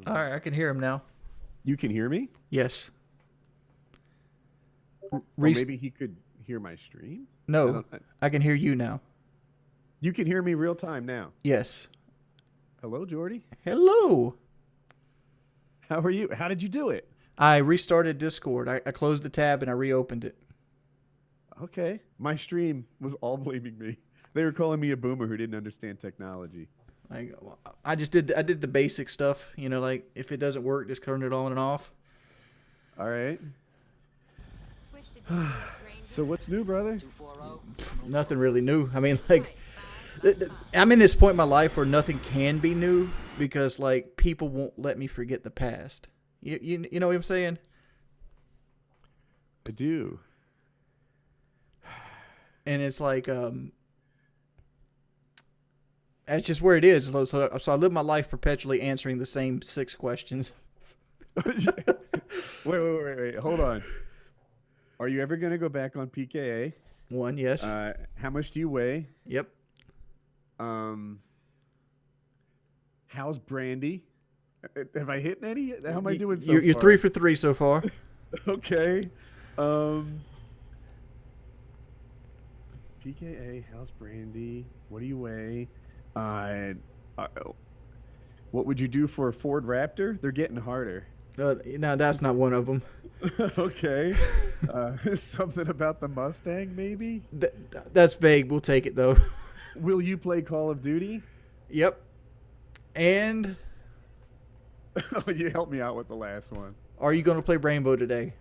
All right, I can hear him now. You can hear me? Yes. Or Re- maybe he could hear my stream? no, I can hear you now. You can hear me real time now. Yes. Hello, Jordy. Hello. How are you? How did you do it? I restarted Discord. I closed the tab and I reopened it. Okay. My stream was all blaming me. They were calling me a boomer who didn't understand technology. I did the basic stuff, like if it doesn't work, just turn it on and off. All right. So what's new, brother? Nothing really new. I mean, like, I'm in this point in my life where nothing can be new because, like, people won't let me forget the past. You know what I'm saying? I do. And it's like, that's just where it is. So I live my life perpetually answering the same 6 questions. Wait. Hold on. Are you ever going to go back on PKA? 1, yes. How much do you weigh? Yep. How's Brandy? Have I hit any? How am I doing so you're far? 3 for 3 so far. Okay. PKA, how's Brandy? What do you weigh? What would you do for a Ford Raptor? They're getting harder. No, that's not one of them. Okay. Something about the Mustang, maybe? That's vague. We'll take it, though. Will you play Call of Duty? Yep. And You helped me out with the last one. are you going to play Rainbow today?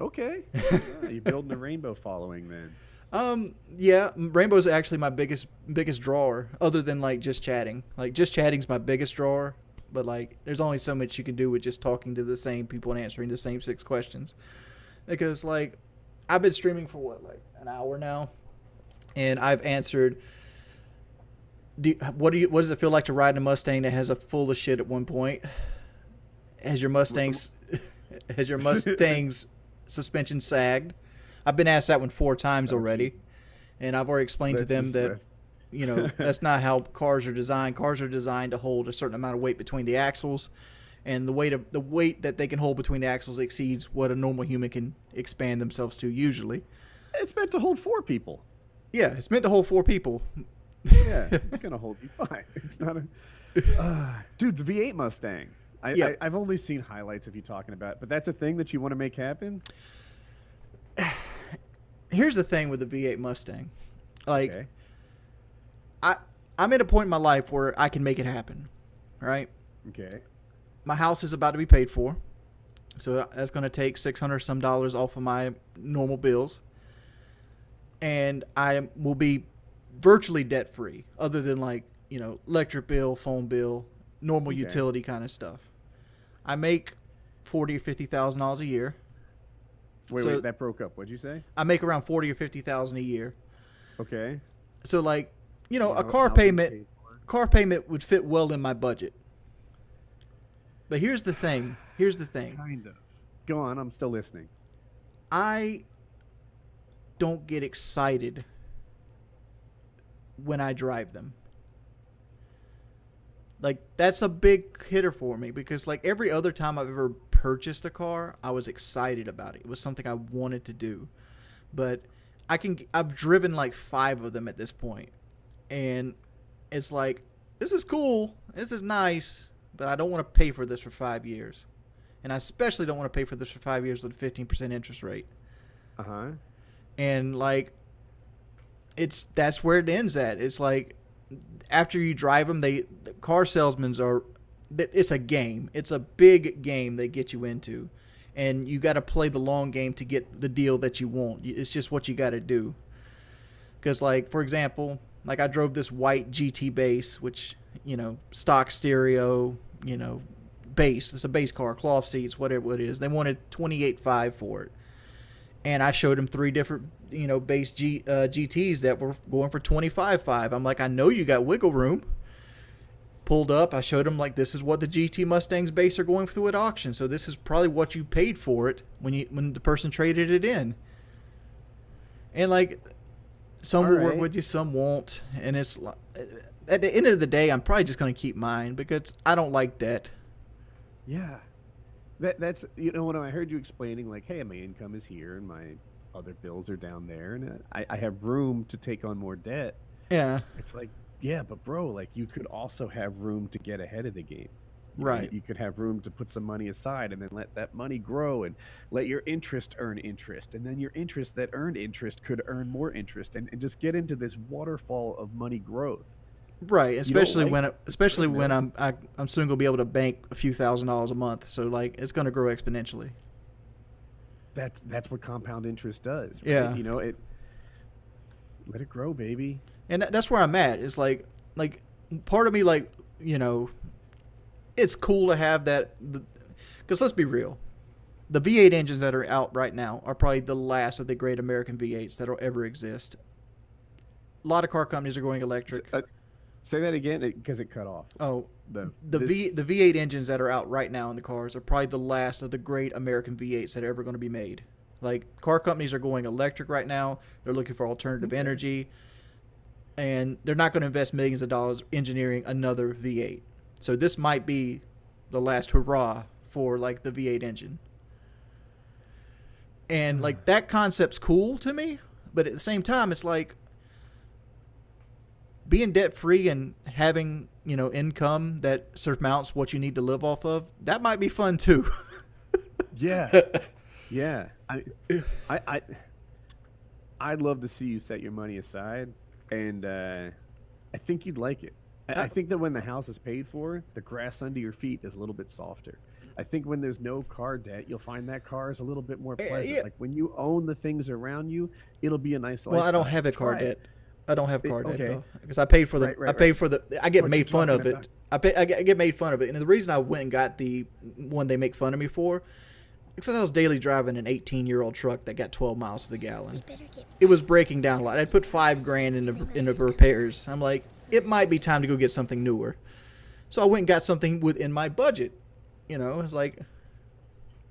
Okay. Yeah, you're building a Rainbow following then. Yeah, Rainbow's actually my biggest drawer, other than like just chatting. Like just chatting's my biggest drawer, but like there's only so much you can do with just talking to the same people and answering the same 6 questions. Because like I've been streaming for what, like an hour now, and I've answered. What does it feel like to ride in a Mustang that has a full of shit at one point? Has your Mustang's suspension sagged? I've been asked that one 4 times already, and I've already explained to them that that's not how cars are designed. Cars are designed to hold a certain amount of weight between the axles, and the weight that they can hold between the axles exceeds what a normal human can expand themselves to usually. It's meant to hold 4 people. Yeah, it's meant to hold 4 people. Yeah, it's gonna hold you fine. It's not a dude. The V8 Mustang. I've only seen highlights of you talking about it, but that's a thing that you want to make happen. Here's the thing with the V8 Mustang. Like, Okay. I'm at a point in my life where I can make it happen, right? Okay. My house is about to be paid for, so that's going to take $600 some off of my normal bills, and I will be virtually debt free, other than like electric bill, phone bill, normal utility kind of stuff. I make $40,000 or $50,000 a year. Wait, that broke up. What'd you say? I make around $40,000 or $50,000 a year. Okay. So like, a car payment would fit well in my budget. But here's the thing. Kind of. Go on. I'm still listening. I don't get excited when I drive them. Like, that's a big hitter for me because, like, every other time I've ever purchased a car, I was excited about it. It was something I wanted to do. But I've driven like 5 of them at this point. And it's like, this is cool. This is nice. But I don't want to pay for this for 5 years. And I especially don't want to pay for this for 5 years with a 15% interest rate. Uh-huh. And like, that's where it ends at. It's like, after you drive them, the car salesmen it's a game. It's a big game they get you into. And you got to play the long game to get the deal that you want. It's just what you got to do. Because, like, for example, like I drove this white GT base, which, stock stereo, base. It's a base car, cloth seats, whatever it is. They wanted $28,500 for it. And I showed them 3 different, base GTs that were going for $25,500. I'm like, I know you got wiggle room. Pulled up, I showed them, like, this is what the GT Mustangs base are going through at auction. So this is probably what you paid for it when the person traded it in. And like, Some will work with you, some won't. And it's at the end of the day, I'm probably just going to keep mine because I don't like debt. Yeah. That's, you know, when I heard you explaining, like, hey, my income is here and my other bills are down there, and I have room to take on more debt. Yeah. It's like, yeah, but bro, like, you could also have room to get ahead of the game. Right. You could have room to put some money aside and then let that money grow and let your interest earn interest. And then your interest that earned interest could earn more interest and just get into this waterfall of money growth. Right. Especially when I'm soon gonna be able to bank a few $1,000s a month. So like it's gonna grow exponentially. That's what compound interest does. Right? Yeah. You know, let it grow, baby. And that's where I'm at. It's like part of me, like, you know, it's cool to have that, because let's be real, the V8 engines that are out right now are probably the last of the great American V8s that will ever exist. A lot of car companies are going electric. Say that again, because it cut off. Oh, the V8 engines that are out right now in the cars are probably the last of the great American V8s that are ever going to be made. Like, car companies are going electric right now. They're looking for alternative energy, and they're not going to invest millions of dollars engineering another V8. So this might be the last hurrah for like the V8 engine. And like that concept's cool to me, but at the same time it's like being debt free and having, you know, income that surmounts what you need to live off of. That might be fun too. Yeah. Yeah. I'd love to see you set your money aside, and I think you'd like it. I think that when the house is paid for, the grass under your feet is a little bit softer. I think when there's no car debt, you'll find that car is a little bit more pleasant. Yeah. Like when you own the things around you, it'll be a nice lifestyle. Well, I don't have a car debt. I don't have car debt though, because I paid for the. I paid for the. I get made fun of it. I get made fun of it, and the reason I went and got the one they make fun of me for, because I was daily driving an 18-year-old truck that got 12 miles to the gallon. It was breaking down a lot. I put $5,000 into repairs. I'm like, it might be time to go get something newer. So I went and got something within my budget. You know, it's like,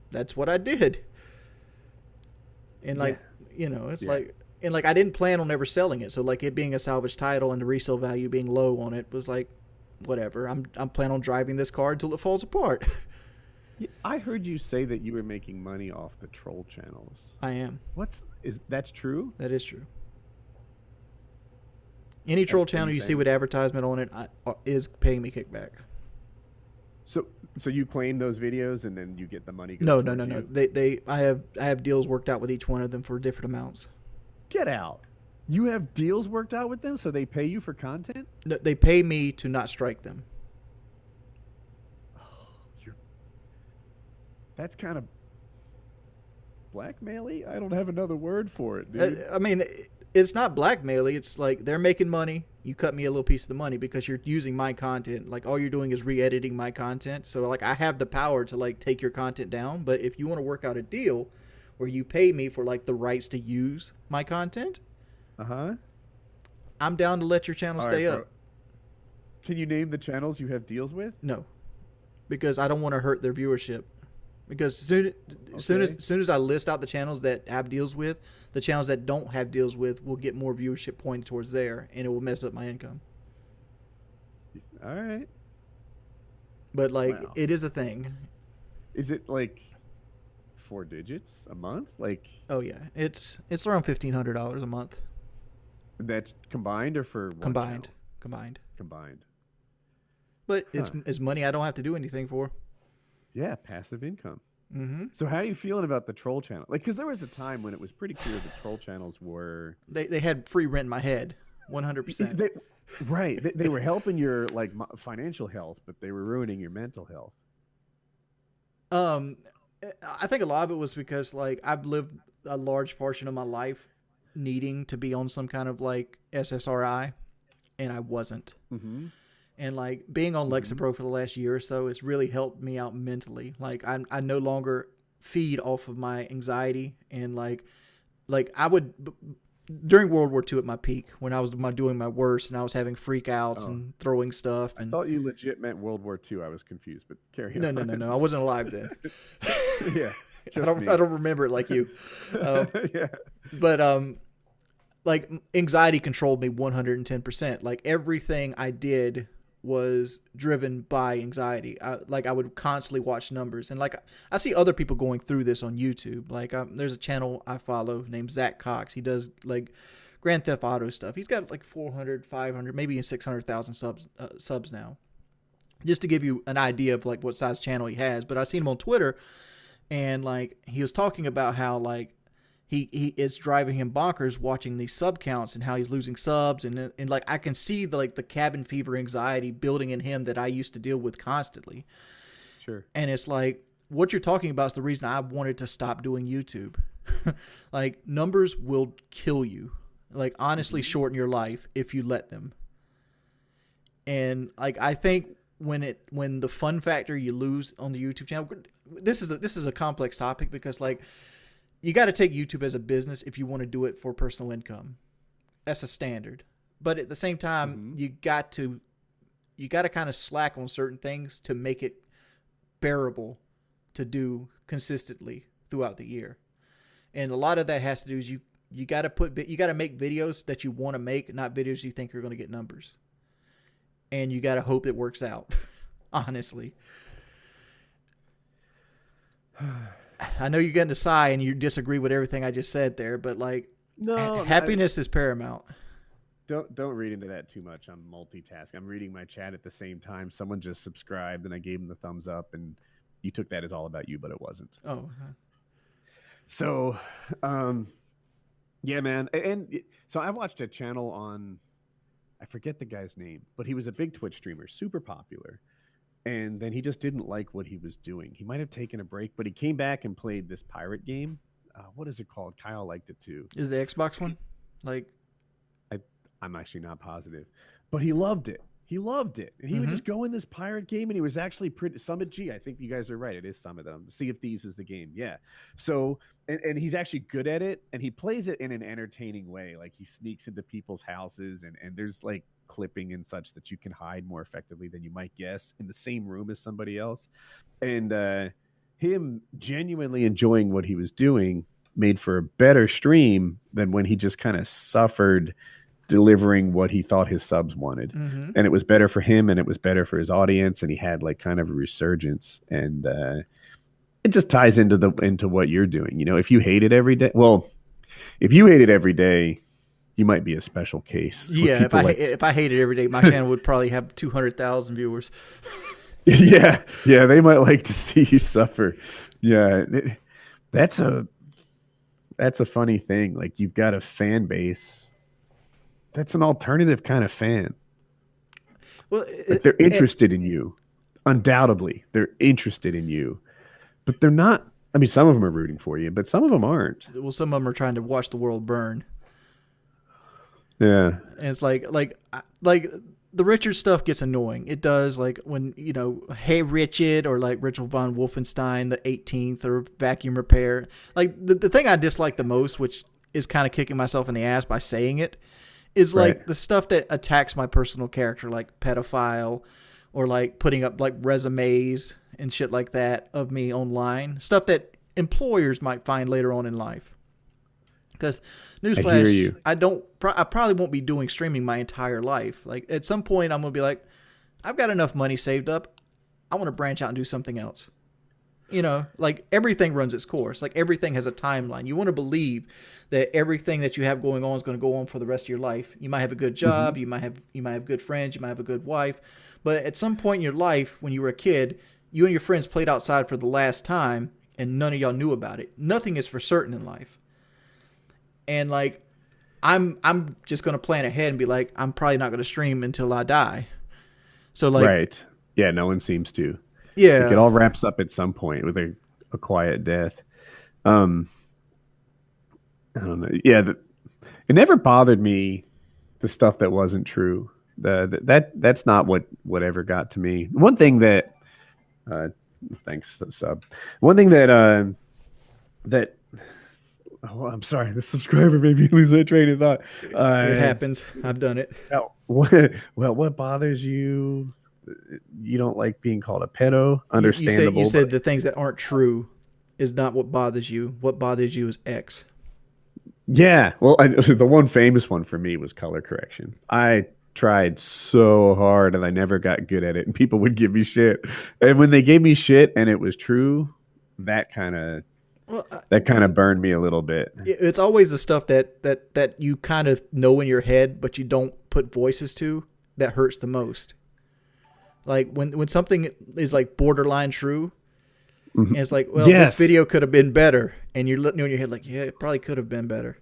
that's what I did. And like, you know, it's like, and like I didn't plan on ever selling it. So like it being a salvage title and the resale value being low on it was like, whatever. I'm planning on driving this car until it falls apart. I heard you say that you were making money off the troll channels. I am. That's true? That is true. Any troll channel you see with advertisement on it is paying me kickback. So you claim those videos and then you get the money? No. I have deals worked out with each one of them for different amounts. Get out. You have deals worked out with them, so they pay you for content? No, they pay me to not strike them. That's kind of blackmail-y. I don't have another word for it, dude. I mean, it's not blackmail-y. It's like they're making money. You cut me a little piece of the money because you're using my content. Like all you're doing is re-editing my content. So like I have the power to like take your content down. But if you want to work out a deal where you pay me for like the rights to use my content, I'm down to let your channel stay up. Can you name the channels you have deals with? No, because I don't want to hurt their viewership. Because soon as I list out the channels that have deals with, the channels that don't have deals with will get more viewership pointed towards there, and it will mess up my income. All right. But like, it is a thing. Is it like 4 digits a month? Like? Oh yeah, it's around $1,500 a month. That's combined or for one combined? Channel? Combined. But it's money I don't have to do anything for. Yeah, passive income. Mm-hmm. So how are you feeling about the troll channel? Like, because there was a time when it was pretty clear the troll channels were... They had free rent in my head, 100%. Right. They were helping your like financial health, but they were ruining your mental health. I think a lot of it was because like I've lived a large portion of my life needing to be on some kind of like SSRI, and I wasn't. Mm-hmm. And like being on Lexapro for the last year or so, it's really helped me out mentally. Like I no longer feed off of my anxiety, and like I would during World War II at my peak when I was doing my worst and I was having freakouts and throwing stuff. And I thought you legit meant World War II. I was confused, but carry on. No. I wasn't alive then. Yeah, I don't remember it like you. Yeah, but like anxiety controlled me 110%. Like everything I did was driven by anxiety. I would constantly watch numbers, and like I see other people going through this on YouTube. Like there's a channel I follow named Zach Cox. He does like Grand Theft Auto stuff. He's got like 400, 500, maybe 600,000 subs now. Just to give you an idea of like what size channel he has. But I seen him on Twitter, and like he was talking about how like he is driving him bonkers watching these sub counts and how he's losing subs, and like I can see the cabin fever anxiety building in him that I used to deal with constantly. Sure. And it's like what you're talking about is the reason I wanted to stop doing YouTube. Like numbers will kill you. Like honestly shorten your life if you let them. And like I think when the fun factor you lose on the YouTube channel, this is a complex topic because like you got to take YouTube as a business if you want to do it for personal income. That's a standard. But at the same time, you got to kind of slack on certain things to make it bearable to do consistently throughout the year. And a lot of that has to do is you got to make videos that you want to make, not videos you think are going to get numbers. And you got to hope it works out. Honestly. I know you're getting a sigh and you disagree with everything I just said there, but like, no, happiness is paramount. Don't read into that too much. I'm multitasking. I'm reading my chat at the same time. Someone just subscribed and I gave them the thumbs up, and you took that as all about you, but it wasn't. Oh. So, yeah, man. And so I watched a channel on, I forget the guy's name, but he was a big Twitch streamer, super popular. And then he just didn't like what he was doing. He might have taken a break, but he came back and played this pirate game. What is it called? Kyle liked it too. Is the Xbox one? Like, I'm actually not positive, but he loved it. He loved it. And he would just go in this pirate game, and he was actually pretty Summit G. I think you guys are right. It is Summit. Sea of Thieves is the game. Yeah. So, and he's actually good at it, and he plays it in an entertaining way. Like he sneaks into people's houses, and there's like clipping and such that you can hide more effectively than you might guess in the same room as somebody else. And him genuinely enjoying what he was doing made for a better stream than when he just kind of suffered delivering what he thought his subs wanted. And it was better for him, and it was better for his audience, and he had like kind of a resurgence. And it just ties into what you're doing. You know, if you hate it every day, you might be a special case. Yeah, if I hated every day, my channel would probably have 200,000 viewers. Yeah, they might like to see you suffer. Yeah, that's a funny thing. Like you've got a fan base that's an alternative kind of fan. Well, like they're interested in you. Undoubtedly, they're interested in you, but they're not. I mean, some of them are rooting for you, but some of them aren't. Well, some of them are trying to watch the world burn. Yeah, and it's like the Richard stuff gets annoying. It does, like when Hey Richard or like Richard von Wolfenstein, the 18th, or Vacuum Repair. Like the thing I dislike the most, which is kind of kicking myself in the ass by saying it, is like the stuff that attacks my personal character, like pedophile, or like putting up like resumes and shit like that of me online. Stuff that employers might find later on in life. Because newsflash, I probably won't be doing streaming my entire life. Like at some point, I'm gonna be like, I've got enough money saved up. I want to branch out and do something else. Like everything runs its course. Like everything has a timeline. You want to believe that everything that you have going on is going to go on for the rest of your life. You might have a good job. You might have good friends. You might have a good wife. But at some point in your life, when you were a kid, you and your friends played outside for the last time, and none of y'all knew about it. Nothing is for certain in life. And like, I'm just going to plan ahead and be like, I'm probably not going to stream until I die. So like, right. Yeah. No one seems to. Yeah. Like it all wraps up at some point with a quiet death. I don't know. Yeah. It never bothered me, the stuff that wasn't true. That's not what ever got to me. One thing that, thanks sub. One thing that, oh, I'm sorry, the subscriber made me lose my train of thought. It happens. I've done it. What bothers you? You don't like being called a pedo? Understandable. You said the things that aren't true is not what bothers you. What bothers you is X. Yeah, well, the one famous one for me was color correction. I tried so hard and I never got good at it, and people would give me shit. And when they gave me shit and it was true, that kind of Well, that kind of burned me a little bit. it's always the stuff that you kind of know in your head, but you don't put voices to, that hurts the most. Like when something is like borderline true, and it's like, well, this Yes. video could have been better, and you're looking in your head like, yeah, it probably could have been better.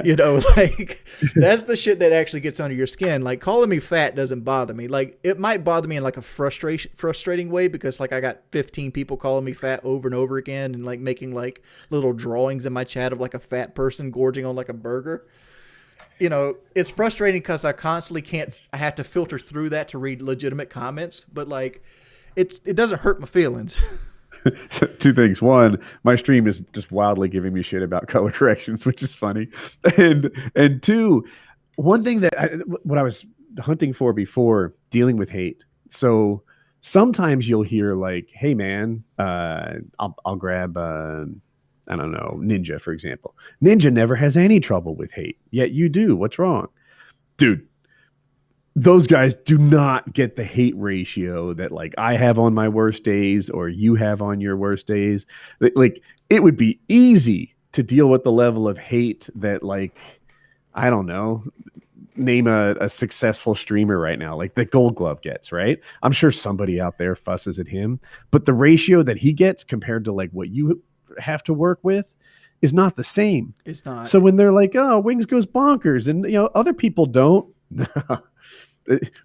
You know, like that's the shit that actually gets under your skin. Like calling me fat doesn't bother me. Like it might bother me in like a frustrating way because like I got 15 people calling me fat over and over again and like making like little drawings in my chat of like a fat person gorging on like a burger. You know, it's frustrating because I have to filter through that to read legitimate comments, but like it doesn't hurt my feelings. So, two things. One, my stream is just wildly giving me shit about color corrections, which is funny. And two, one thing what I was hunting for before dealing with hate. So sometimes you'll hear like, "Hey man, I'll grab I don't know, Ninja for example. Ninja never has any trouble with hate, yet you do. What's wrong, dude?" Those guys do not get the hate ratio that like I have on my worst days or you have on your worst days. Like it would be easy to deal with the level of hate that like, I don't know, name a successful streamer right now, like the Gold Glove gets, right? I'm sure somebody out there fusses at him, but the ratio that he gets compared to like what you have to work with is not the same. It's not. So when they're like, oh, Wings goes bonkers and other people don't,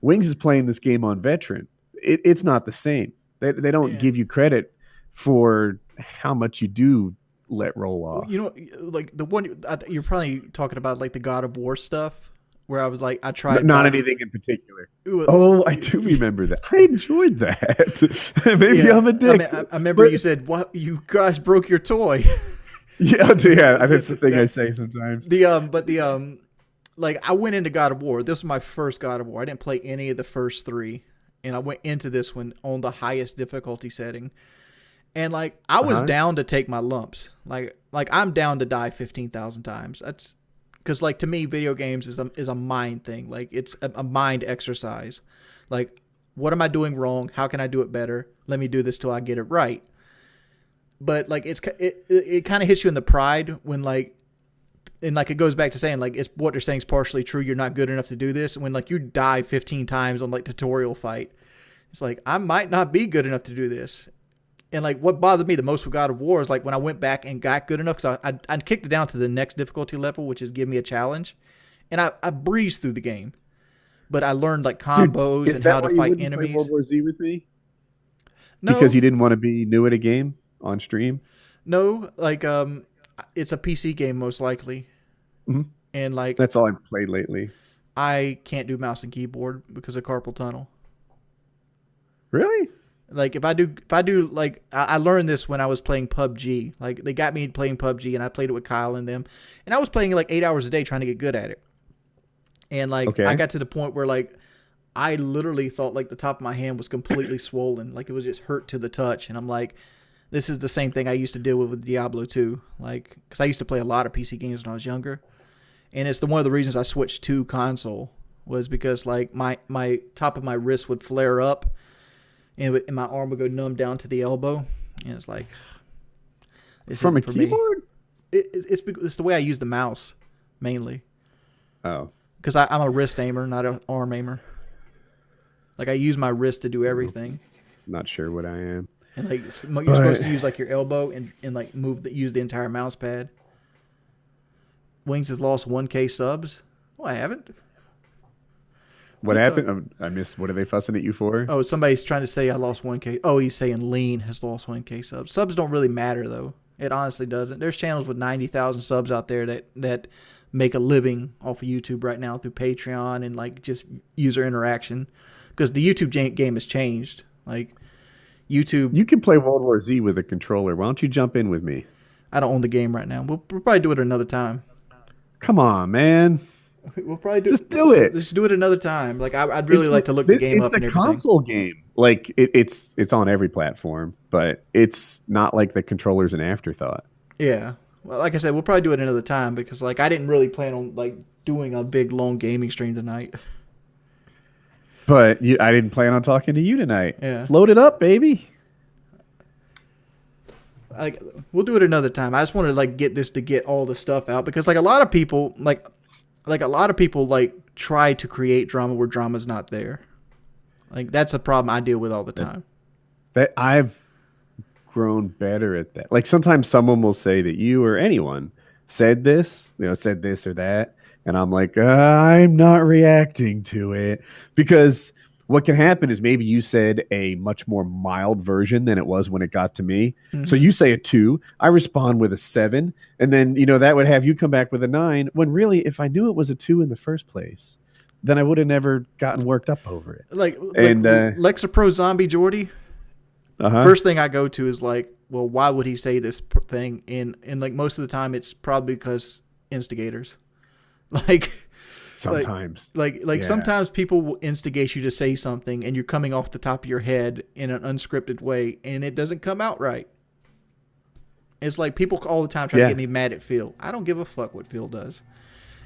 Wings is playing this game on veteran. It's not the same. They don't give you credit for how much you do let roll off. You know, like the one you're probably talking about, like the God of War stuff, where I was like, I tried. Not anything in particular. Oh, I do remember that. I enjoyed that. Maybe I'm a dick. I remember you said, "What? You guys broke your toy." Yeah, that's the thing I say sometimes. Like I went into God of War. This was my first God of War. I didn't play any of the first three, and I went into this one on the highest difficulty setting. And like I was down to take my lumps. Like I'm down to die 15,000 times. That's because like to me, video games is a mind thing. Like it's a mind exercise. Like what am I doing wrong? How can I do it better? Let me do this till I get it right. But like it kind of hits you in the pride when like. And like it goes back to saying like it's what they're saying is partially true. You're not good enough to do this. When like you die 15 times on like tutorial fight, it's like I might not be good enough to do this. And like what bothered me the most with God of War is like when I went back and got good enough, because I kicked it down to the next difficulty level, which is give me a challenge, and I breezed through the game. But I learned like combos and how to fight enemies. Play World War Z with me? No, because you didn't want to be new at a game on stream. No, like it's a PC game most likely. Mm-hmm. And like that's all I've played lately. I can't do mouse and keyboard because of carpal tunnel. Really? Like if I do like I learned this when I was playing PUBG. Like they got me playing PUBG and I played it with Kyle and them, and I was playing like 8 hours a day trying to get good at it. And like I got to the point where like I literally thought like the top of my hand was completely swollen, like it was just hurt to the touch, and I'm like, this is the same thing I used to deal with Diablo 2, like because I used to play a lot of PC games when I was younger. And it's one of the reasons I switched to console was because like my top of my wrist would flare up, and my arm would go numb down to the elbow, and it's like from a keyboard. It's the way I use the mouse mainly. Oh, because I'm a wrist aimer, not an arm aimer. Like I use my wrist to do everything. Not sure what I am. And like you're supposed to use like your elbow and like use the entire mouse pad. Wings has lost 1K subs. Oh, I haven't. What happened? I missed. What are they fussing at you for? Oh, somebody's trying to say I lost 1K. Oh, he's saying Lean has lost 1K subs. Subs don't really matter, though. It honestly doesn't. There's channels with 90,000 subs out there that make a living off of YouTube right now through Patreon and like just user interaction. Because the YouTube game has changed. Like YouTube. You can play World War Z with a controller. Why don't you jump in with me? I don't own the game right now. We'll probably do it another time. Come on, man. We'll probably just do it. Just do it another time. Like I'd really like to look the game up and everything. It's a console game. Like it's on every platform, but it's not like the controller's an afterthought. Yeah. Well, like I said, we'll probably do it another time because like I didn't really plan on like doing a big long gaming stream tonight. But I didn't plan on talking to you tonight. Yeah. Load it up, baby. Like we'll do it another time. I just wanted to like get all the stuff out because like a lot of people like try to create drama where drama's not there. Like that's a problem I deal with all the time. That I've grown better at that. Like sometimes someone will say that you or anyone said this, said this or that, and I'm like, I'm not reacting to it because what can happen is maybe you said a much more mild version than it was when it got to me. Mm-hmm. So you say a 2, I respond with a 7, and then that would have you come back with a 9. When really, if I knew it was a 2 in the first place, then I would have never gotten worked up over it. Like Lexapro Zombie Jordy. First thing I go to is like, well, why would he say this thing? And like most of the time, it's probably because instigators. Like sometimes, sometimes people will instigate you to say something, and you're coming off the top of your head in an unscripted way, and it doesn't come out right. It's like people all the time try to get me mad at Phil. I don't give a fuck what Phil does.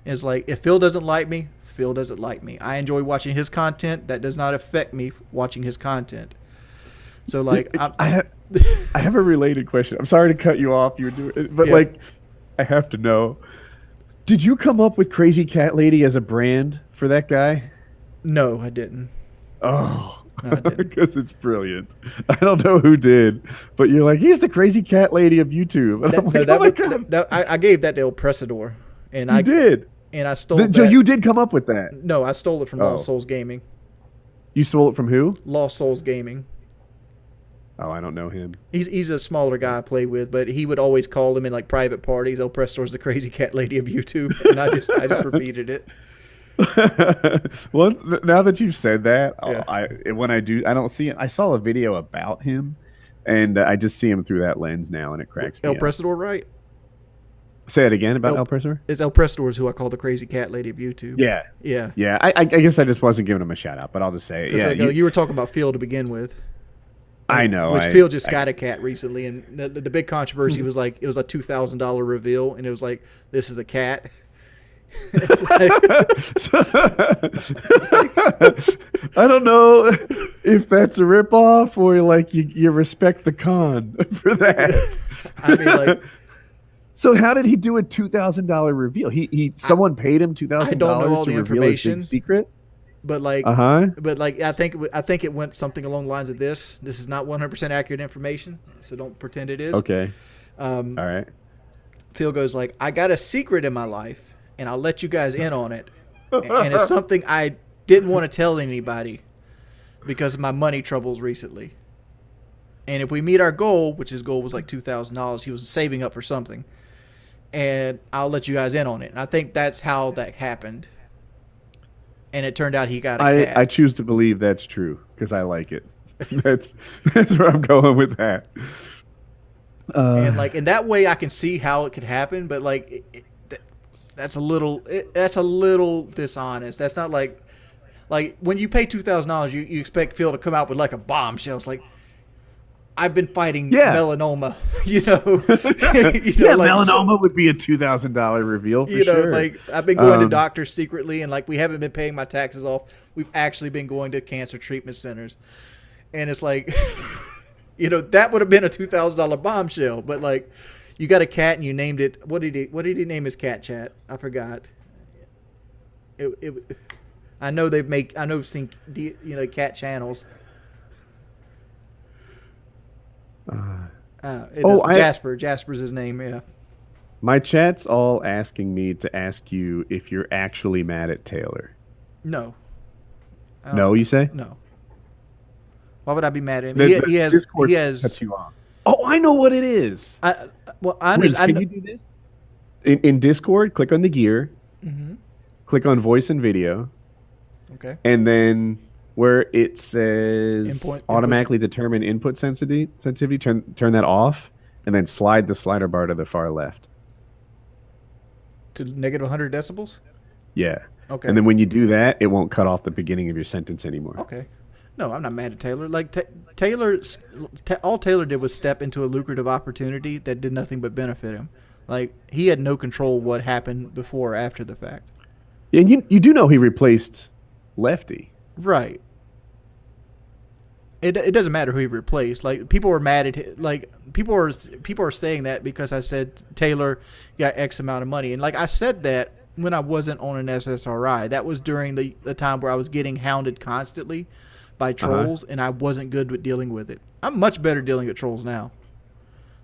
It's like if Phil doesn't like me, Phil doesn't like me. I enjoy watching his content. That does not affect me watching his content. So like I have a related question. I'm sorry to cut you off. You're doing it, but like I have to know. Did you come up with Crazy Cat Lady as a brand for that guy? No, I didn't. Oh, because it's brilliant. I don't know who did, but you're like, he's the Crazy Cat Lady of YouTube. And I'm like, oh my God. I gave that to El Presador. And you did. And I stole it. So you did come up with that? No, I stole it from Lost Souls Gaming. You stole it from who? Lost Souls Gaming. Oh, I don't know him. He's a smaller guy I play with, but he would always call him in like private parties. El Presador's the Crazy Cat Lady of YouTube, and I just repeated it. Now that you've said that, when I don't see it. I saw a video about him, and I just see him through that lens now, and it cracks me El up. Presador, right? Say it again about El Presador? It's El Presador is who I call the Crazy Cat Lady of YouTube. Yeah. I guess I just wasn't giving him a shout out, but I'll just say it. Yeah, you were talking about Phil to begin with. I know. Which Phil just got a cat recently, and the big controversy was like it was a $2,000 reveal, and it was like this is a cat. I don't know if that's a ripoff or like you respect the con for that. I mean, like. So how did he do a $2,000 reveal? Someone paid him $2,000. I don't know all the information. Secret. But like, I think it went something along the lines of this. This is not 100% accurate information, so don't pretend it is. Okay. All right. Phil goes like, I got a secret in my life, and I'll let you guys in on it. And it's something I didn't want to tell anybody because of my money troubles recently. And if we meet our goal, which his goal was like $2,000, he was saving up for something. And I'll let you guys in on it. And I think that's how that happened. And it turned out he got a cat. I choose to believe that's true because I like it. That's where I'm going with that. And like in that way, I can see how it could happen, but like that's a little dishonest. That's not like when you pay $2,000, you expect Phil to come out with like a bombshell. It's like I've been fighting melanoma, melanoma would be a $2,000 reveal for sure. Like I've been going to doctors secretly, and like we haven't been paying my taxes off. We've actually been going to cancer treatment centers, and it's like, that would have been a $2,000 bombshell. But like, you got a cat and you named it. What did he name his cat? Chat? I forgot. I know I've seen cat channels. Jasper. Jasper's his name, yeah. My chat's all asking me to ask you if you're actually mad at Taylor. No. No, you say? No. Why would I be mad at him? He has. Cuts you off. Oh, I know what it is. I understand. Can you do this? In Discord, click on the gear. Mm-hmm. Click on voice and video. Okay. And then where it says automatically determine input sensitivity, turn that off, and then slide the slider bar to the far left. To negative 100 decibels? Yeah. Okay. And then when you do that, it won't cut off the beginning of your sentence anymore. Okay. No, I'm not mad at Taylor. Like all Taylor did was step into a lucrative opportunity that did nothing but benefit him. Like he had no control what happened before or after the fact. And you do know he replaced Lefty. Right. It doesn't matter who he replaced. Like people were mad at him. Like people are saying that because I said Taylor got X amount of money, and like I said that when I wasn't on an SSRI. That was during the time where I was getting hounded constantly by trolls, and I wasn't good with dealing with it. I'm much better dealing with trolls now.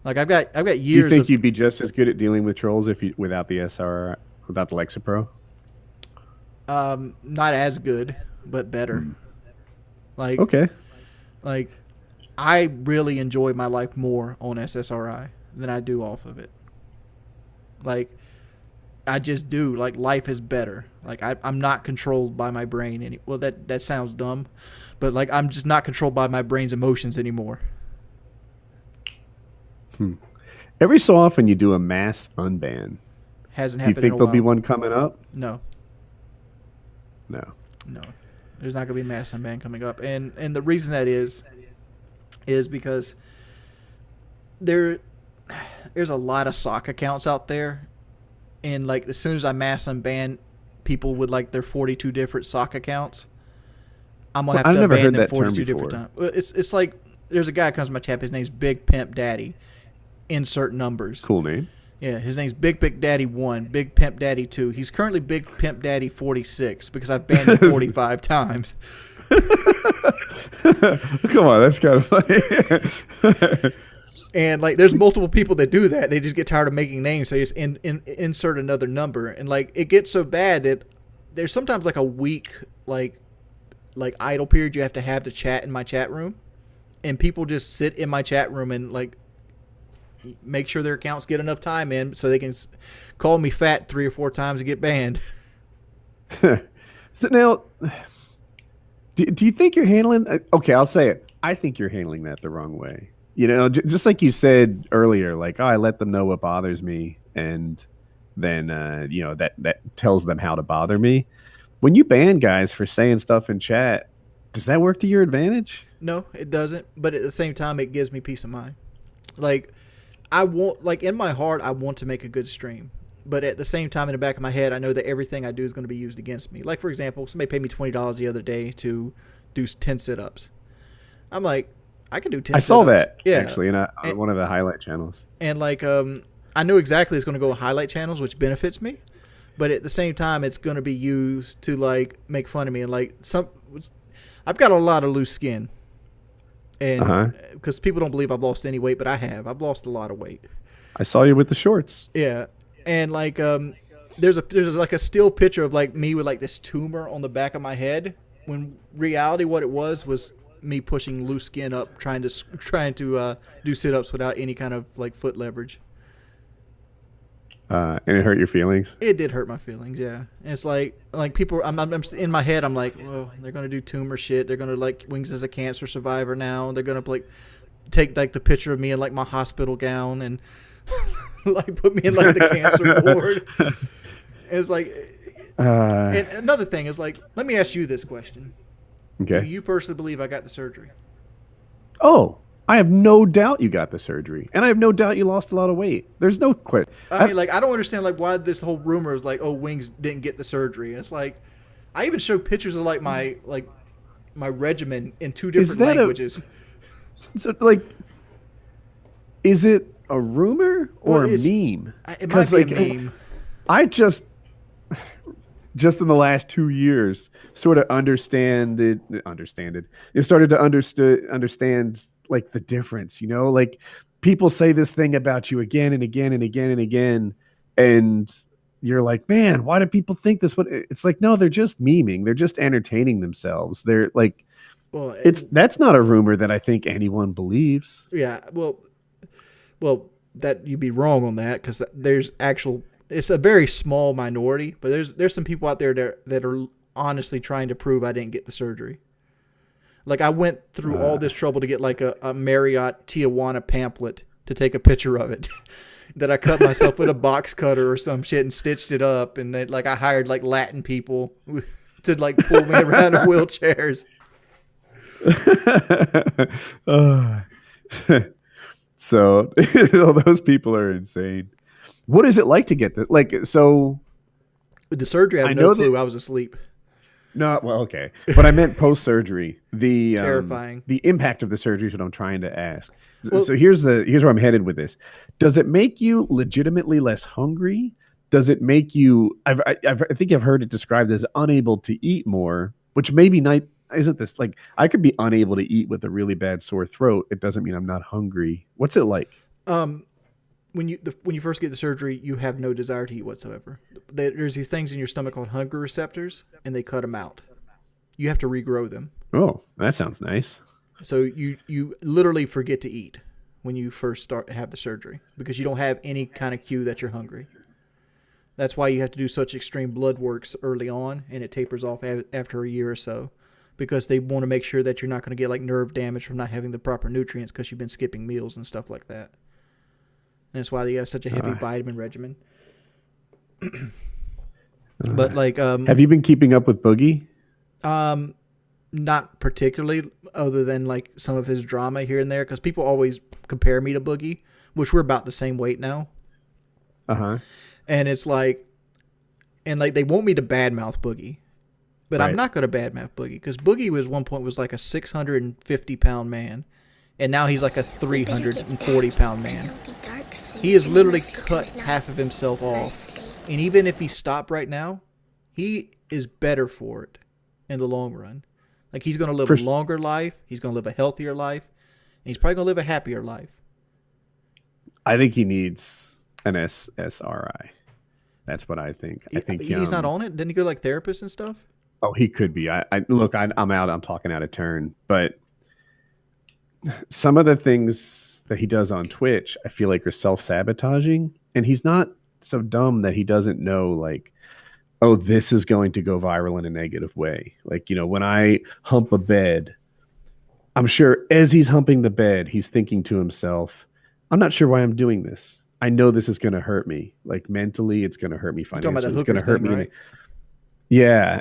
Like I've got years. Do you think you'd be just as good at dealing with trolls if you without the SR without the Lexapro? Not as good, but better. Like okay. Like I really enjoy my life more on SSRI than I do off of it. Like I just do. Like life is better. Like I'm not controlled by my brain well, that sounds dumb, but like I'm just not controlled by my brain's emotions anymore. Every so often you do a mass unban. Hasn't happened. Do you think there'll be one coming up? No. There's not going to be a mass unban coming up, and the reason that is because there's a lot of sock accounts out there, and like as soon as I mass unban people with like their 42 different sock accounts, I'm gonna have to ban them 42 different times. It's like there's a guy who comes to my chat. His name's Big Pimp Daddy. Insert numbers. Cool name. Yeah, his name's Big Pimp Daddy 1, Big Pimp Daddy 2. He's currently Big Pimp Daddy 46 because I've banned him 45 times. Come on, that's kind of funny. And like, there's multiple people that do that. They just get tired of making names, so they just insert another number, and like it gets so bad that there's sometimes like a week like idle period you have to chat in my chat room, and people just sit in my chat room and like make sure their accounts get enough time in so they can call me fat 3 or 4 times and get banned. So now, do you think you're handling? Okay, I'll say it. I think you're handling that the wrong way. You know, just like you said earlier, like, oh, I let them know what bothers me, and then that tells them how to bother me. When you ban guys for saying stuff in chat, does that work to your advantage? No, it doesn't. But at the same time, it gives me peace of mind. Like, I want, like in my heart, I want to make a good stream. But at the same time, in the back of my head, I know that everything I do is going to be used against me. Like, for example, somebody paid me $20 the other day to do 10 sit-ups. I'm like, I can do 10 sit-ups. I saw that, yeah, actually, on one of the highlight channels. And, like, I know exactly it's going to go on highlight channels, which benefits me. But at the same time, it's going to be used to, like, make fun of me. And, like, I've got a lot of loose skin. And because people don't believe I've lost any weight, but I have. I've lost a lot of weight. I saw you with the shorts. Yeah. And like there's like a still picture of like me with like this tumor on the back of my head, when reality what it was me pushing loose skin up trying to do sit-ups without any kind of like foot leverage. And it hurt your feelings? It did hurt my feelings, yeah. And it's like people, I'm in my head, I'm like, well, they're going to do tumor shit. They're going to like Wings as a cancer survivor now. They're going to like take like the picture of me in like my hospital gown and like put me in like the cancer ward. And it's like, and another thing is like, let me ask you this question. Okay. Do you personally believe I got the surgery? Oh, I have no doubt you got the surgery, and I have no doubt you lost a lot of weight. There's no question. I mean, like, I don't understand like why this whole rumor is like, oh, Wings didn't get the surgery. It's like, I even showed pictures of like my regimen in 2 different languages. So like, is it a rumor or a meme? It might be a meme. I just in the last 2 years sort of understand it. You started to understand like the difference, you know, like people say this thing about you again and again and again and again, and you're like, man, why do people think this? But it's like, no, they're just memeing. They're just entertaining themselves. They're like, well, that's not a rumor that I think anyone believes. Yeah, well, that you'd be wrong on that, because it's a very small minority, but there's some people out there that are honestly trying to prove I didn't get the surgery. Like, I went through all this trouble to get like a Marriott Tijuana pamphlet to take a picture of it that I cut myself with a box cutter or some shit and stitched it up. And then like I hired like Latin people to like pull me around in wheelchairs. So all those people are insane. What is it like to get this? Like, so With the surgery, I have I no know clue. that. I was asleep. No, well, okay, but I meant post surgery. Terrifying. The impact of the surgery is what I'm trying to ask. Well, So here's where I'm headed with this. Does it make you legitimately less hungry? Does it make you? I think I've heard it described as unable to eat more, which maybe not. Isn't this like I could be unable to eat with a really bad sore throat? It doesn't mean I'm not hungry. What's it like? um, when you first get the surgery, you have no desire to eat whatsoever. There's these things in your stomach called hunger receptors, and they cut them out. You have to regrow them. Oh, that sounds nice. So you literally forget to eat when you first have the surgery because you don't have any kind of cue that you're hungry. That's why you have to do such extreme blood works early on, and it tapers off after a year or so, because they want to make sure that you're not going to get like nerve damage from not having the proper nutrients because you've been skipping meals and stuff like that. And that's why they have such a heavy vitamin regimen. But like, have you been keeping up with Boogie? not particularly, other than like some of his drama here and there, because people always compare me to Boogie, which we're about the same weight now. And it's like, and like they want me to badmouth Boogie, but I'm not going to badmouth Boogie because Boogie was one point was like a 650-pound man, and now he's like a 340-pound man. He has literally cut half of himself off, and even if he stopped right now, he is better for it in the long run. Like he's going to live a longer life, he's going to live a healthier life, and he's probably going to live a happier life. I think he needs an SSRI. That's what I think. I think he's not on it. Didn't he go to like therapists and stuff? Oh, he could be. Look, I'm out. I'm talking out of turn. But some of the things that he does on Twitch, I feel like are self-sabotaging. And he's not so dumb that he doesn't know, like, oh, this is going to go viral in a negative way. Like, you know, when I hump a bed, I'm sure as he's humping the bed, he's thinking to himself, I'm not sure why I'm doing this. I know this is going to hurt me. Like mentally, it's going to hurt me financially. It's going to hurt me. Right? Yeah.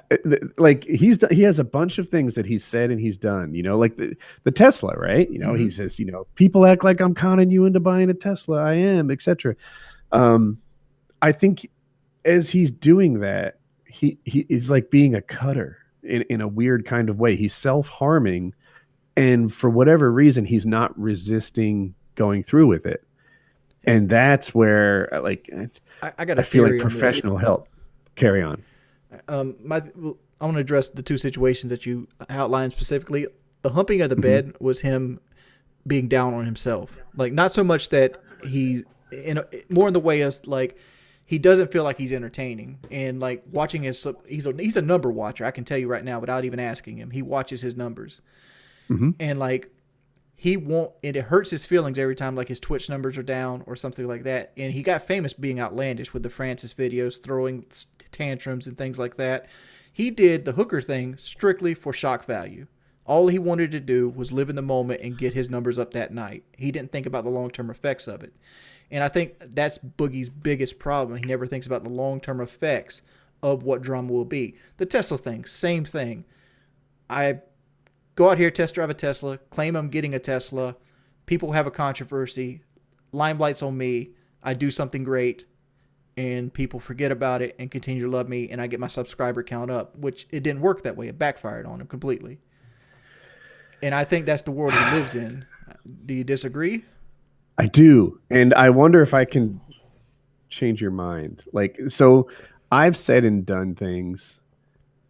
Like he has a bunch of things that he's said and he's done, you know, like the Tesla, right? You know, he says, you know, people act like I'm conning you into buying a Tesla. I am, etc. I think as he's doing that, he is like being a cutter in a weird kind of way. He's self-harming. And for whatever reason, he's not resisting going through with it. And that's where, like, I feel like professional help. Carry on. I want to address the two situations that you outlined specifically. The humping of the bed was him being down on himself. Like, not so much that more in the way of, like, he doesn't feel like he's entertaining. And, like, watching he's a number watcher, I can tell you right now without even asking him. He watches his numbers. And, like, it hurts his feelings every time like his Twitch numbers are down or something like that. And he got famous being outlandish with the Francis videos, throwing tantrums and things like that. He did the hooker thing strictly for shock value. All he wanted to do was live in the moment and get his numbers up that night. He didn't think about the long-term effects of it. And I think that's Boogie's biggest problem. He never thinks about the long-term effects of what drama will be. The Tesla thing, same thing. I go out here, test drive a Tesla, claim I'm getting a Tesla. People have a controversy. Limelight's on me. I do something great, and people forget about it and continue to love me, and I get my subscriber count up, which it didn't work that way. It backfired on him completely. And I think that's the world he lives in. Do you disagree? I do. And I wonder if I can change your mind. Like, so I've said and done things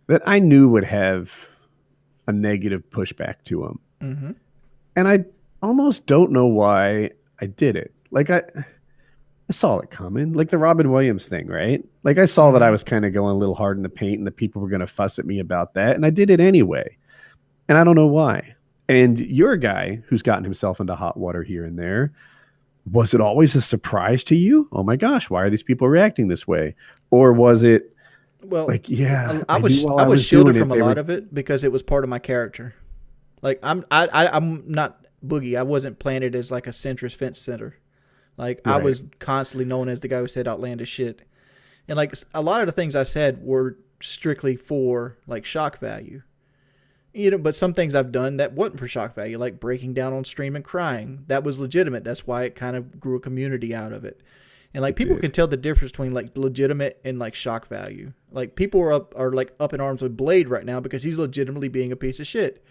that I knew would have a negative pushback to him. And I almost don't know why I did it. Like I saw it coming, like the Robin Williams thing, right? Like I saw that I was kind of going a little hard in the paint and the people were going to fuss at me about that. And I did it anyway. And I don't know why. And you're a guy who's gotten himself into hot water here and there. Was it always a surprise to you? Oh my gosh, why are these people reacting this way? Or was it, well, like, yeah, I was shielded from a lot of it because it was part of my character. Like I'm not Boogie. I wasn't planted as like a centrist fence sitter. Like I was constantly known as the guy who said outlandish shit. And like a lot of the things I said were strictly for like shock value. You know, but some things I've done that wasn't for shock value, like breaking down on stream and crying. That was legitimate. That's why it kind of grew a community out of it. And like It people did. can tell the difference between like legitimate and like shock value. Like people are like up in arms with Blade right now because he's legitimately being a piece of shit.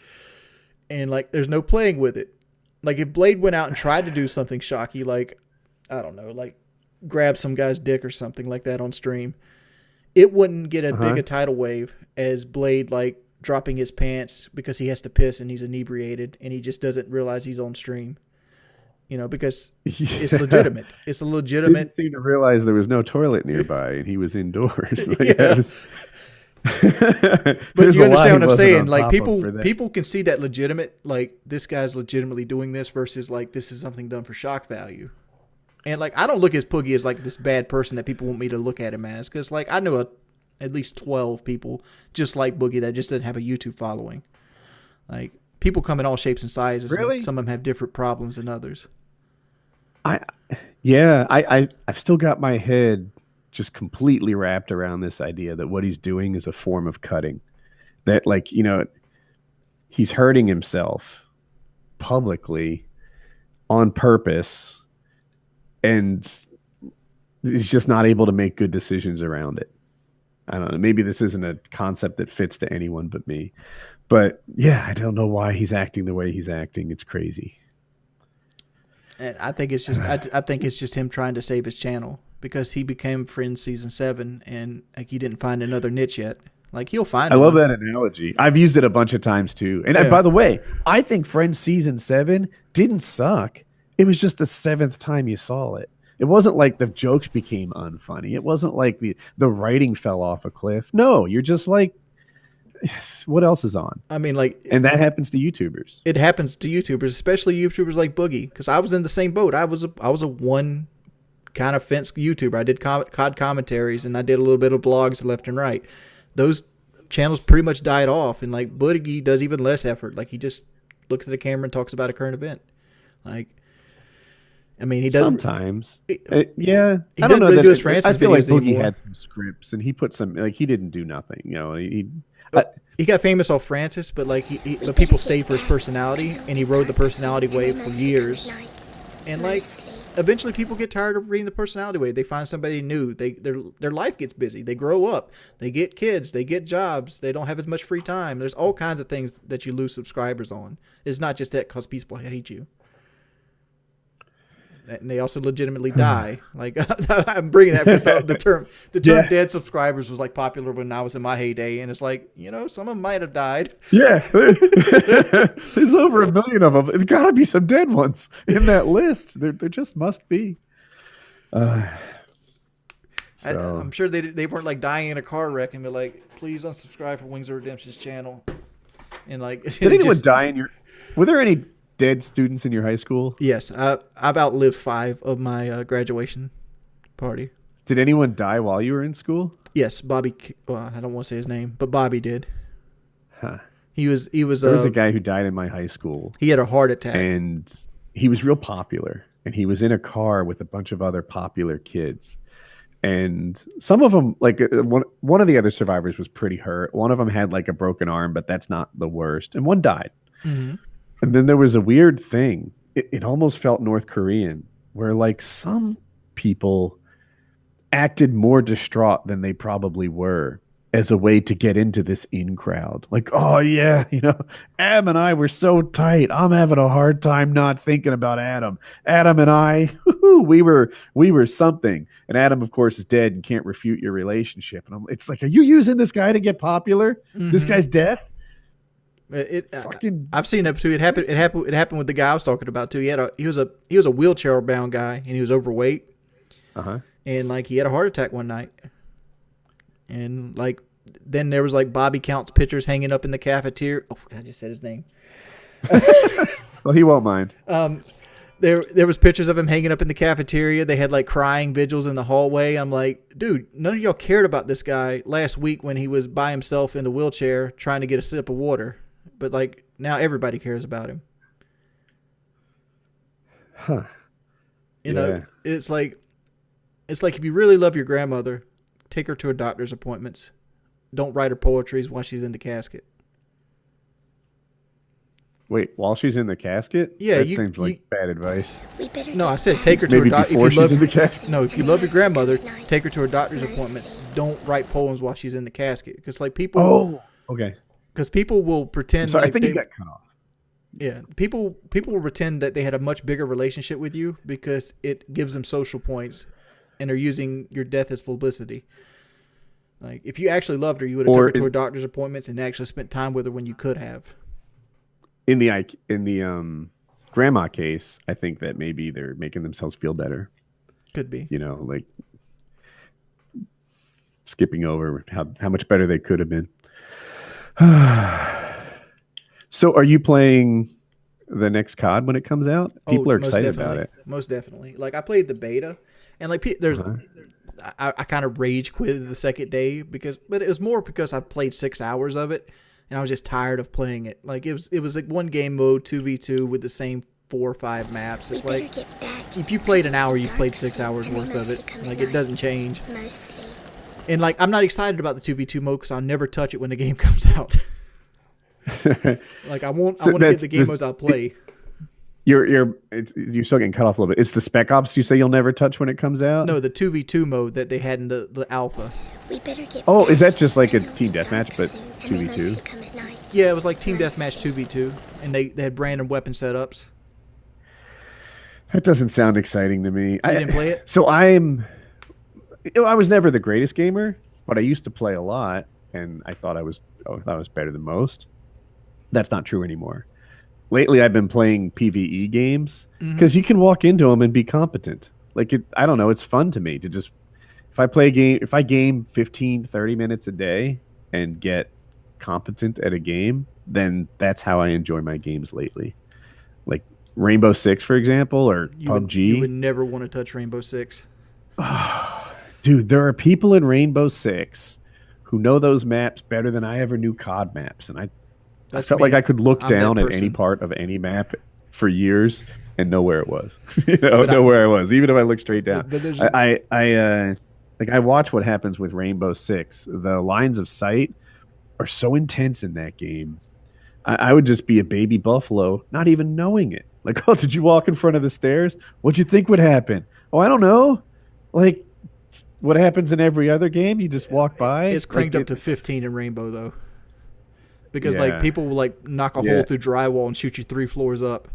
And like there's no playing with it. Like if Blade went out and tried to do something shocky, like I don't know, like grab some guy's dick or something like that on stream, it wouldn't get as big a tidal wave as Blade like dropping his pants because he has to piss and he's inebriated and he just doesn't realize he's on stream. You know, because it's legitimate. It's a legitimate. Didn't seem to realize there was no toilet nearby and he was indoors. Like, Yeah. it was... But you understand what I'm saying? Like people people can see that legitimate, like this guy's legitimately doing this versus like this is something done for shock value. And like I don't look at Poogie as like this bad person that people want me to look at him as, because like I know at least 12 people just like Boogie that just didn't have a YouTube following. Like people come in all shapes and sizes. Really? And some of them have different problems than others. I've still got my head just completely wrapped around this idea that what he's doing is a form of cutting. That like, you know, he's hurting himself publicly on purpose and he's just not able to make good decisions around it. I don't know. Maybe this isn't a concept that fits to anyone but me. But yeah, I don't know why he's acting the way he's acting. It's crazy. And I think it's just I think it's just him trying to save his channel because he became Friends season 7 and like he didn't find another niche yet. Like he'll find. I love that analogy. I've used it a bunch of times too. And by the way, I think Friends season 7 didn't suck. It was just the 7th time you saw it. It wasn't like the jokes became unfunny. It wasn't like the writing fell off a cliff. No, you're just like, what else is on? I mean, like, and that happens to YouTubers. It happens to YouTubers, especially YouTubers like Boogie, because I was in the same boat. I was a one kind of fence YouTuber. I did COD commentaries and I did a little bit of vlogs left and right. Those channels pretty much died off, and like Boogie does even less effort. Like he just looks at the camera and talks about a current event. Like, I mean, he does sometimes. Yeah, he I don't doesn't know. really do his Francis I feel like videos Boogie anymore. had some scripts and he put some. Like he didn't do nothing. You know, he got famous off Francis, but like the people stayed for his personality, and he rode the personality wave for years. And like, eventually, people get tired of reading the personality wave. They find somebody new. Their life gets busy. They grow up. They get kids. They get jobs. They don't have as much free time. There's all kinds of things that you lose subscribers on. It's not just that because people hate you. And they also legitimately die. Like I'm bringing that because the term dead subscribers was like popular when I was in my heyday, and it's like, you know, some of them might have died. Yeah, there's over 1 million of them. There's got to be some dead ones in that list. There just must be. I'm sure they weren't like dying in a car wreck and be like, please unsubscribe from Wings of Redemption's channel. And like, did anyone die in your? Were there any dead students in your high school? Yes, I've outlived 5 of my graduation party. Did anyone die while you were in school? Yes, Bobby. Well, I don't want to say his name, but Bobby did. Huh. He was. There was a guy who died in my high school. He had a heart attack, and he was real popular. And he was in a car with a bunch of other popular kids. And some of them, like one of the other survivors, was pretty hurt. One of them had like a broken arm, but that's not the worst. And one died. Mm-hmm. And then there was a weird thing. It almost felt North Korean, where like some people acted more distraught than they probably were as a way to get into this in crowd. Like, oh yeah, you know, Adam and I were so tight. I'm having a hard time not thinking about Adam. Adam and I, we were something. And Adam, of course, is dead and can't refute your relationship. And it's like, are you using this guy to get popular? Mm-hmm. This guy's dead. I've seen it too. It happened with the guy I was talking about too. He was a wheelchair bound guy, and he was overweight. And like he had a heart attack one night. And like then there was like Bobby Count's pictures hanging up in the cafeteria. Oh, I just said his name. Well, he won't mind. There was pictures of him hanging up in the cafeteria. They had like crying vigils in the hallway. I'm like, dude, none of y'all cared about this guy last week when he was by himself in the wheelchair trying to get a sip of water. But like now everybody cares about him. Huh. You know, it's like if you really love your grandmother, take her to her doctor's appointments. Don't write her poetries while she's in the casket. Wait, while she's in the casket? Yeah, that seems like bad advice. No, I said take her to her doctor. Before she's in the casket. No, if you love your grandmother, take her to her doctor's appointments. Don't write poems while she's in the casket, because like people. Oh, okay. Because people will pretend. I think you got cut off. Yeah, people will pretend that they had a much bigger relationship with you because it gives them social points, and are using your death as publicity. Like if you actually loved her, you would have took her to her doctor's appointments and actually spent time with her when you could have. In the grandma case, I think that maybe they're making themselves feel better. Could be. You know, like skipping over how much better they could have been. So are you playing the next COD when it comes out? People are excited about it. Most definitely. Like I played the beta, and like there's, I kind of rage quitted the second day but it was more because I played 6 hours of it, and I was just tired of playing it. Like it was like one game mode 2v2 with the same 4 or 5 maps. It's like if you played an hour, you've played 6 hours worth of it. Like it doesn't change. And like I'm not excited about the 2v2 mode because I'll never touch it when the game comes out. Like I want to get the game modes I'll play. You're still getting cut off a little bit. It's the Spec Ops you say you'll never touch when it comes out? No, the 2v2 mode that they had in the alpha. Oh, is that just like a team deathmatch but 2v2? Yeah, it was like team deathmatch 2v2, and they had random weapon setups. That doesn't sound exciting to me. You didn't play it? So I was never the greatest gamer, but I used to play a lot, and I thought I was better than most. That's not true anymore. Lately, I've been playing PvE games because you can walk into them and be competent. Like I don't know, it's fun to me to just if I game 15, 30 minutes a day and get competent at a game, then that's how I enjoy my games lately. Like Rainbow Six, for example, or PUBG. You would never want to touch Rainbow Six. Dude, there are people in Rainbow Six who know those maps better than I ever knew COD maps, and I felt like I could look down at any part of any map for years and know where it was. Know where I was, even if I looked straight down. I watch what happens with Rainbow Six. The lines of sight are so intense in that game. I would just be a baby buffalo, not even knowing it. Like, oh, did you walk in front of the stairs? What'd you think would happen? Oh, I don't know. Like, what happens in every other game? You just walk by. It's cranked up to 15 in Rainbow, though. Because like people will like knock a hole through drywall and shoot you 3 floors up.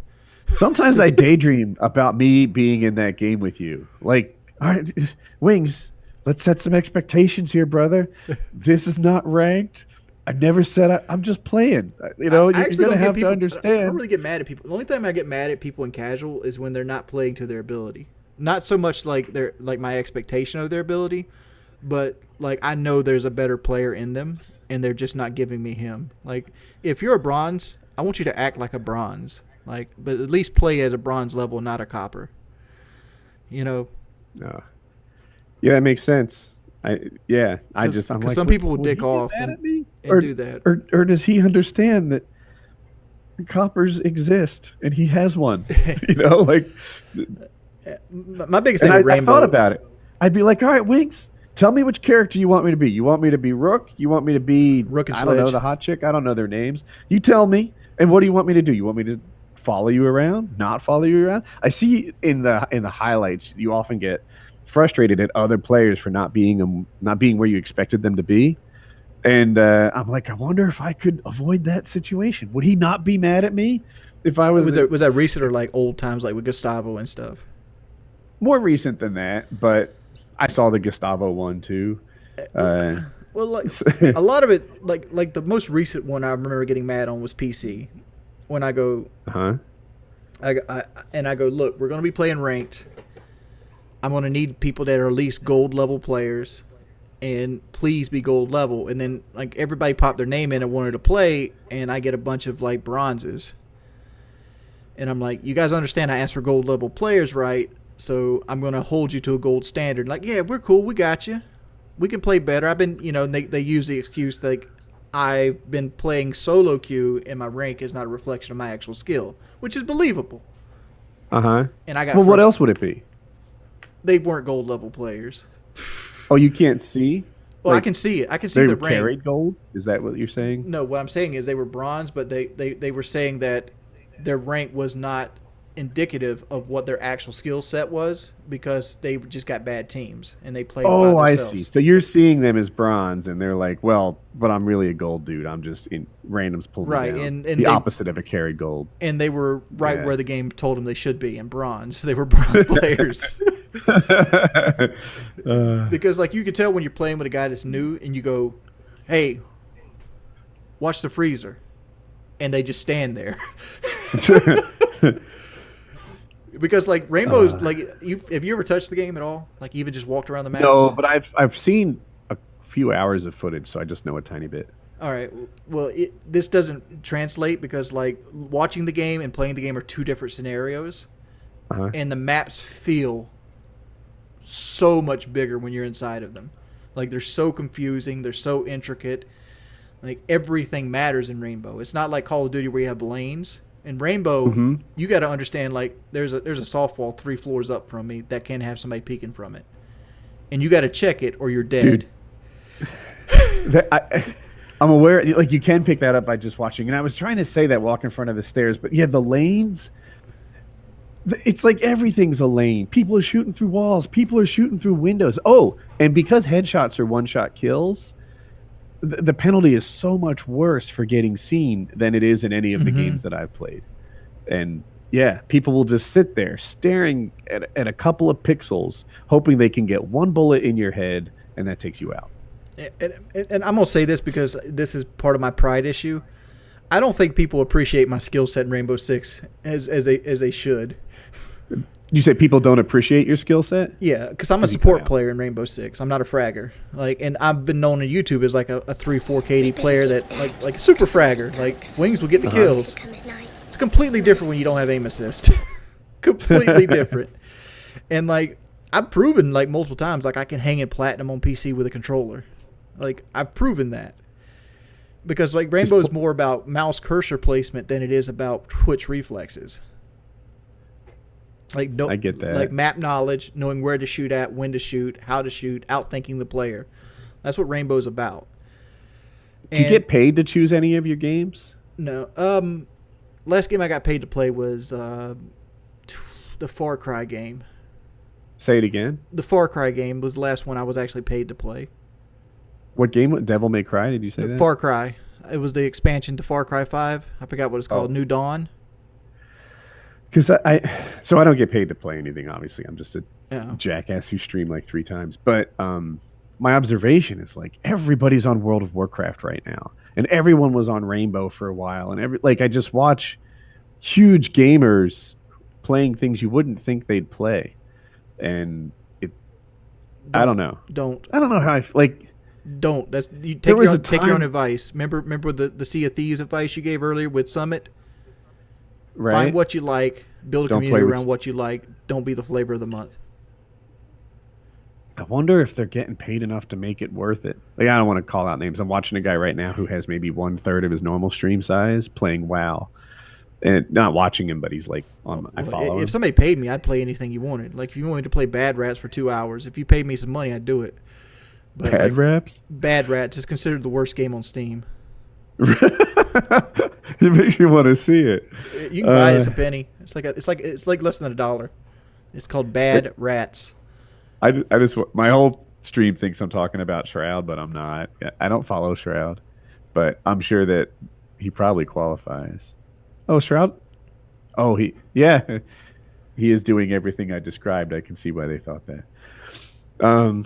Sometimes I daydream about me being in that game with you. Like, all right, Wings, let's set some expectations here, brother. This is not ranked. I never said I'm just playing. You're going to have to understand. I don't really get mad at people. The only time I get mad at people in casual is when they're not playing to their ability. Not so much like my expectation of their ability, but like I know there's a better player in them, and they're just not giving me him. Like, if you're a bronze, I want you to act like a bronze. Like, but at least play as a bronze level, not a copper. No. Yeah, that makes sense. I'm like, some people will dick off and do that. Or does he understand that coppers exist and he has one? Like. My biggest thing with Rainbow. I thought about it. I'd be like, all right, Wings, tell me which character you want me to be. You want me to be Rook? You want me to be Rook and I don't know, the hot chick? I don't know their names. You tell me. And what do you want me to do? You want me to follow you around? Not follow you around? I see in the highlights you often get frustrated at other players for not being where you expected them to be. And I'm like, I wonder if I could avoid that situation. Would he not be mad at me if I was? Was that recent or like old times, like with Gustavo and stuff? More recent than that, but I saw the Gustavo one too. Well, like a lot of it, like the most recent one I remember getting mad on was PC. When I go, I go, look, we're going to be playing ranked. I'm going to need people that are at least gold level players, and please be gold level. And then like everybody popped their name in and wanted to play, and I get a bunch of like bronzes. And I'm like, you guys understand I asked for gold level players, right? So I'm going to hold you to a gold standard. Like, yeah, we're cool. We got you. We can play better. I've been, they use the excuse like I've been playing solo queue and my rank is not a reflection of my actual skill, which is believable. And I got. Well, what else would it be? They weren't gold level players. Oh, you can't see? Well, I can see it. I can see the rank. They carried gold? Is that what you're saying? No, what I'm saying is they were bronze, but they were saying that their rank was not indicative of what their actual skill set was because they just got bad teams and they played by Oh, I see. themselves. So you're seeing them as bronze, and they're like, well, but I'm really a gold dude. I'm just in randoms pull me Right, down. and The they opposite of a carried gold. and they were right Yeah. where the game told them they should be in bronze. They were bronze players. Because like you could tell when you're playing with a guy that's new and you go, "Hey, watch the freezer," and they just stand there. Because like Rainbow's like you have you ever touched the game at all? Like even just walked around the maps? No, but I've seen a few hours of footage, so I just know a tiny bit. All right. Well, this doesn't translate because like watching the game and playing the game are two different scenarios, Uh-huh. and the maps feel so much bigger when you're inside of them. Like they're so confusing, they're so intricate. Like everything matters in Rainbow. It's not like Call of Duty where you have lanes. In Rainbow, you got to understand like there's a soft wall 3 floors up from me that can have somebody peeking from it, and you got to check it or you're dead. Dude. I'm aware, like you can pick that up by just watching. And I was trying to say that walk in front of the stairs, but yeah, the lanes. It's like everything's a lane. People are shooting through walls. People are shooting through windows. Oh, and because headshots are one-shot kills, the penalty is so much worse for getting seen than it is in any of the games that I've played. And yeah, people will just sit there staring at a couple of pixels, hoping they can get one bullet in your head, and that takes you out. And I'm gonna say this because this is part of my pride issue. I don't think people appreciate my skill set in Rainbow Six as they should. You say people don't appreciate your skill set? Yeah, because I'm a support player in Rainbow Six. I'm not a fragger. Like, and I've been known on YouTube as like a 3-4 KD player that like a super fragger. Like Wings will get the kills. It's completely different when you don't have aim assist. Completely different. And like I've proven like multiple times like I can hang in platinum on PC with a controller. Like I've proven that. Because like Rainbow is more about mouse cursor placement than it is about twitch reflexes. Like no, I get that. Like map knowledge, knowing where to shoot at, when to shoot, how to shoot, outthinking the player. That's what Rainbow's about. Do you get paid to choose any of your games? No. Last game I got paid to play was the Far Cry game. Say it again. The Far Cry game was the last one I was actually paid to play. What game? Devil May Cry? Did you say that? Far Cry. It was the expansion to Far Cry 5. I forgot what it's called. New Dawn. Because so I don't get paid to play anything. Obviously, I'm just a jackass who streamed like 3 times. But my observation is like everybody's on World of Warcraft right now, and everyone was on Rainbow for a while. And I just watch huge gamers playing things you wouldn't think they'd play, and I don't know. I don't know how Don't. That's you take your own advice. Remember the Sea of Thieves advice you gave earlier with Summit? Right. Find what you like, build a community around what you like. Don't be the flavor of the month. I wonder if they're getting paid enough to make it worth it. Like I don't want to call out names. I'm watching a guy right now who has maybe 1/3 of his normal stream size playing WoW. And not watching him, but he's like I follow him. If somebody paid me, I'd play anything you wanted. Like if you wanted to play Bad Rats for 2 hours, if you paid me some money, I'd do it. But Bad Rats? Bad Rats is considered the worst game on Steam. It makes you want to see it. You can buy it as a penny. It's like less than $1. It's called Bad Rats. I just my whole stream thinks I'm talking about Shroud, but I'm not. I don't follow Shroud, but I'm sure that he probably qualifies. Oh, Shroud? Oh, he is doing everything I described. I can see why they thought that.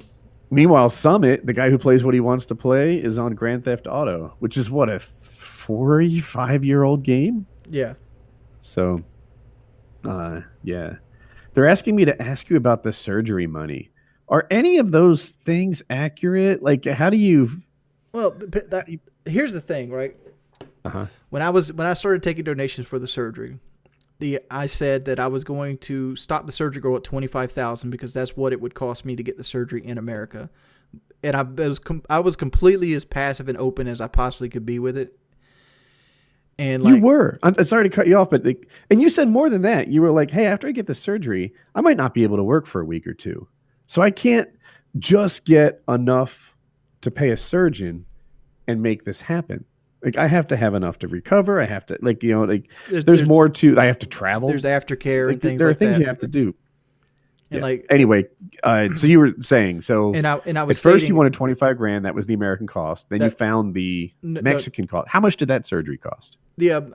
Meanwhile, Summit, the guy who plays what he wants to play, is on Grand Theft Auto, which is what, a 45-year-old game? Yeah. So, yeah. They're asking me to ask you about the surgery money. Are any of those things accurate? Like, how do you... Well, here's the thing, right? Uh-huh. When I started taking donations for the surgery, I said that I was going to stop the surgery goal at $25,000 because that's what it would cost me to get the surgery in America, and I was completely as passive and open as I possibly could be with it. And you were. I'm sorry to cut you off, but and you said more than that. You were like, "Hey, after I get the surgery, I might not be able to work for a week or two, so I can't just get enough to pay a surgeon and make this happen." Like I have to have enough to recover. I have to like like there's there's more to. I have to travel. there's aftercare and Like things there are like things that. you have to do. And Yeah. like, Anyway, so you were saying so. and I At was first, you stating wanted 25 grand. That was the American cost. Then you that found the no, Mexican cost. How much did that surgery cost? the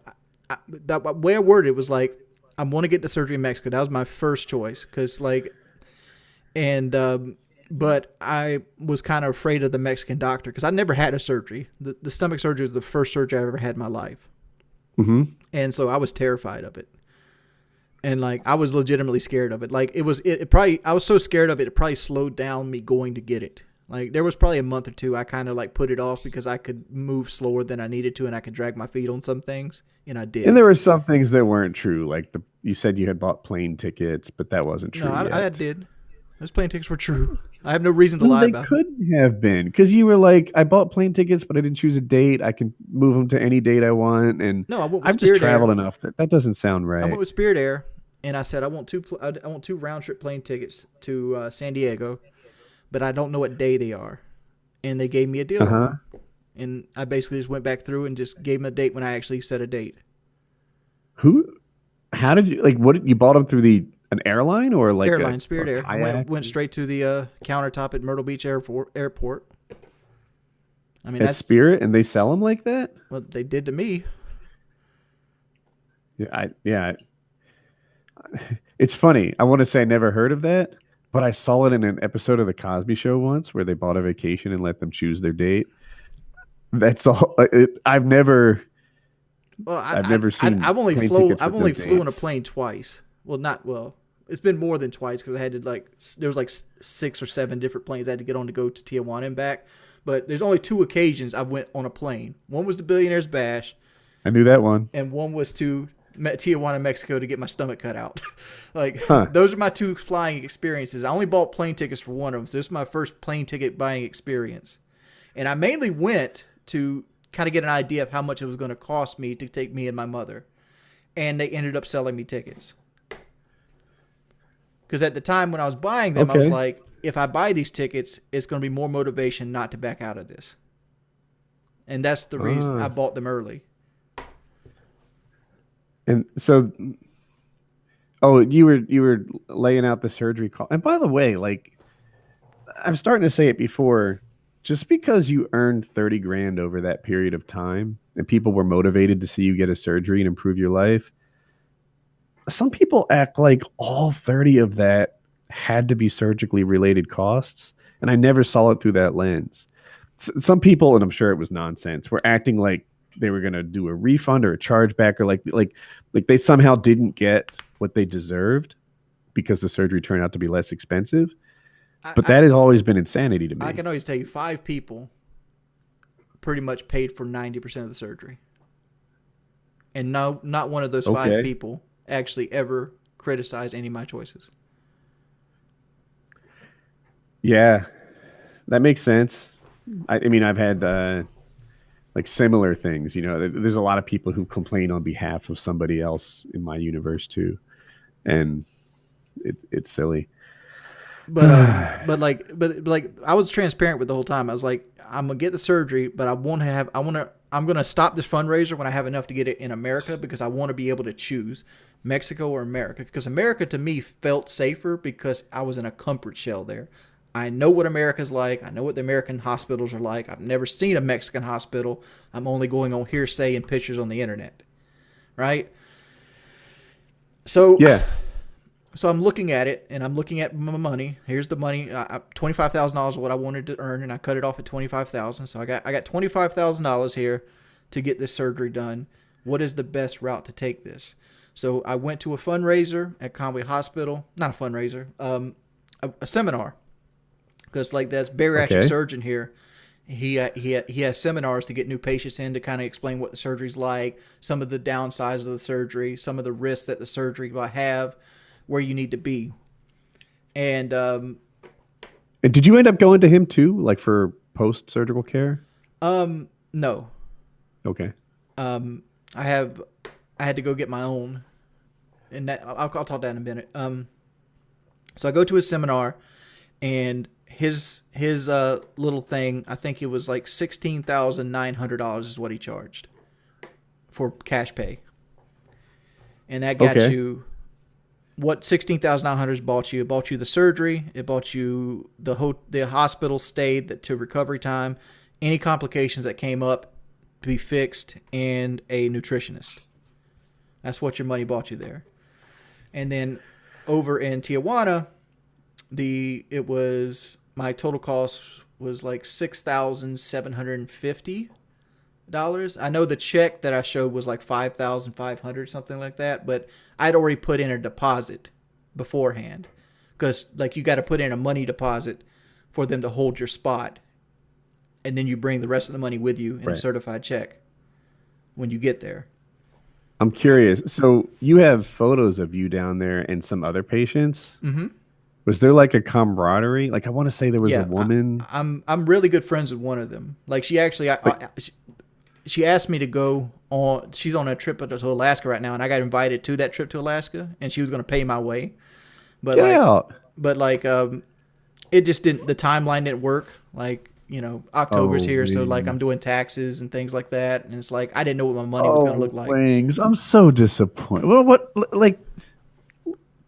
way I worded it was like, I want to get the surgery in Mexico. That was my first choice because like, and but I was kind of afraid of the Mexican doctor because I never had a surgery. The stomach surgery was the first surgery I ever had in my life, Mm-hmm. and so I was terrified of it. And like I was legitimately scared of it. Like it probably I was so scared of it, it probably slowed down me going to get it. Like there was probably a month or two I kind of like put it off because I could move slower than I needed to, and I could drag my feet on some things, and I And did. there were some things that weren't true, like you said you had bought plane tickets, but that wasn't No, true I yet. did. Those plane tickets were true. I have no reason to Well, lie they about it. couldn't have been because you were like, I bought plane tickets, but I didn't choose a date. I can move them to any date I want, and No, I went with I've just Spirit traveled Air. enough that that doesn't sound I went right. with Spirit Air, and I said I want two round trip plane tickets to San Diego, but I don't know what day they are, and they gave me a Uh deal on huh. them. And I basically just went back through and just gave them a date when I actually set a date. Who? How did you like? What you bought them through the an airline or like Airline, a Spirit Air. I kayak went straight to the countertop at Myrtle Beach Airport. I mean, at that's Spirit, and they sell them like that? what they did to me. Yeah. It's funny. I want to say I never heard of that, but I saw it in an episode of the Cosby Show once where they bought a vacation and let them choose their date. That's all. Well, I've never seen plane tickets I've with no only flew on a dates. plane twice. Well, not well. It's been more than twice because I had to like there was like 6 or 7 different planes I had to get on to go to Tijuana and back. But there's only 2 occasions I went on a plane. One was the Billionaires Bash, I knew that one. and one was to Tijuana, Mexico, to get my stomach cut out. Like Huh. those are my 2 flying experiences. I only bought plane tickets for one of them. So this is my first plane ticket buying experience, and I mainly went to kind of get an idea of how much it was going to cost me to take me and my mother, and they ended up selling me tickets. Because at the time when I was buying them, I was Okay. like, if I buy these tickets, it's going to be more motivation not to back out of this. And that's the reason I Ah. bought them early. And so, oh, you were laying out the surgery call. And by the way, like I'm starting to say it before, just because you earned 30 grand over that period of time and people were motivated to see you get a surgery and improve your life, some people act like all 30 of that had to be surgically related costs. And I never saw it through that lens. Some people, and I'm sure it was nonsense, were acting like they were going to do a refund or a chargeback or like they somehow didn't get what they deserved because the surgery turned out to be less expensive. I, But I, that has always been insanity to I me. can always tell you 5 people pretty much paid for 90% of the surgery. And no, not one of those 5 people actually ever criticized any of my choices. Yeah, that makes sense. I mean, I've had like similar things. There's a lot of people who complain on behalf of somebody else in my universe too, and it's silly. But I was transparent with the whole time. I was like, I'm gonna get the surgery, but I'm gonna stop this fundraiser when I have enough to get it in America because I want to be able to choose Mexico or America because America to me felt safer because I was in a comfort shell there. I know what America's like. I know what the American hospitals are like. I've never seen a Mexican hospital. I'm only going on hearsay and pictures on the internet, right? So Yeah. So I'm looking at it, and I'm looking at my money. Here's the money. $25,000 is what I wanted to earn, and I cut it off at $25,000. So I got $25,000 here to get this surgery done. What is the best route to take this? So I went to a fundraiser at Conway Hospital. Not a fundraiser, a seminar, because like that's bariatric Okay. surgeon here. He has seminars to get new patients in to kind of explain what the surgery's like, some of the downsides of the surgery, some of the risks that the surgery will have, where you need to be. And And did you end up going to him too, like for post surgical care? no, Okay. I had to go get my own, and that I'll talk that in a minute. So I go to his seminar, and his little thing, I think it was like $16,900 is what he charged for cash pay, and that got you what $16,900 bought you. It bought you the surgery, it bought you the hospital stay to recovery time, any complications that came up to be fixed, and a nutritionist. That's what your money bought you there. And then over in Tijuana, my total cost was like $6,750. I know the check that I showed was like $5,500, something like that, but I'd already put in a deposit beforehand, because like you got to put in a money deposit for them to hold your spot, and then you bring the rest of the money with you in a certified check when you get there. I'm curious. So you have photos of you down there and some other patients. Mm-hmm. Was there like a camaraderie? Like I want to say there was a woman. I'm really good friends with one of them. Like she actually, she asked me to go on. She's on a trip to Alaska right now, and I got invited to that trip to Alaska, and she was going to pay my way. But it just didn't. The timeline didn't work. Like, you know, October's here, so like I'm doing taxes and things like that, and it's like I didn't know what my money was going to look like. Wings, I'm so disappointed. Well,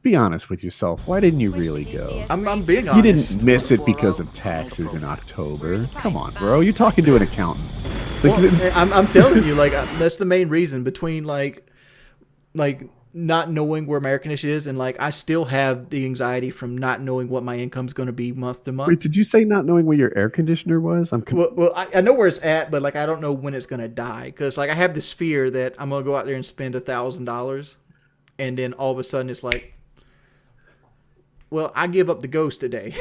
be honest with yourself. Why didn't you really go? I'm being honest. You didn't miss it because of taxes in October. Come on, bro. You're talking to an accountant. Well, I'm telling you, like that's the main reason between like not knowing where American Condition is, and like I still have the anxiety from not knowing what my income's going to be month to month. Wait, did you say not knowing where your air conditioner was? Well, I know where it's at, but like I don't know when it's going to die, because like I have this fear that I'm going to go out there and spend $1,000, and then all of a sudden it's like, well, I give up the ghost today.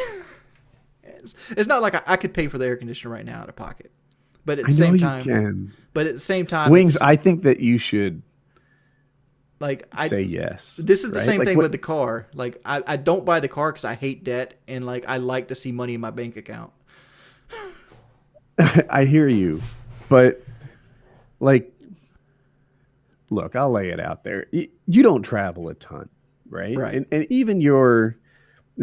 It's not like I could pay for the air conditioner right now out of pocket, but at the same time, Wings, I think that you should say yes. This is the same thing with the car. Like I don't buy the car because I hate debt, and like I like to see money in my bank account. I hear you, but like, look, I'll lay it out there. You don't travel a ton, right? And even your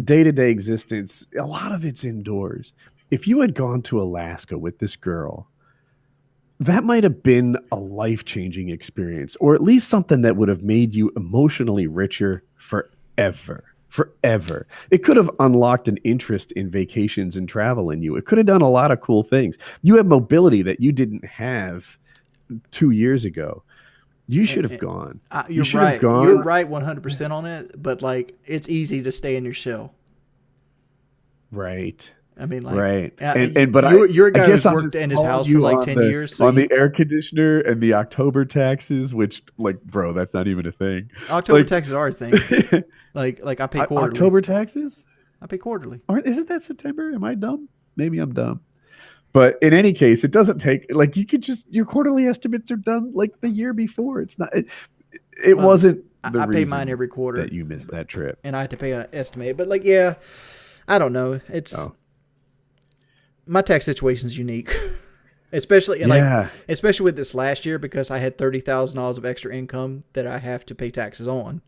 day-to-day existence, a lot of it's indoors. If you had gone to Alaska with this girl, that might have been a life-changing experience, or at least something that would have made you emotionally richer forever. It could have unlocked an interest in vacations and travel in you. It could have done a lot of cool things. You have mobility that you didn't have 2 years ago. You should have gone. You're right. You're right 100% on it, but like it's easy to stay in your shell. Right. I mean, like, right. But you're a guy who's worked in his house for like 10 years. So on the air conditioner and the October taxes, which, like, bro, that's not even a thing. October taxes are a thing. like I pay quarterly. October taxes? I pay quarterly. Isn't that September? Am I dumb? Maybe I'm dumb. But in any case, it doesn't take, like, you could just, your quarterly estimates are done like the year before. It's not, it wasn't the I pay reason mine every quarter that you missed that trip. And I have to pay an estimate. But like, yeah, I don't know. It's, my tax situation is unique, especially especially with this last year, because I had $30,000 of extra income that I have to pay taxes on.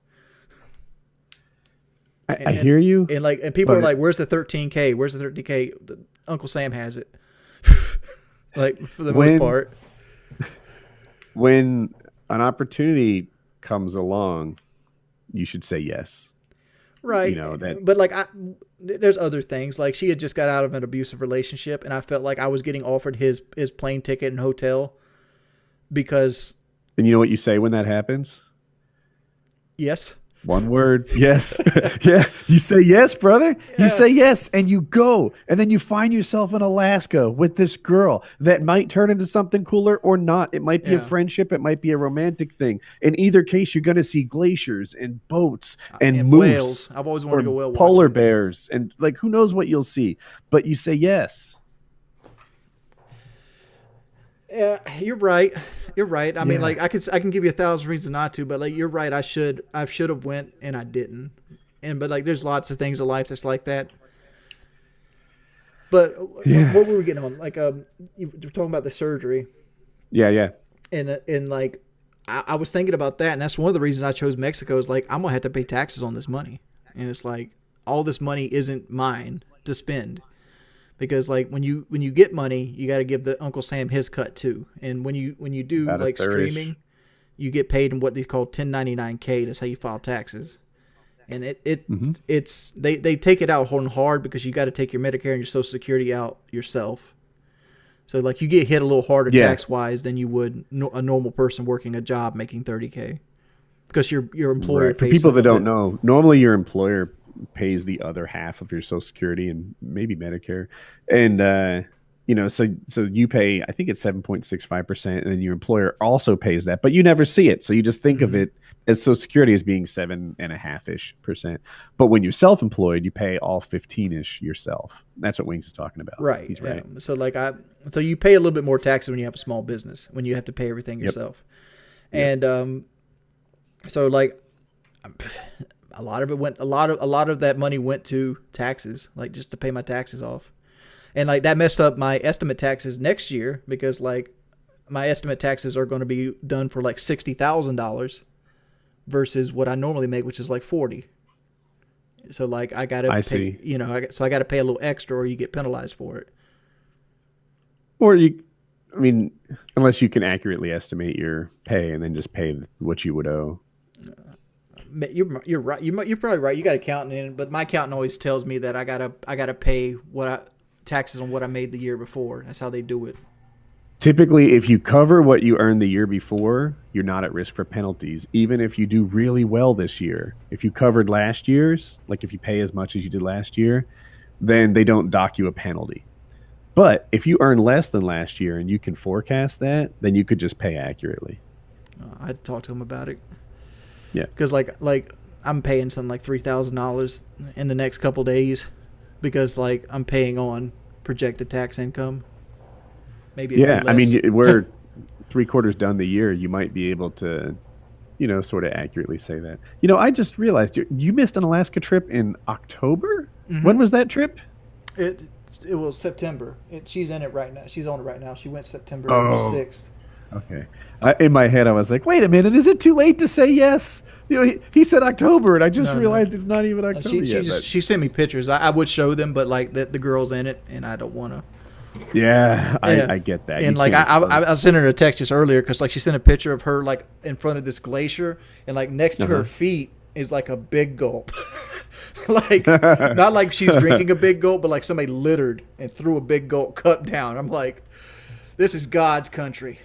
I hear you. And people are like, "Where's the 13K? Where's the 13K?" Uncle Sam has it. Like for the most part. When an opportunity comes along, you should say yes. Right. You know that. But like there's other things. Like she had just got out of an abusive relationship, and I felt like I was getting offered his plane ticket and hotel because. And you know what you say when that happens? Yes. One word. Yes. Yeah. You say yes, brother. You say yes, and you go. And then you find yourself in Alaska with this girl that might turn into something cooler or not. It might be a friendship. It might be a romantic thing. In either case, you're going to see glaciers and boats and moose. Whales. I've always wanted to go whale watching. Polar bears. And like, who knows what you'll see. But you say yes. Yeah, you're right. You're right. I mean, like I can give you 1,000 reasons not to, but like you're right. I should have went and I didn't. But like there's lots of things in life that's like that. But what were we getting on? Like you were talking about the surgery. Yeah. And like I was thinking about that, and that's one of the reasons I chose Mexico. Is like I'm gonna have to pay taxes on this money, and it's like all this money isn't mine to spend. because like when you get money, you got to give the Uncle Sam his cut too. And when you do About a like third-ish. streaming, you get paid in what they call 1099K. That's how you file taxes. And it's they take it out hard because you got to take your Medicare and your Social Security out yourself. So like you get hit a little harder tax wise than you would a normal person working a job making $30K, because your employer Right. For pays people that some of don't know, normally your employer pays the other half of your Social Security and maybe Medicare, and so you pay, I think it's 7.65%, and then your employer also pays that, but you never see it, so you just think of it as Social Security as being 7.5%. But when you're self-employed, you pay all 15ish yourself. That's what Wings is talking about. Right. He's right. So like so you pay a little bit more taxes when you have a small business, when you have to pay everything yourself. And so like a lot of that money went to taxes, like just to pay my taxes off. And like that messed up my estimate taxes next year, because like my estimate taxes are going to be done for like $60,000 versus what I normally make, which is like 40. So like I got to pay, see. So I got to pay a little extra, or you get penalized for it. Or unless you can accurately estimate your pay and then just pay what you would owe. You're right. You're probably right. You got accountant in, but my accountant always tells me that I gotta pay taxes on what I made the year before. That's how they do it. Typically, if you cover what you earned the year before, you're not at risk for penalties, even if you do really well this year. If you covered last year's, like if you pay as much as you did last year, then they don't dock you a penalty. But if you earn less than last year and you can forecast that, then you could just pay accurately. I had to talk to him about it. Yeah. Because like I'm paying something like $3,000 in the next couple days, because like I'm paying on projected tax income. Maybe I mean, we're 3/4 done the year. You might be able to, sort of accurately say that. I just realized you missed an Alaska trip in October. Mm-hmm. When was that trip? It was September. She's in it right now. She's on it right now. She went September 6th. Okay. In my head, I was like, wait a minute, is it too late to say yes? He said October, and I just realized it's not even October yet. She sent me pictures. I would show them, but like the girl's in it, and I don't want to. Yeah, I get that. And like I sent her a text just earlier, because like she sent a picture of her like in front of this glacier, and like next to her feet is like a big gulp. Like not like she's drinking a big gulp, but like somebody littered and threw a big gulp cup down. I'm like, this is God's country.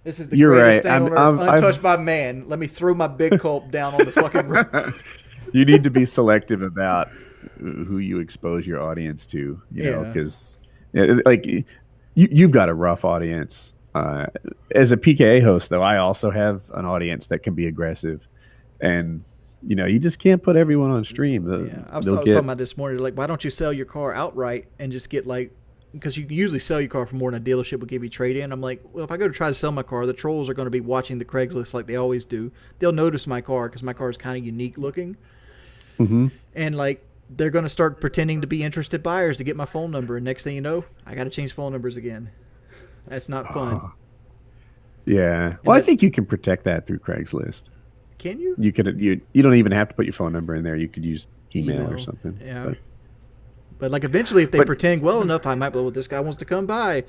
This is the greatest thing on earth, untouched by man. Let me throw my big gulp down on the fucking road. You need to be selective about who you expose your audience to, because like you've got a rough audience. As a PKA host, though, I also have an audience that can be aggressive, and you just can't put everyone on stream. I was talking about this morning. Like, why don't you sell your car outright and just get like, because you can usually sell your car for more than a dealership will give you trade in. I'm like, well, if I go to try to sell my car, the trolls are going to be watching the Craigslist like they always do. They'll notice my car because my car is kind of unique looking, and like they're going to start pretending to be interested buyers to get my phone number. And next thing you know, I got to change phone numbers again. That's not fun. Yeah. Well, I think you can protect that through Craigslist. Can you? You could. You don't even have to put your phone number in there. You could use email or something. Yeah. But like eventually, if they pretend well enough, I might be, well, this guy wants to come by.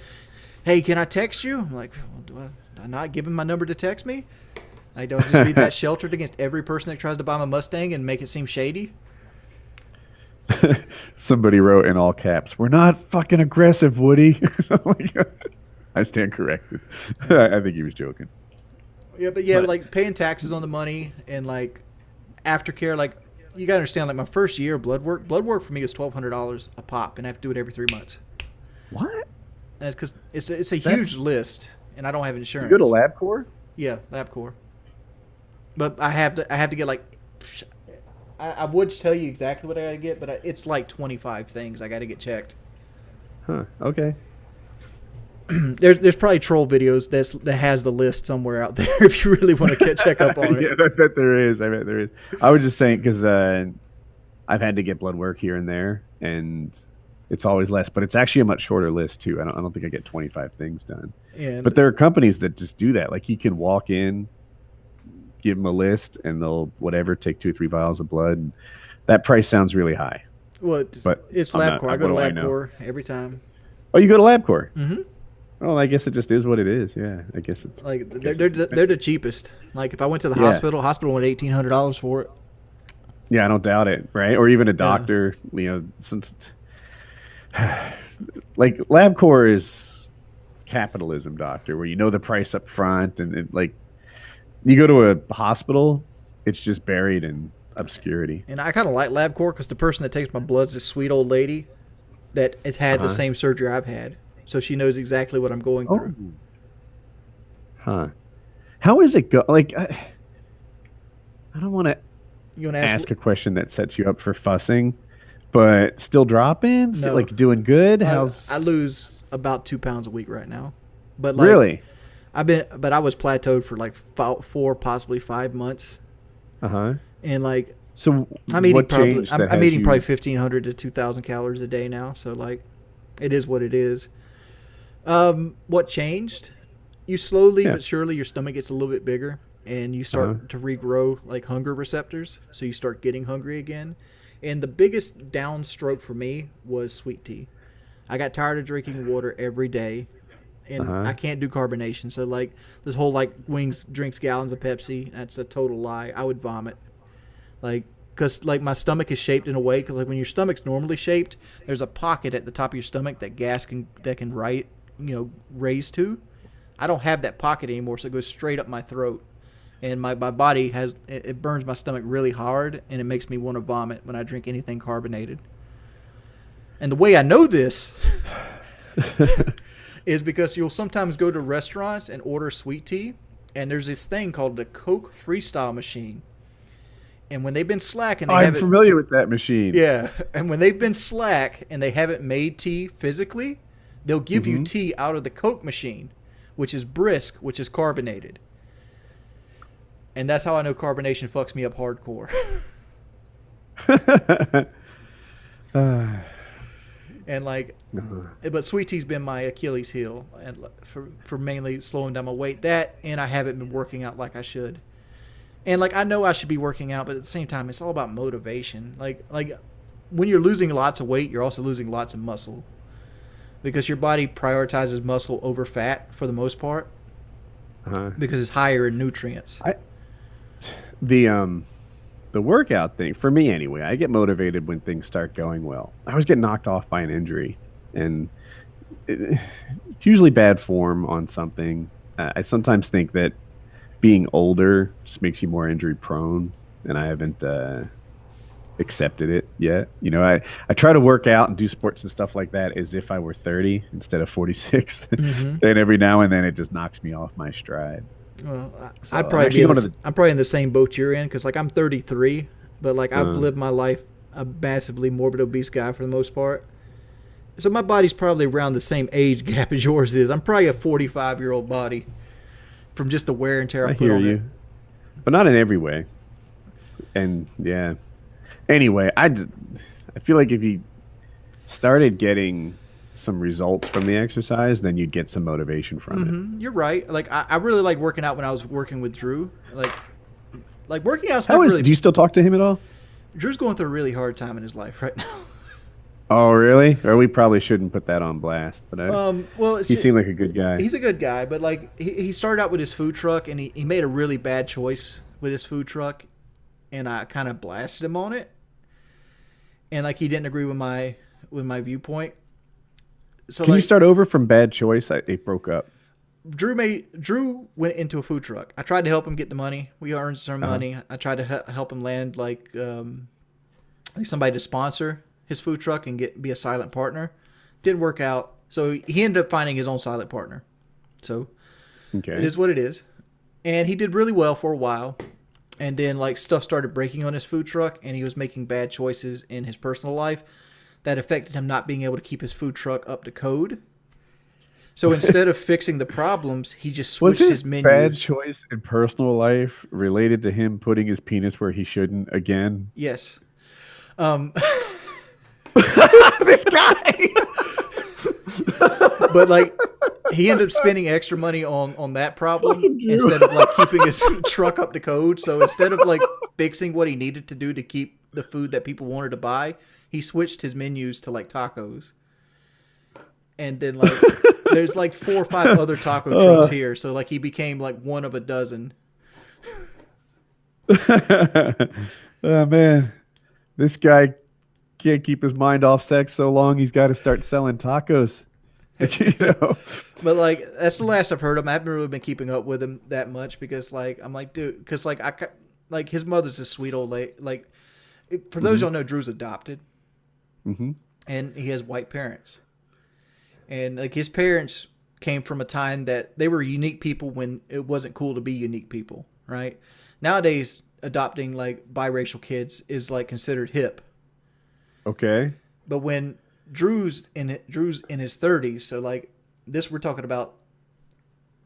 Hey, can I text you? I'm like, well, do I not give him my number to text me? I don't just be that sheltered against every person that tries to buy my Mustang and make it seem shady. Somebody wrote in all caps, "We're not fucking aggressive, Woody." Oh my God. I stand corrected. I think he was joking. Yeah, but like paying taxes on the money and like aftercare, like you gotta understand, like my first year of blood work for me was $1,200 a pop, and I have to do it every 3 months. What? And because it's a huge list, and I don't have insurance. You go to LabCorp? Yeah, LabCorp. But I have to get like, I would tell you exactly what I gotta get, but it's like 25 things I gotta get checked. Huh? Okay. There's probably troll videos that has the list somewhere out there if you really want to check up on it. Yeah, I bet there is. I was just saying because I've had to get blood work here and there, and it's always less, but it's actually a much shorter list too. I don't think I get 25 things done. But there are companies that just do that. Like you can walk in, give them a list, and they'll take 2 or 3 vials of blood. And that price sounds really high. Well, but it's I'm not. LabCorp. I go to What do I know? LabCorp every time. Oh, you go to LabCorp? Mm-hmm. Well, I guess it just is what it is. Yeah, I guess it's Like I guess they're it's they're the cheapest. Like if I went to the Yeah. hospital wanted $1,800 for it. Yeah, I don't doubt it, right? Or even a Yeah. doctor, since like LabCorp is capitalism, doctor, where you know the price up front, and like you go to a hospital, it's just buried in obscurity. And I kind of like LabCorp because the person that takes my blood's this sweet old lady that has had the same surgery I've had, so she knows exactly what I'm going Oh, through. huh? How is it go? Like, I don't want to You want to ask a question that sets you up for fussing, but still dropping, No. like doing good. I How's lose about 2 pounds a week right now, but like really? I was plateaued for like 4, possibly 5 months, and like So I'm eating what probably changed I'm, that I'm has eating you- probably 1,500 to 2,000 calories a day now. So like, it is what it is. What changed? You slowly but surely your stomach gets a little bit bigger, and you start to regrow like hunger receptors. So you start getting hungry again. And the biggest downstroke for me was sweet tea. I got tired of drinking water every day, and I can't do carbonation. So like this whole like Wings drinks gallons of Pepsi, that's a total lie. I would vomit. Like, because like my stomach is shaped in a way, because like when your stomach's normally shaped, there's a pocket at the top of your stomach that gas can raise to. I don't have that pocket anymore, so it goes straight up my throat, and my body it burns my stomach really hard, and it makes me want to vomit when I drink anything carbonated. And the way I know this is because you'll sometimes go to restaurants and order sweet tea, and there's this thing called the Coke Freestyle machine. And when they've been slack and I'm familiar with that machine. Yeah, and when they've been slack and they haven't made tea physically, they'll give you tea out of the Coke machine, which is brisk, which is carbonated. And that's how I know carbonation fucks me up hardcore. And like, but sweet tea's been my Achilles heel, and for mainly slowing down my weight. That, and I haven't been working out like I should. And like, I know I should be working out, but at the same time, it's all about motivation. Like when you're losing lots of weight, you're also losing lots of muscle, because your body prioritizes muscle over fat for the most part, because it's higher in nutrients. The workout thing, for me anyway, I get motivated when things start going well. I always get knocked off by an injury, and it's usually bad form on something. I sometimes think that being older just makes you more injury prone, and I haven't accepted it yet. I try to work out and do sports and stuff like that as if I were 30 instead of 46. And every now and then it just knocks me off my stride. Well, So I'm I'm probably actually I'm probably in the same boat you're in, because like I'm 33, but like I've lived my life a massively morbid obese guy for the most part. So my body's probably around the same age gap as yours is. I'm probably a 45-year-old body from just the wear and tear I put hear on you, it. but not in every way. And yeah, anyway, I feel like if you started getting some results from the exercise, then you'd get some motivation from it. You're right. Like I really liked working out when I was working with Drew. Like working out's How not is? really. Do you still talk to him at all? Drew's going through a really hard time in his life right now. Oh, really? Or we probably shouldn't put that on blast. But Well, he seemed like a good guy. He's a good guy, but like he started out with his food truck, and he made a really bad choice with his food truck, and I kind of blasted him on it, and like he didn't agree with my viewpoint. So Can you start over from bad choice? It broke up. Drew went into a food truck. I tried to help him get the money. We earned some money. I tried to help him land like somebody to sponsor his food truck and be a silent partner. Didn't work out. So he ended up finding his own silent partner. So Okay. it is what it is. And he did really well for a while. And then like stuff started breaking on his food truck, and he was making bad choices in his personal life that affected him not being able to keep his food truck up to code. So instead of fixing the problems, he just switched Was his his menus. bad choice in personal life related to him putting his penis where he shouldn't again? Yes. This guy. But like he ended up spending extra money on that problem Fucking Drew. instead of like keeping his truck up to code. So instead of like fixing what he needed to do to keep the food that people wanted to buy, he switched his menus to like tacos. And then like there's like 4 or 5 other taco trucks here, so like he became like one of a dozen. Oh man, this guy can't keep his mind off sex so long. He's got to start selling tacos. You know? But like that's the last I've heard of him. I haven't really been keeping up with him that much because like I'm like, dude, because like his mother's a sweet old lady. Like for those who don't know, Drew's adopted, and he has white parents, and like his parents came from a time that they were unique people when it wasn't cool to be unique people, right? Nowadays, adopting like biracial kids is like considered hip. Okay. But when Drew's in his 30s, so like this we're talking about,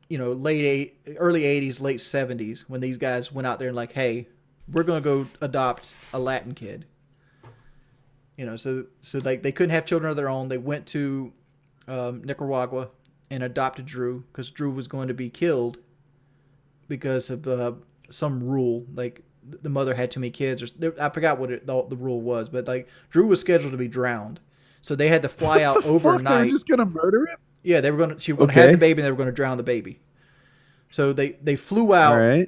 you know, early 80s, late 70s, when these guys went out there and like, hey, we're gonna go adopt a Latin kid. You know, so like they couldn't have children of their own. They went to Nicaragua and adopted Drew because Drew was going to be killed because of some rule, like the mother had too many kids, or I forgot what the rule was, but like Drew was scheduled to be drowned, so they had to fly out overnight. Fuck, they were just gonna murder him? Yeah, she was gonna have the baby, and they were gonna drown the baby. So they flew out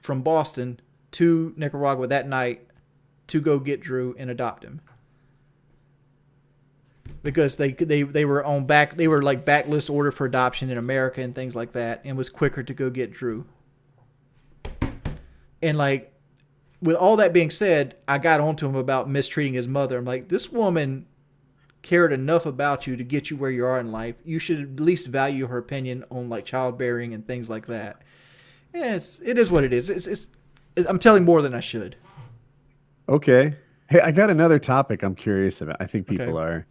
from Boston to Nicaragua that night to go get Drew and adopt him because they were they were like backlist order for adoption in America and things like that, and it was quicker to go get Drew. And like, with all that being said, I got onto him about mistreating his mother. I'm like, this woman cared enough about you to get you where you are in life. You should at least value her opinion on like childbearing and things like that. Yeah, it is what it is. I'm telling more than I should. Okay. Hey, I got another topic I'm curious about. I think people are.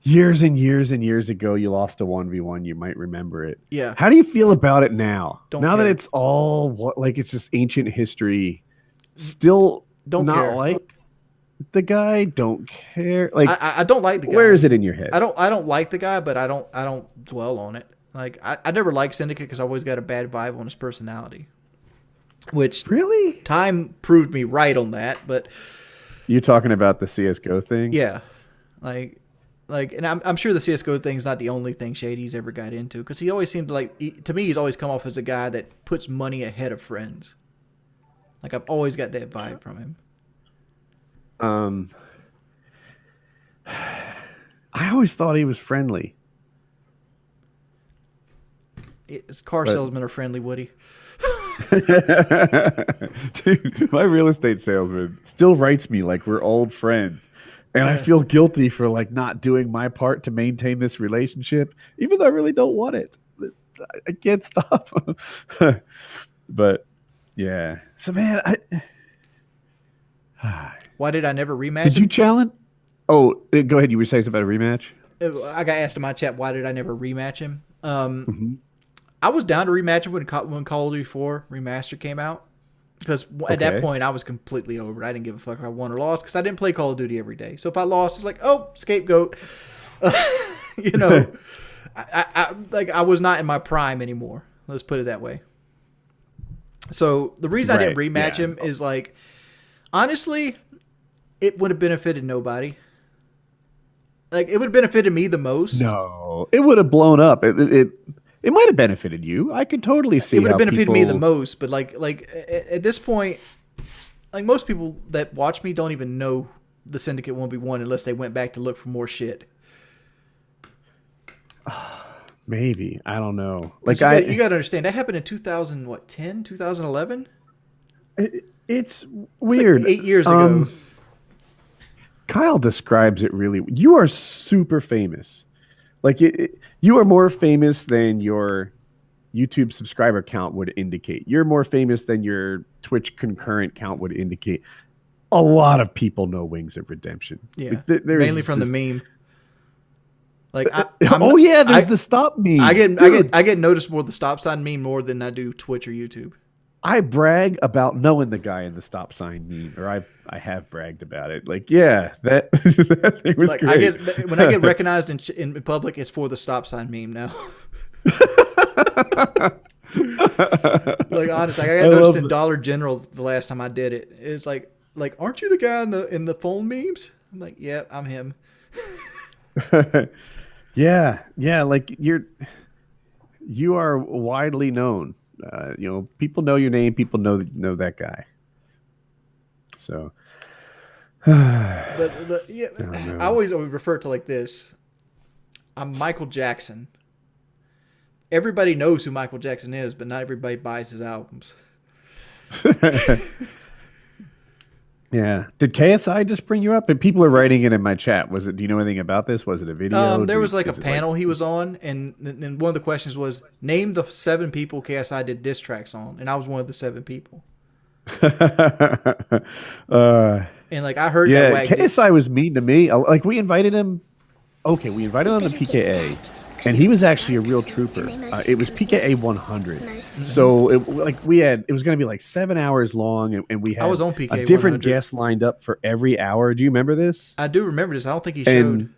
Years and years and years ago, you lost a 1v1. You might remember it. Yeah. How do you feel about it now? Don't now care. that it's all like it's just ancient history. Still don't not care. Like the guy. Don't care. Like I don't like the guy. Where is it in your head? I don't like the guy, but I don't dwell on it. Like I never liked Syndicate because I always got a bad vibe on his personality. Which really time proved me right on that. But you talking about the CS:GO thing? Yeah, like, and I'm sure the CS:GO thing's not the only thing Shady's ever got into, because he always seemed to me, he's always come off as a guy that puts money ahead of friends. Like, I've always got that vibe from him. I always thought he was friendly. Car salesmen are friendly, Woody. Dude, my real estate salesman still writes me like we're old friends. And I feel guilty for like not doing my part to maintain this relationship, even though I really don't want it. I can't stop. But yeah. So man, why did I never rematch Did him? you challenge? Oh, go ahead. You were saying something about a rematch? I got asked in my chat, why did I never rematch him? I was down to rematch him when Call of Duty 4 Remastered came out. Because at that point, I was completely over it. I didn't give a fuck if I won or lost because I didn't play Call of Duty every day. So if I lost, it's like, oh, scapegoat. You know, I was not in my prime anymore. Let's put it that way. So the reason I didn't rematch him is like, honestly, it would have benefited nobody. Like, it would have benefited me the most. No, it would have blown up. It might have benefited you. I could totally see. It would have benefited me the most, but like at this point, like most people that watch me don't even know the Syndicate 1v1 unless they went back to look for more shit. Maybe. I don't know. Like you got to understand that happened in 2010, 2011. It's weird. Like 8 years ago. Kyle describes it really. You are super famous. Like you are more famous than your YouTube subscriber count would indicate. You're more famous than your Twitch concurrent count would indicate. A lot of people know Wings of Redemption. Yeah, like, mainly from the meme. Like, there's the stop meme. I get noticed more the stop sign meme more than I do Twitch or YouTube. I brag about knowing the guy in the stop sign meme, or I have bragged about it. Like, yeah, that thing was like, great. When I get recognized in public, it's for the stop sign meme now. Like, honestly, I got noticed in Dollar General the last time I did it. It's like, like, aren't you the guy in the phone memes? I'm like, yeah, I'm him. Yeah, like you are widely known. People know your name. People know that guy. So, But yeah, I don't I know. always refer to like this. I'm Michael Jackson. Everybody knows who Michael Jackson is, but not everybody buys his albums. Yeah. Did KSI just bring you up? And people are writing it in my chat. Was it? Do you know anything about this? Was it a video? There was like a Was it like? panel he was on, and then one of the questions was name the 7 people KSI did diss tracks on, and I was one of the 7 people. uh, And like I heard that yeah, wag. KSI was mean to me. Like we invited him. Okay, we invited him to PKA, and he was actually a real trooper. It was PKA 100. So it was going to be like 7 hours long, and we had I was on PKA a different 100. guest lined up for every hour. Do you remember this? I do remember this. I don't think he And showed.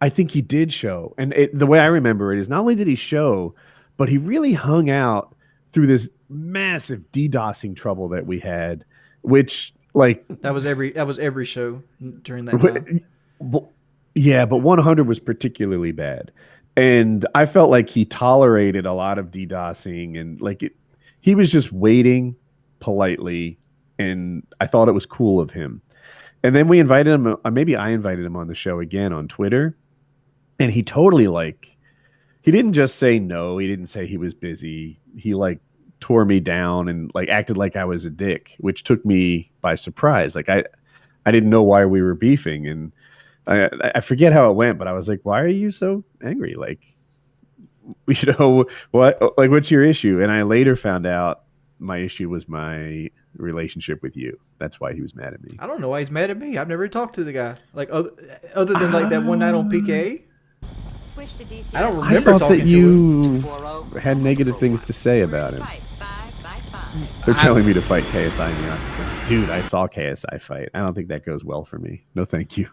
I think he did show. And the way I remember it is not only did he show, but he really hung out through this massive DDoSing trouble that we had, which like That was every show during that time. Yeah, but 100 was particularly bad. And I felt like he tolerated a lot of DDoSing and he was just waiting politely. And I thought it was cool of him. And then we invited him, maybe I invited him on the show again on Twitter. And he totally he didn't just say no. He didn't say he was busy. He tore me down and acted like I was a dick, which took me by surprise. I didn't know why we were beefing. And I forget how it went, but I was like, why are you so angry? What's your issue? And I later found out my issue was my relationship with you. That's why he was mad at me. I don't know why he's mad at me. I've never talked to the guy. Other than that one night on PKA. I don't remember I thought talking that you had negative things to say about him. They're telling me to fight KSI in the octagon. Dude, I saw KSI fight. I don't think that goes well for me. No, thank you.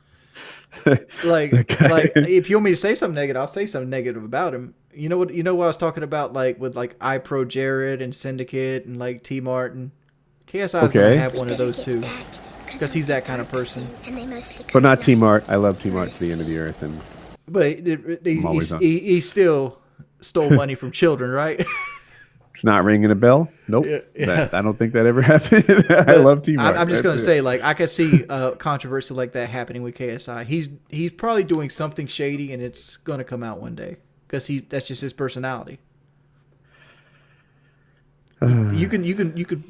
If you want me to say something negative, I'll say something negative about him. You know what I was talking about, with iPro Jared and Syndicate and T Martin. KSI is gonna have one of those too, because he's that kind of person. But not T Mart. I love T Mart to the end of the earth, but he still stole money from children, right? It's not ringing a bell. Nope. Yeah. I don't think that ever happened. I love T Mart. I'm just going to say, I could see controversy like that happening with KSI. He's probably doing something shady, and it's going to come out one day because that's just his personality. You can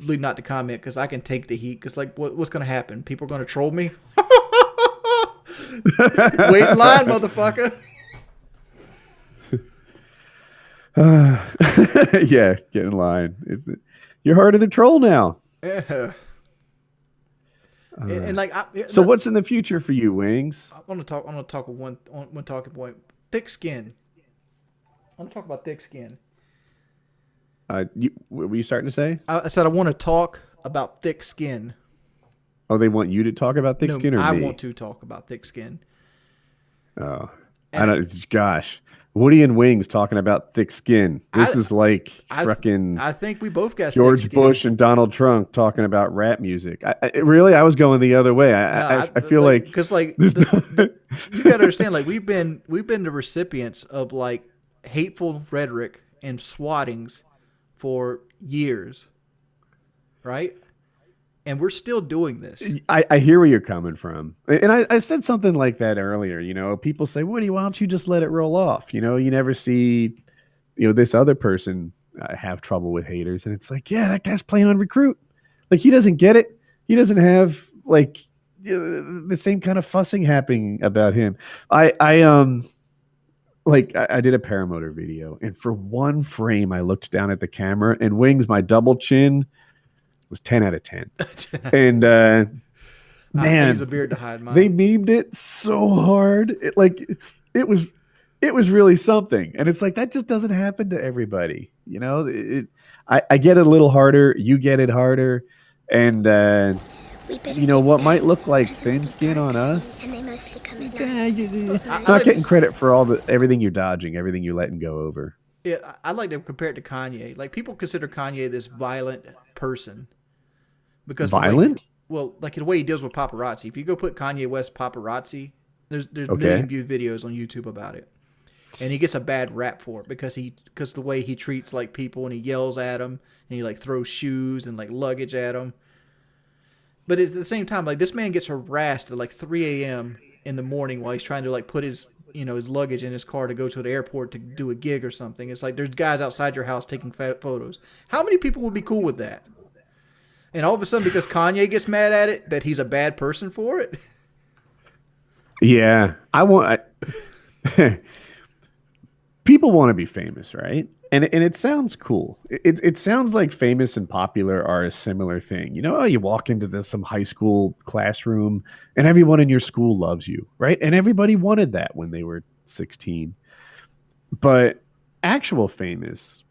leave not to comment because I can take the heat. Because what's going to happen? People are going to troll me. Wait in line, motherfucker. Yeah, get in line. You're harder to troll now. Yeah. So what's in the future for you, Wings? I want to talk with one talking point. Thick skin. I want to talk about thick skin. What were you starting to say? I said I want to talk about thick skin. Oh, they want you to talk about thick skin, or I me? want to talk about thick skin. Oh, I don't. Gosh, Woody and Wings talking about thick skin. This is fucking. I think we both got George thick skin. Bush and Donald Trump talking about rap music. I was going the other way. I feel because you got to understand, we've been the recipients of hateful rhetoric and swattings for years, right? And we're still doing this. I hear where you're coming from. And I said something like that earlier. People say, Woody, why don't you just let it roll off? You never see, this other person have trouble with haters. And it's yeah, that guy's playing on recruit. He doesn't get it. He doesn't have the same kind of fussing happening about him. I did a paramotor video. And for one frame, I looked down at the camera and Wings, my double chin, was 10 out of 10. And man, use a beard to hide mine. They memed it so hard. It was really something. And it's that just doesn't happen to everybody. I get it a little harder. You get it harder. And what might look like thin skin on us. You're not getting credit for everything you're dodging, everything you're letting go over. Yeah, I'd like to compare it to Kanye. People consider Kanye this violent person. Because violent? well, like the way he deals with paparazzi. If you go put Kanye West paparazzi, there's Okay. million view videos on YouTube about it, and he gets a bad rap for it because the way he treats like people and he yells at them and he like throws shoes and like luggage at them. But at the same time, like this man gets harassed at like 3 a.m. in the morning while he's trying to like put his his luggage in his car to go to the airport to do a gig or something. It's like there's guys outside your house taking photos. How many people would be cool with that? And all of a sudden, because Kanye gets mad at it, that he's a bad person for it. Yeah, people want to be famous, right? And it sounds cool. It sounds like famous and popular are a similar thing. You walk into some high school classroom and everyone in your school loves you, right? And everybody wanted that when they were 16. But actual famous,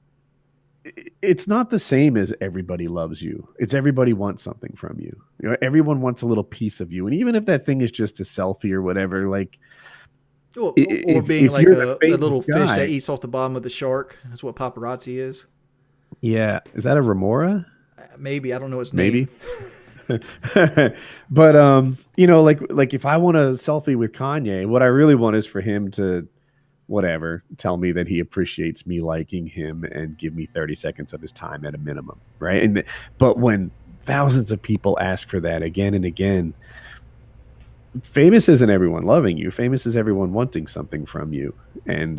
it's not the same as everybody loves you. It's everybody wants something from you. Everyone wants a little piece of you. And even if that thing is just a selfie or whatever, like, Or being if like you're the a little famous fish guy, that eats off the bottom of the shark. That's what paparazzi is. yeah, is that a remora? Maybe. I don't know its Maybe. name. But like if I want a selfie with Kanye, what I really want is for him to whatever tell me that he appreciates me liking him and give me 30 seconds of his time at a minimum, right? But when thousands of people ask for that again and again, famous isn't everyone loving you. Famous is everyone wanting something from you. And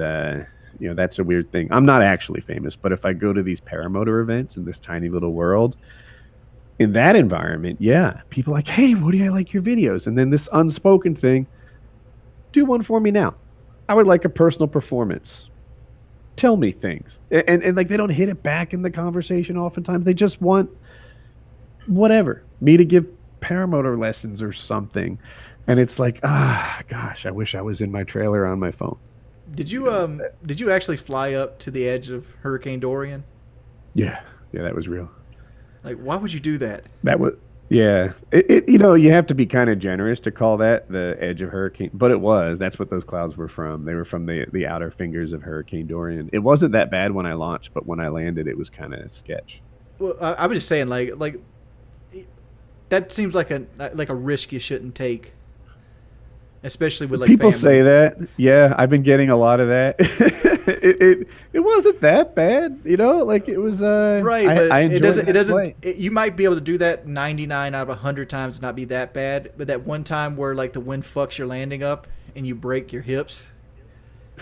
that's a weird thing. I'm not actually famous, but if I go to these paramotor events in this tiny little world, in that environment, yeah, people are like, hey, Woody, I like your videos. And then this unspoken thing, do one for me now. I would like a personal performance. Tell me things. And like they don't hit it back in the conversation oftentimes. They just want whatever. Me to give paramotor lessons or something. And it's like, gosh, I wish I was in my trailer on my phone. Did you actually fly up to the edge of Hurricane Dorian? Yeah, that was real. Like, why would you do that? That was, yeah. You have to be kind of generous to call that the edge of hurricane, but it was. That's what those clouds were from. They were from the outer fingers of Hurricane Dorian. It wasn't that bad when I launched, but when I landed, it was kind of sketch. Well, I was just saying, like that seems like a risk you shouldn't take, especially with like People family. say that. Yeah, I've been getting a lot of that. It wasn't that bad, like it was Right, I but enjoyed it doesn't play. you might be able to do that 99 out of 100 times and not be that bad, but that one time where like the wind fucks your landing up and you break your hips,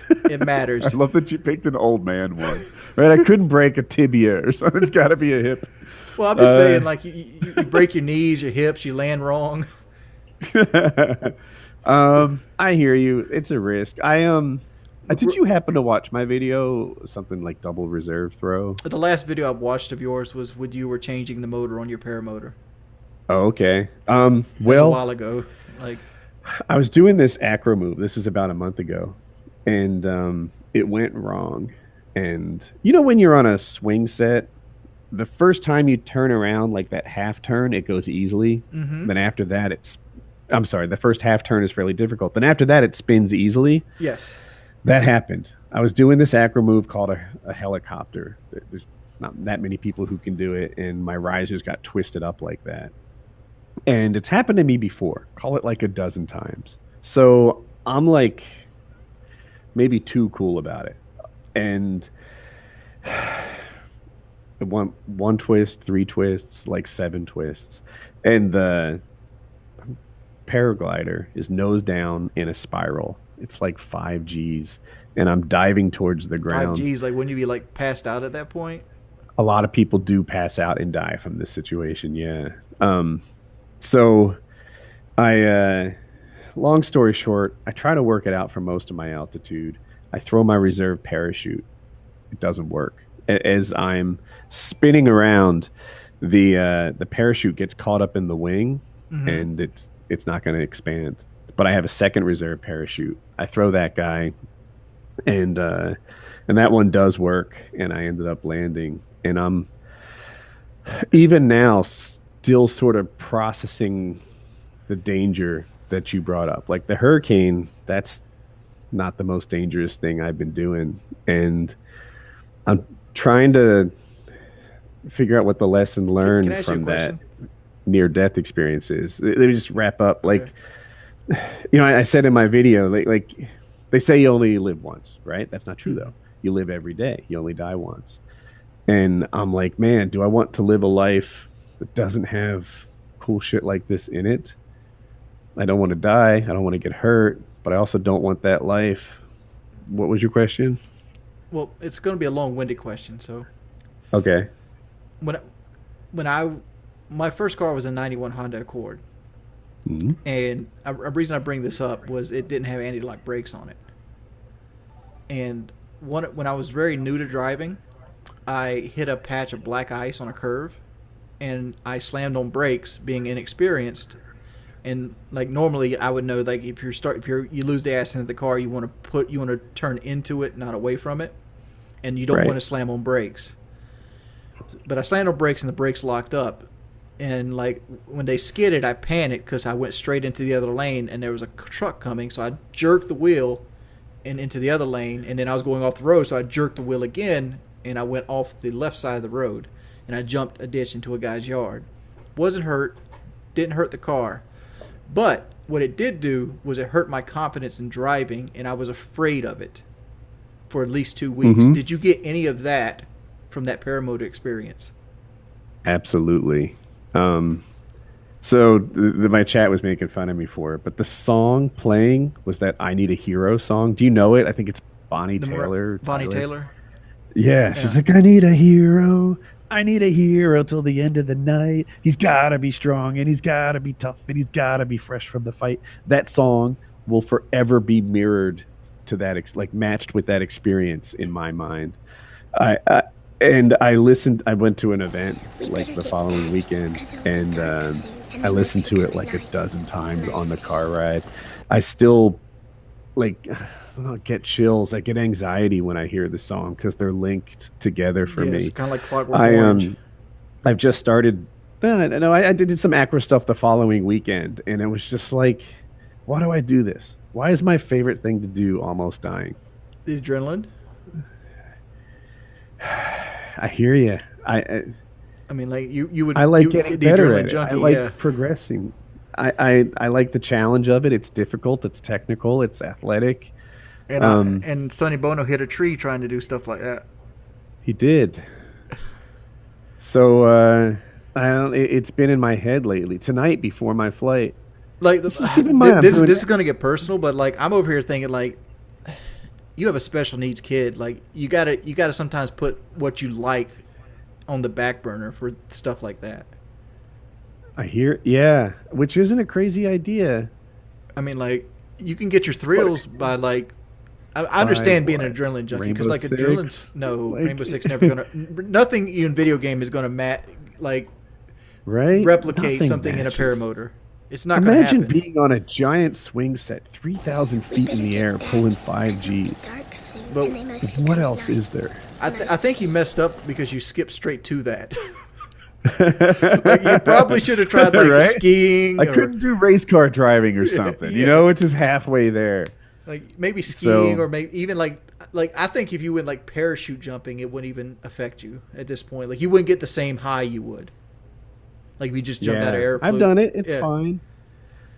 it I matters. love that you picked an old man one. Right? I couldn't break a tibia or something. It's got to be a hip. Well, I'm just saying, like you break your knees, your hips, you land wrong. I hear you. It's a risk. Did you happen to watch my video? Something like double reserve throw. The last video I watched of yours was when you were changing the motor on your paramotor. Oh, okay. It was a Well, while ago. Like, I was doing this acro move. This is about a month ago, and it went wrong. And when you're on a swing set, the first time you turn around, like that half turn, it goes easily. mm-hmm. Then after that, I'm sorry, the first half turn is fairly difficult. Then after that, it spins easily. Yes. That happened. I was doing this acro move called a helicopter. There's not that many people who can do it, and my risers got twisted up like that. And it's happened to me before. Call it like a dozen times. So I'm like maybe too cool about it. And one twist, 3 twists, like 7 twists. And the paraglider is nose down in a spiral. It's like 5 Gs, and I'm diving towards the ground. 5 Gs, like wouldn't you be like passed out at that point? A lot of people do pass out and die from this situation, yeah. So long story short, I try to work it out for most of my altitude. I throw my reserve parachute. It doesn't work. As I'm spinning around, the parachute gets caught up in the wing, Mm-hmm. and it's not going to expand. But I have a second reserve parachute. I throw that guy, and that one does work, and I ended up landing. And I'm even now still sort of processing the danger that you brought up. Like the hurricane, that's not the most dangerous thing I've been doing, and I'm trying to figure out what the lesson learned Can I ask you a from that. question? near death experiences. They just wrap up Okay. like, I said in my video, like they say you only live once, right? That's not true Mhm. though. You live every day. You only die once. And I'm like, man, do I want to live a life that doesn't have cool shit like this in it? I don't want to die. I don't want to get hurt, but I also don't want that life. What was your question? Well, it's going to be a long-winded question. So Okay. when when I my first car was a '91 Honda Accord, Mhm. and a reason I bring this up was it didn't have anti-lock brakes on it. And when I was very new to driving, I hit a patch of black ice on a curve, and I slammed on brakes, being inexperienced. And like normally, I would know like if you lose the accent of the car, you want to turn into it, not away from it, and you don't Right. want to slam on brakes. But I slammed on brakes, and the brakes locked up. And like when they skidded, I panicked because I went straight into the other lane, and there was a truck coming, so I jerked the wheel and into the other lane, and then I was going off the road, so I jerked the wheel again, and I went off the left side of the road, and I jumped a ditch into a guy's yard. Wasn't hurt, didn't hurt the car, but what it did do was it hurt my confidence in driving, and I was afraid of it for at least 2 weeks. Mm-hmm. Did you get any of that from that paramotor experience? Absolutely. Um, so my chat was making fun of me for it, but the song playing was that "I Need a Hero" song. Do you know it? I think it's Bonnie Taylor. Bonnie Taylor. Yeah, Yeah. she's like, "I need a hero. I need a hero till the end of the night. He's got to be strong and he's got to be tough and he's got to be fresh from the fight." That song will forever be mirrored to that, like matched with that experience in my mind. I and I listened. I went to an event like the following weekend, and I listened to it like a dozen times on the car ride. I still like I don't know, get chills. I get anxiety when I hear the song because they're linked together for Yeah, it's me. kind of like Clockwork I Orange. I've just started. No, I did some acro stuff the following weekend, and it was just like, why do I do this? Why is my favorite thing to do almost dying? The adrenaline. I hear you. I mean, like you would I like you getting the better adrenaline at it. junkie. I like Yeah, progressing. I like the challenge of it. It's difficult. It's technical. It's athletic. Um, and Sonny Bono hit a tree trying to do stuff like that. he did. So I don't. It's been in my head lately. Tonight before my flight. Like Just keep in mind, I'm doing this is gonna get personal, but like I'm over here thinking like you have a special needs kid. Like you gotta sometimes put what you like on the back burner for stuff like that. I hear. Yeah, which isn't a crazy idea. I mean, like you can get your thrills But by like I by understand being an what? adrenaline junkie because Rainbow like adrenaline's Six? no Like, Rainbow Six never gonna nothing in video game is gonna like right? replicate Nothing something in a matches. paramotor. It's not gonna Imagine happen. being on a giant swing set, 3,000 feet in the air, pulling 5 Gs. But What else is there? I think you messed up because you skipped straight to that. Like you probably should have tried like Right? skiing I or couldn't do race car driving or something, which is halfway there. like maybe skiing So- or maybe even like I think if you went like parachute jumping, it wouldn't even affect you at this point. Like you wouldn't get the same high you would. Like if you just jumped out of air. I've done it. It's fine.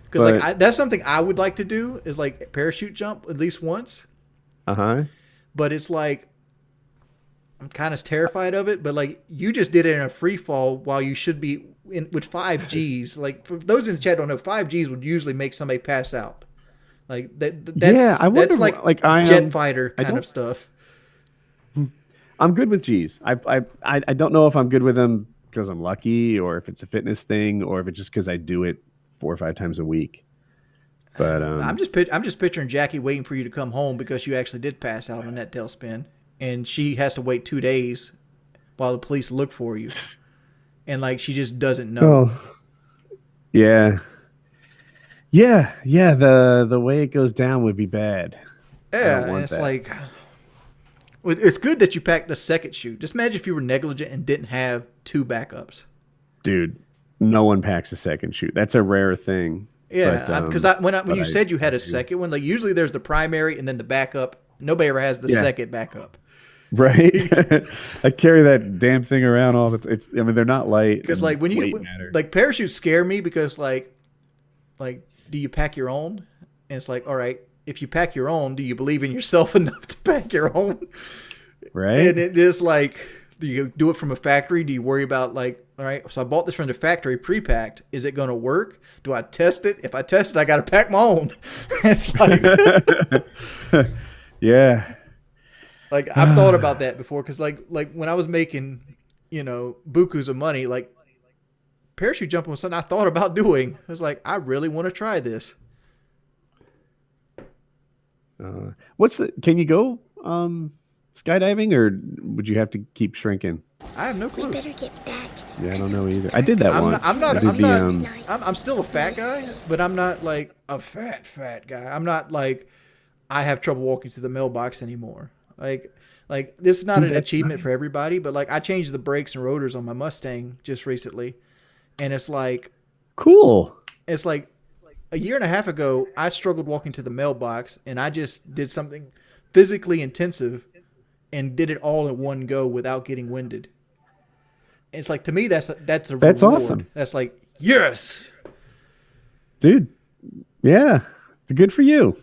Because like but- that's something I would like to do is like parachute jump at least once. Uh-huh. But it's like I'm kind of terrified of it. But like you just did it in a free fall while you should be in with 5 Gs. Like for those in the chat don't know, 5 Gs would usually make somebody pass out. Like that's Yeah, I wonder, that's like I jet am- fighter I kind don't- of stuff. I'm good with G's. I don't know if I'm good with them because I'm lucky or if it's a fitness thing or if it's just because I do it 4 or 5 times a week. But I'm just picturing Jackie waiting for you to come home because you actually did pass out on that tailspin, and she has to wait 2 days while the police look for you, and like she just doesn't know. Oh, yeah. The way it goes down would be bad. I Yeah, don't and want it's that. like, well, it's good that you packed a second chute. Just imagine if you were negligent and didn't have 2 backups. Dude, no one packs a second chute. That's a rare thing. Yeah, because when you I said you had a do. second one, like usually there's the primary and then the backup. Nobody ever has the Yeah. second backup. Right? I carry that damn thing around all the it's I mean they're not light Because and like when weight you matter. like parachutes scare me because like do you pack your own? And it's like, all right, if you pack your own, do you believe in yourself enough to pack your own? Right? And it is like, do you do it from a factory? Do you worry about like, all right, so I bought this from the factory pre-packed. Is it going to work? Do I test it? If I test it, I got to pack my own. It's like, Yeah. like I've thought about that before because like when I was making, bukus of money, like parachute jumping was something I thought about doing. I was like, I really want to try this. Can you go skydiving or would you have to keep shrinking? I have no We clue. better get back. Yeah, I don't know either. I did that I'm once. not. I'm not. I did I'm the not. I'm still a fat guy, but I'm not like a fat guy. I'm not like I have trouble walking to the mailbox anymore. Like this is not an That's achievement nice. for everybody, but like I changed the brakes and rotors on my Mustang just recently, and Cool. it's like a year and a half ago I struggled walking to the mailbox, and I just did something physically intensive and did it all in one go without getting winded. It's like to me that's a That's reward. awesome. That's like yes. Dude. Yeah. Good for you.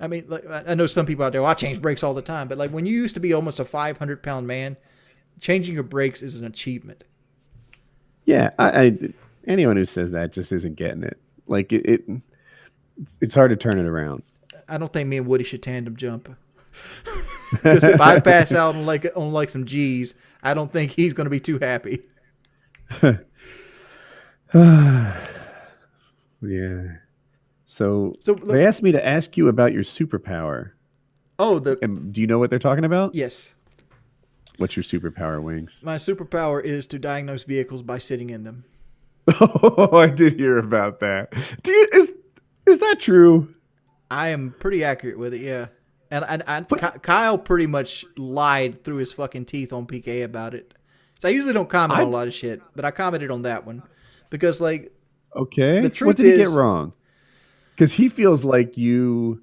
I mean, like, I know some people out there, I change brakes all the time, but like when you used to be almost a 500-pound man, changing your brakes is an achievement. Yeah. Anyone who says that just isn't getting it. Like it's hard to turn it around. I don't think me and Woody should tandem jump. Because if I pass out on some G's, I don't think he's going to be too happy. Yeah. So look, they asked me to ask you about your superpower. oh, Do you know what they're talking about? yes, What's your superpower, Wings? my superpower is to diagnose vehicles by sitting in them. Oh, I did hear about that. Is that true? I am pretty accurate with it, yeah. And But- Kyle pretty much lied through his fucking teeth on PK about it. So I usually don't comment on a lot of shit, but I commented on that one because like Okay. the truth What did he get is- wrong? Because he feels like you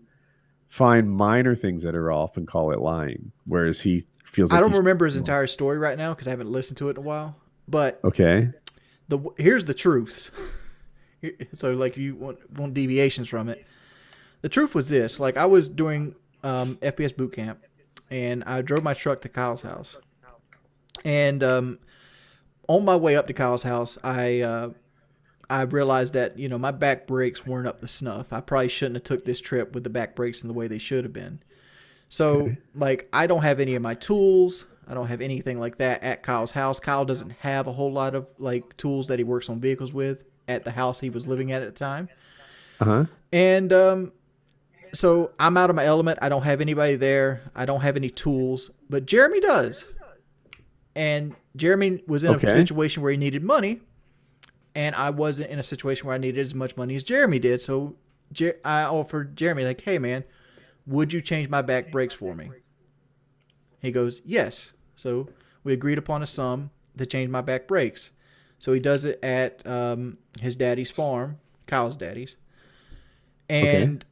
find minor things that are off and call it lying, whereas he feels like I don't he's remember his wrong. entire story right now because I haven't listened to it in a while. But Okay. here's the truth. So like if you want deviations from it, the truth was this: like I was doing FPS boot camp, and I drove my truck to Kyle's house, and on my way up to Kyle's house, I realized that my back brakes weren't up to snuff. I probably shouldn't have took this trip with the back brakes in the way they should have been. So like I don't have any of my tools. I don't have anything like that at Kyle's house. Kyle doesn't have a whole lot of like tools that he works on vehicles with at the house he was living at the time. Uh-huh. And so I'm out of my element. I don't have anybody there. I don't have any tools, but Jeremy does. And Jeremy was in Okay. a situation where he needed money, and I wasn't in a situation where I needed as much money as Jeremy did. So I offered Jeremy, like, hey, man, would you change my back brakes for me? He goes, yes. So we agreed upon a sum to change my back brakes. So he does it at his daddy's farm, Kyle's daddy's. And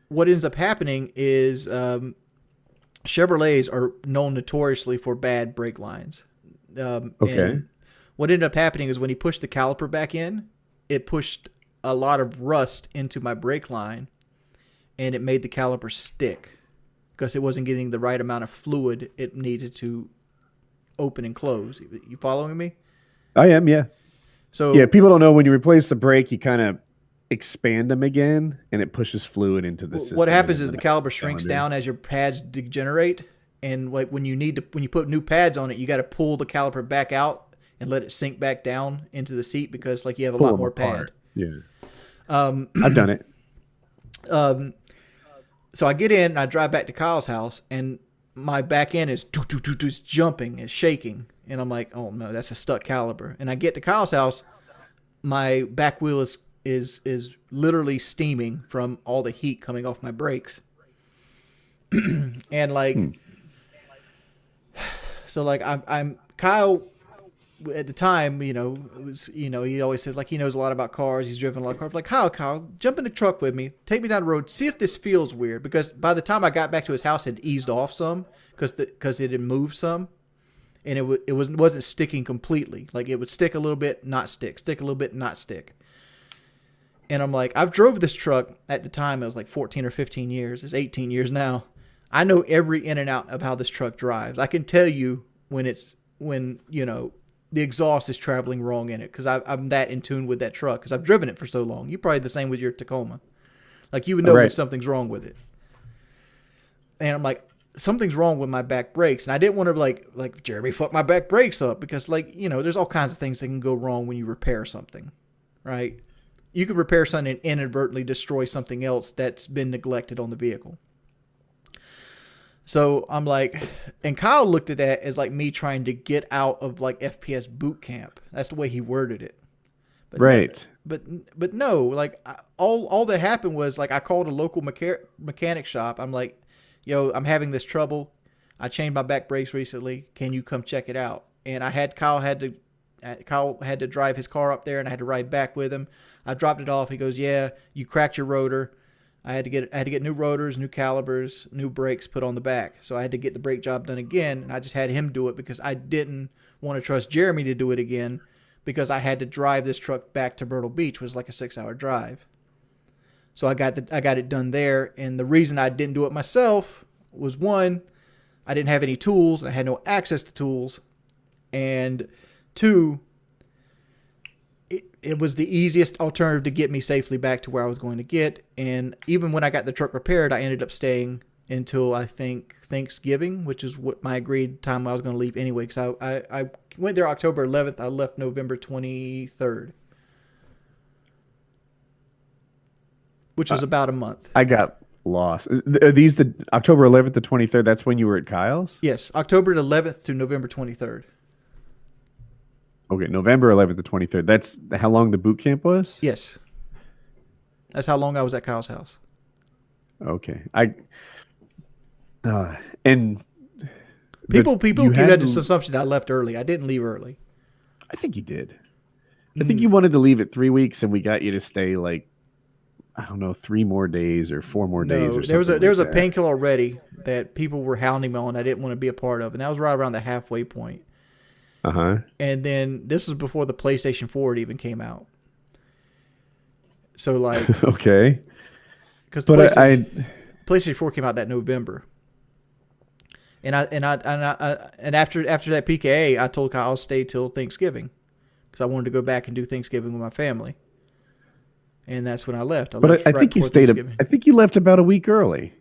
what ends up happening is Chevrolets are known notoriously for bad brake lines. And what ended up happening is when he pushed the caliper back in, it pushed a lot of rust into my brake line, and it made the caliper stick because it wasn't getting the right amount of fluid it needed to open and close. You following me? I am, yeah. So Yeah, people don't know when you replace the brake, you kind of expand them again, and it pushes fluid into the system. what happens is and the then caliper shrinks down as your pads degenerate, and like when you put new pads on it, you got to pull the caliper back out and let it sink back down into the seat because like you have a pull lot them more apart. pad. Yeah. I've done it. So I get in and I drive back to Kyle's house, and my back end is jumping, is shaking, and I'm like, oh no, that's a stuck caliper. And I get to Kyle's house, my back wheel is literally steaming from all the heat coming off my brakes. And like, so like I'm Kyle at the time, it was, he always says like he knows a lot about cars. He's driven a lot of cars. I'm like, Kyle, jump in the truck with me. Take me down the road. See if this feels weird. Because by the time I got back to his house, it eased off some because it had moved some, and it wasn't sticking completely. Like it would stick a little bit, not stick, stick a little bit, not stick. And I'm like, I've drove this truck at the time. It was like 14 or 15 years. It's 18 years now. I know every in and out of how this truck drives. I can tell you when the exhaust is traveling wrong in it because I'm that in tune with that truck because I've driven it for so long. You're probably the same with your Tacoma. Like you would know when something's wrong with it. And I'm like, something's wrong with my back brakes. And I didn't want to like Jeremy, fuck my back brakes up because there's all kinds of things that can go wrong when you repair something, right? You could repair something and inadvertently destroy something else that's been neglected on the vehicle. So I'm like, and Kyle looked at that as like me trying to get out of like FPS boot camp. That's the way he worded it. But right. No, but no, like all that happened was like I called a local mechanic shop. I'm like, yo, I'm having this trouble. I changed my back brakes recently. Can you come check it out? And Kyle had to drive his car up there, and I had to ride back with him. I dropped it off. He goes, yeah, you cracked your rotor. I had to get new rotors, new calipers, new brakes put on the back. So I had to get the brake job done again, and I just had him do it because I didn't want to trust Jeremy to do it again because I had to drive this truck back to Myrtle Beach, which was like a 6-hour drive. So I got it done there, and the reason I didn't do it myself was one, I didn't have any tools, and I had no access to tools, and two, it was the easiest alternative to get me safely back to where I was going to get. And even when I got the truck repaired, I ended up staying until I think Thanksgiving, which is what my agreed time I was going to leave anyway. Because I went there October 11th. I left November 23rd, which was about a month. I got lost. Are these the October 11th to 23rd? That's when you were at Kyle's? Yes, October 11th to November 23rd. Okay, November 11th to 23rd. That's how long the boot camp was? Yes. That's how long I was at Kyle's house. Okay. And people keep had this assumption that I left early. I didn't leave early. I think you did. I think you wanted to leave it 3 weeks, and we got you to stay like, I don't know, 3 more days or 4 more days or something. There was a painkiller already that people were hounding me on. I didn't want to be a part of, and that was right around the halfway point. Uh-huh. And then this was before the PlayStation 4 even came out. So like okay. Because the PlayStation 4 came out that November. And after that PKA, I told Kyle I'll stay till Thanksgiving because I wanted to go back and do Thanksgiving with my family. And that's when I left. I think you stayed. I think you left about a week early.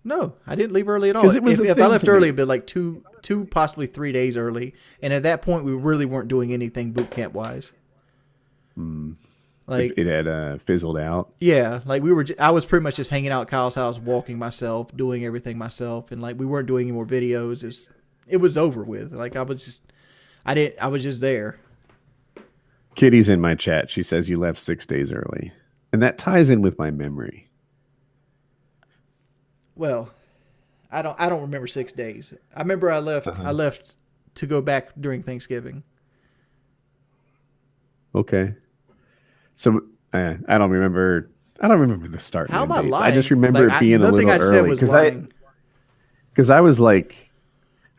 No, I didn't leave early at all. If I left early, it'd be like two, possibly 3 days early. And at that point, we really weren't doing anything boot camp wise. Like it had fizzled out. Yeah, like I was pretty much just hanging out at Kyle's house, walking myself, doing everything myself, and like we weren't doing any more videos. It was over with. Like I was just there. Kitty's in my chat. She says you left 6 days early, and that ties in with my memory. Well, I don't remember 6 days. I remember I left. I left to go back during Thanksgiving. Okay. So I don't remember. I don't remember the start. How am I dates. lying? I just remember it being a little early because I was like,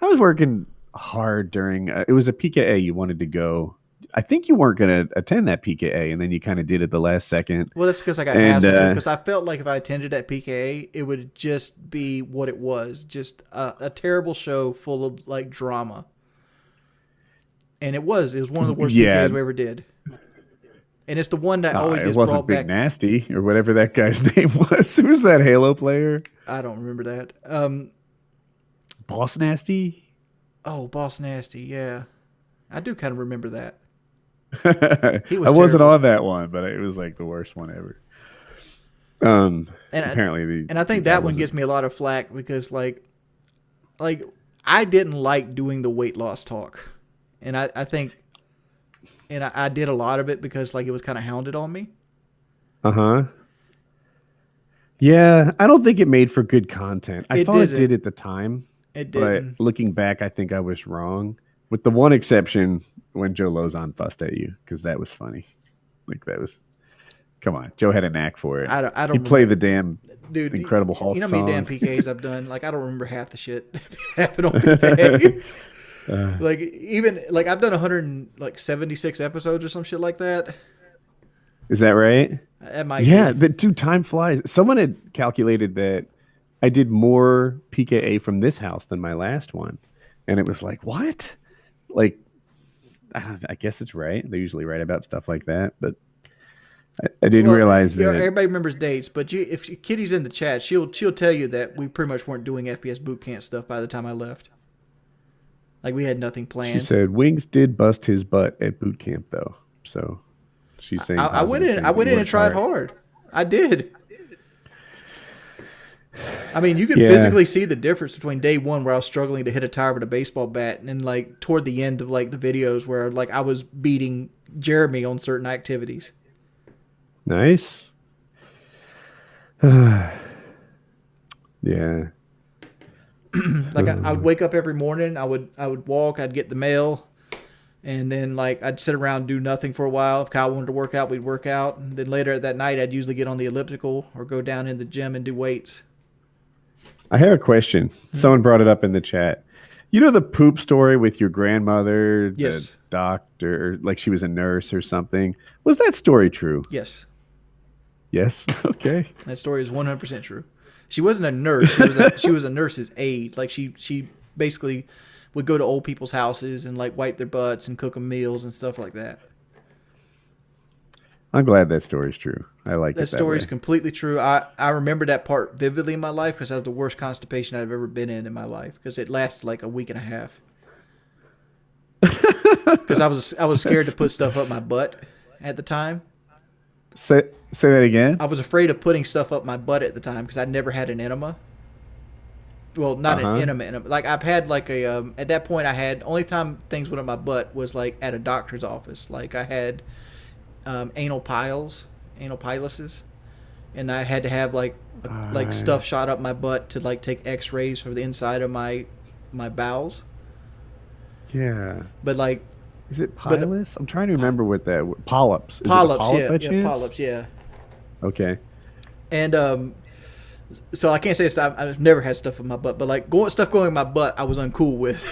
I was working hard during. It was a PKA. You wanted to go. I think you weren't going to attend that PKA, and then you kind of did it the last second. Well, that's because I got asked to. Because I felt like if I attended that PKA, it would just be what it was, just a terrible show full of like drama. And it was one of the worst PKAs we ever did. And it's the one that always gets brought back. It wasn't Big Nasty or whatever that guy's name was. Who was that Halo player? I don't remember that. Boss Nasty? Oh, Boss Nasty, yeah. I do kind of remember that. I wasn't on that one, but it was like the worst one ever. And I think that one gets me a lot of flack because like I didn't like doing the weight loss talk. And I think I did a lot of it because like it was kind of hounded on me. Yeah, I don't think it made for good content. I thought it did at the time. It did. But looking back, I think I was wrong. with the one exception when Joe Lozon fussed at you, because that was funny. Like that was, come on, Joe had a knack for it. I don't He'd play remember. the damn Dude, Incredible Hulk you know how many damn song. PKs I've done? Like I don't remember half the shit that happened on PK. Like even like I've done 176 episodes or some shit like that. Is that right? That might Yeah, be. the dude, time flies. Someone had calculated that I did more PKA from this house than my last one, and it was like, what? Like, I guess it's right. They're usually right about stuff like that, but I didn't realize You know, that. everybody remembers dates, but if Kitty's in the chat, she'll tell you that we pretty much weren't doing FPS boot camp stuff by the time I left. Like we had nothing She planned. said Wings did bust his butt at boot camp, though. So she's saying I went positive in. things. I went You in and worked tried hard. I did. I mean, you could Yeah. physically see the difference between day one where I was struggling to hit a tire with a baseball bat, and then like toward the end of like the videos where like I was beating Jeremy on certain activities. Nice. Yeah. Like I would wake up every morning. I would walk. I'd get the mail, and then like I'd sit around and do nothing for a while. If Kyle wanted to work out, we'd work out. And then later that night, I'd usually get on the elliptical or go down in the gym and do weights. I have a question. Someone brought it up in the chat. You know the poop story with your grandmother, the Yes. doctor, like she was a nurse or something? Was that story true? Yes, Yes. Okay. that story is 100% true. She wasn't a nurse. She was a nurse's aide. Like she basically would go to old people's houses and like wipe their butts and cook them meals and stuff like that. I'm glad that story's true. I like That it that story is way. completely true. I remember that part vividly in my life because that was the worst constipation I've ever been in my life because it lasted like a week and a half. Because I was scared to put stuff up my butt at the time. Say that again. I was afraid of putting stuff up my butt at the time because I'd never had an enema. Well, not an enema. Like I've had like a at that point I had only time things went up my butt was like at a doctor's office. Like I had anal piluses, and I had to have like stuff shot up my butt to like take X-rays for the inside of my bowels. Yeah. But like Is it pilus? I'm trying to remember what that polyps. Is polyps, it a polyp by chance? polyps, yeah. Okay. And so I can't say I've never had stuff in my butt, but like stuff going in my butt, I was uncool with.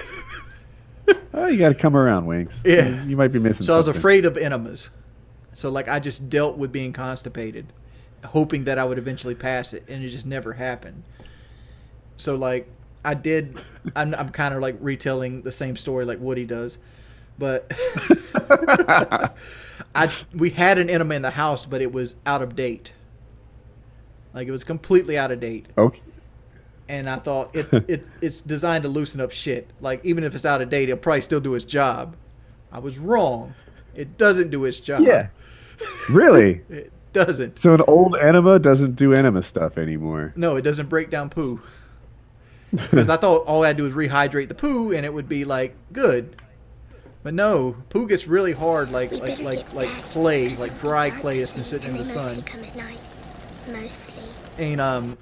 Oh, you got to come around, Wings. Yeah. You might be missing So I was something. afraid of enemas. So like I just dealt with being constipated, hoping that I would eventually pass it, and it just never happened. So like I did, I'm kind of like retelling the same story like Woody does, but we had an enema in the house, but it was out of date. Like it was completely out of date. Okay. And I thought it's designed to loosen up shit. Like even if it's out of date, it'll probably still do its job. I was wrong. It doesn't do its job. Yeah. Really? It doesn't. So an old enema doesn't do enema stuff anymore. No, it doesn't break down poo. Because I thought all I had to do was rehydrate the poo and it would be like good. But no, poo gets really hard like clay, like dry clay that's been sitting in the sun. And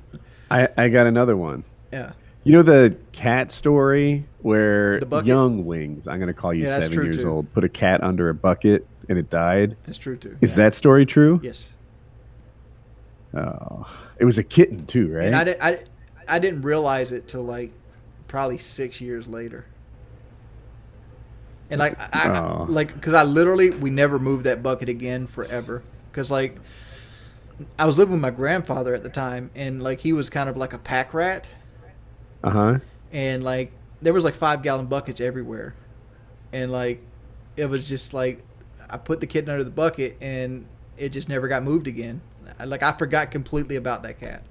I got another one. yeah. You know the cat story where The bucket? young Wings, I'm going to call you Yeah, that's 7 true, years too. old, put a cat under a bucket and it died? That's true too. Is that story true? Yes. Oh, it was a kitten too, right? And I didn't realize it till like probably 6 years later. And like Oh. because I literally we never moved that bucket again forever. Because like I was living with my grandfather at the time, and like he was kind of like a pack rat, Uh-huh. and like there was like 5-gallon buckets everywhere, and like it was just like I put the kitten under the bucket and it just never got moved again. I forgot completely about that cat.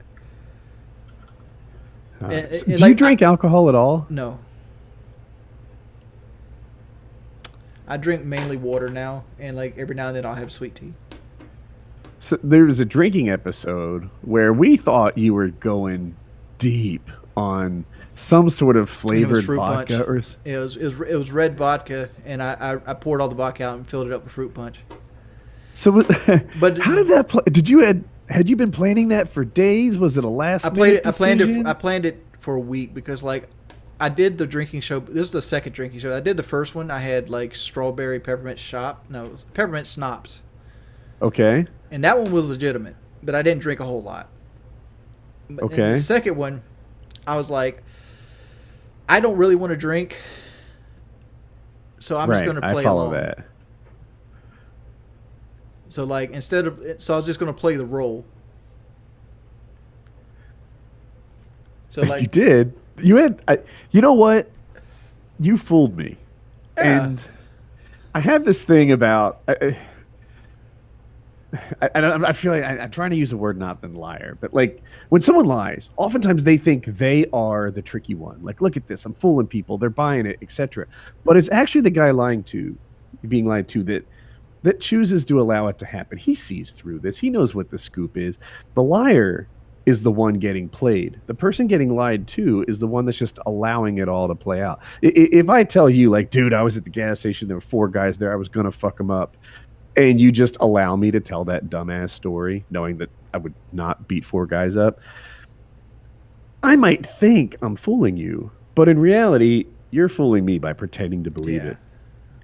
And So do you like, drink alcohol at all? No. I drink mainly water now, and like every now and then I'll have sweet tea. So there was a drinking episode where we thought you were going deep on some sort of flavored fruit vodka punch. or It was red vodka, and I poured all the vodka out and filled it up with fruit punch. so. But how did that play? Had you been planning that for days? Was it a last? I planned it for a week because like I did the drinking show. This is the second drinking show. I did the first one. I had like strawberry peppermint shop. No, it was peppermint schnapps. Okay. And that one was legitimate, but I didn't drink a whole lot. But in Okay. the second one, I was like, I don't really want to drink, so I'm just Right. going to I play follow along. that. So like so I was just going to play the role. So You like, did. You know what? You fooled me. yeah, And I have this thing about. I feel like I'm trying to use a word not than liar, but like when someone lies, oftentimes they think they are the tricky one. Like, look at this, I'm fooling people, they're buying it, etc. But it's actually the guy being lied to that chooses to allow it to happen. He sees through this. He knows what the scoop is. The liar is the one getting played. The person getting lied to is the one that's just allowing it all to play out. If I tell you, like, dude, I was at the gas station, there were 4 guys there, I was gonna fuck them up, and you just allow me to tell that dumbass story, knowing that I would not beat 4 guys up, I might think I'm fooling you, but in reality, you're fooling me by pretending to believe yeah.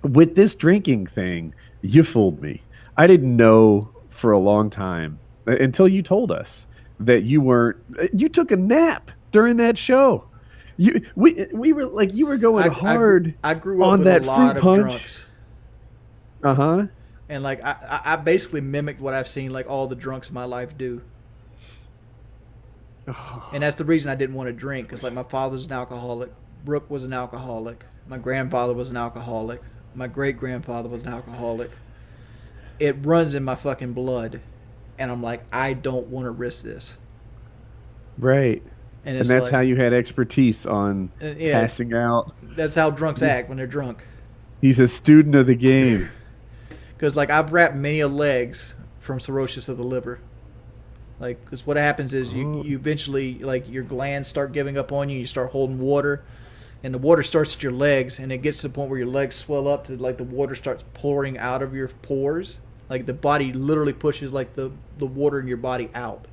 it. With this drinking thing, you fooled me. I didn't know for a long time until you told us that you took a nap during that show. We were like, you were going hard I grew up on with that a lot fruit of punch. drunks. Uh-huh. And like I basically mimicked what I've seen like all the drunks in my life do. And that's the reason I didn't want to drink, because like my father's an alcoholic, Brooke was an alcoholic, my grandfather was an alcoholic, my great grandfather was an alcoholic. It runs in my fucking blood, and I'm like, I don't want to risk this. Right. And And it's that's like, how you had expertise on yeah, passing out. that's how drunks act when they're drunk. He's a student of the game. Because like I've wrapped many a legs from cirrhosis of the liver. Like, because what happens is you eventually, like, your glands start giving up on you. You start holding water, and the water starts at your legs, and it gets to the point where your legs swell up to like the water starts pouring out of your pores. Like the body literally pushes like the water in your body out.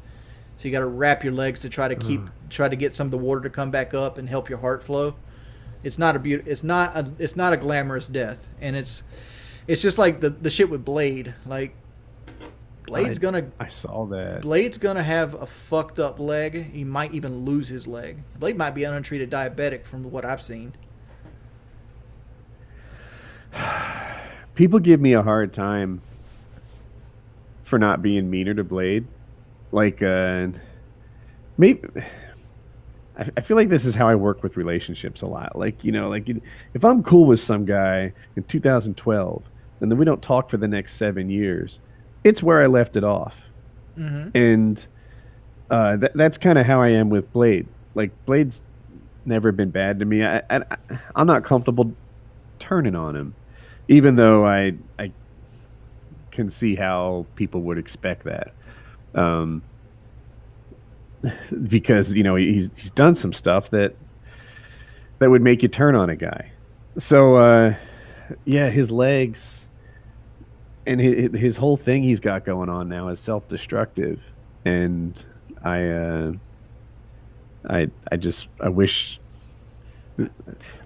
So you got to wrap your legs to try to try to get some of the water to come back up and help your heart flow. It's not it's not a glamorous death, and it's just like the shit with Blade. Like I saw that. Blade's gonna have a fucked up leg. He might even lose his leg. Blade might be an untreated diabetic from what I've seen. People give me a hard time for not being meaner to Blade. Like, maybe I feel like this is how I work with relationships a lot. Like, like if I'm cool with some guy in 2012, and then we don't talk for the next 7 years, it's where I left it off. Mm-hmm. And that's kind of how I am with Blade. Like, Blade's never been bad to me. I'm not comfortable turning on him, even though I can see how people would expect that. Because he's done some stuff that would make you turn on a guy. So yeah, his legs and his whole thing he's got going on now is self-destructive, and I wish.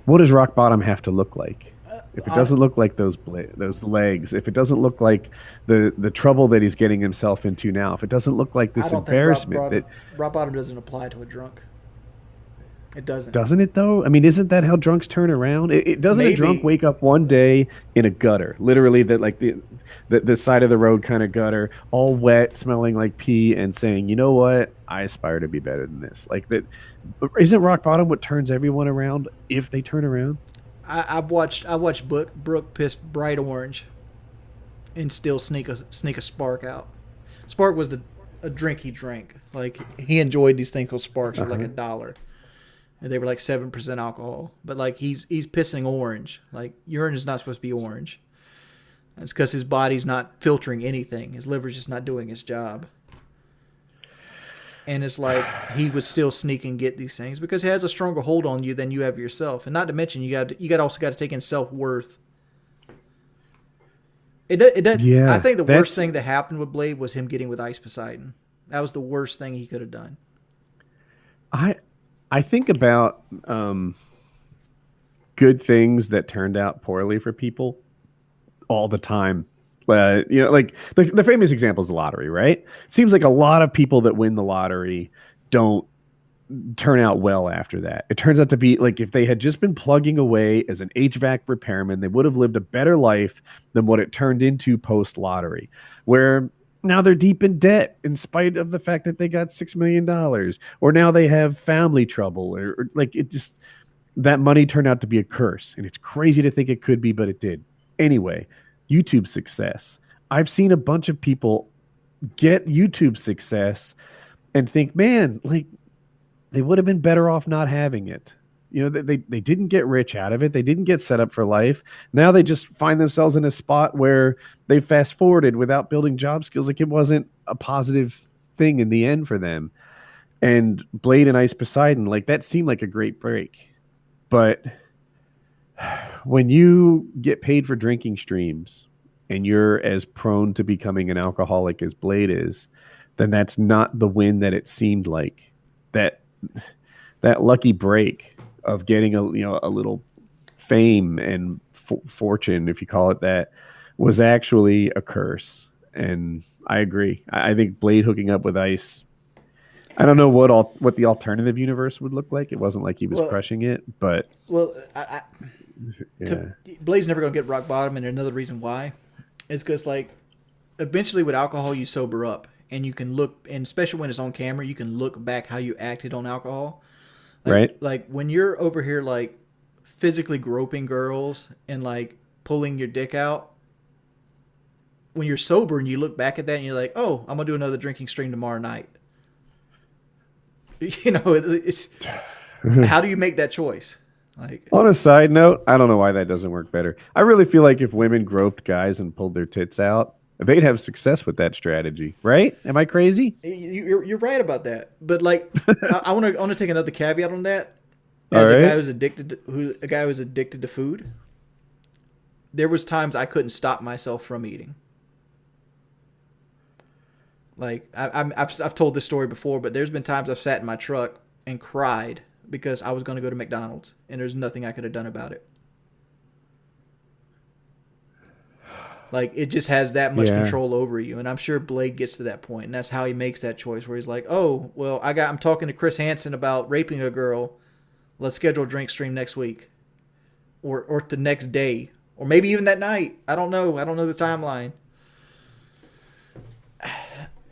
What does rock bottom have to look like? If it doesn't look like those legs, if it doesn't look like the trouble that he's getting himself into now, if it doesn't look like this embarrassment, rock bottom doesn't apply to a drunk. It doesn't. Doesn't it though? I mean, isn't that how drunks turn around? It doesn't. Maybe. A drunk wake up one day in a gutter, literally the side of the road kind of gutter, all wet, smelling like pee, and saying, you know what? I aspire to be better than this. Like that. Isn't rock bottom what turns everyone around if they turn around? I watched Brooke piss bright orange, and still sneak a spark out. Spark was a drink he drank. Like, he enjoyed these things called Sparks for like $1. And they were like 7% alcohol. But like he's pissing orange. Like, urine is not supposed to be orange. It's because his body's not filtering anything. His liver's just not doing its job. And it's like he would still sneak and get these things because it has a stronger hold on you than you have yourself. And not to mention, you also got to take in self-worth. Yeah, I think the worst thing that happened with Blade was him getting with Ice Poseidon. That was the worst thing he could have done. I think about good things that turned out poorly for people all the time. Like the famous example is the lottery, right? It seems like a lot of people that win the lottery don't turn out well after that. It turns out to be like if they had just been plugging away as an HVAC repairman, they would have lived a better life than what it turned into post lottery, where now they're deep in debt in spite of the fact that they got $6 million, or now they have family trouble, or like it just, that money turned out to be a curse. And it's crazy to think it could be, but it did. Anyway, YouTube success. I've seen a bunch of people get YouTube success and think, man, like they would have been better off not having it. You know, they didn't get rich out of it. They didn't get set up for life. Now they just find themselves in a spot where they fast forwarded without building job skills. Like it wasn't a positive thing in the end for them. And Blade and Ice Poseidon, like that seemed like a great break. But when you get paid for drinking streams and you're as prone to becoming an alcoholic as Blade is, then that's not the win that it seemed like. That lucky break of getting a little fame and fortune, if you call it that, was actually a curse. And I agree. I think Blade hooking up with Ice, I don't know what the alternative universe would look like. It wasn't like he was crushing it, but Blade's never gonna get rock bottom, and another reason why is because like eventually with alcohol you sober up, and you can look, and especially when it's on camera, you can look back how you acted on alcohol. Like, right? Like when you're over here like physically groping girls and like pulling your dick out, when you're sober and you look back at that and you're like, oh, I'm gonna do another drinking stream tomorrow night. You know, it's how do you make that choice? Like, on a side note, I don't know why that doesn't work better. I really feel like if women groped guys and pulled their tits out, they'd have success with that strategy, right? Am I crazy? You're right about that, but like, I want to take another caveat on that. As a guy who's addicted to food, there was times I couldn't stop myself from eating. Like I've told this story before, but there's been times I've sat in my truck and cried because I was going to go to McDonald's and there's nothing I could have done about it. Like, it just has that much control over you. And I'm sure Blade gets to that point, and that's how he makes that choice, where he's like, oh, well, I'm talking to Chris Hansen about raping a girl. Let's schedule a drink stream next week. Or the next day. Or maybe even that night. I don't know. I don't know the timeline.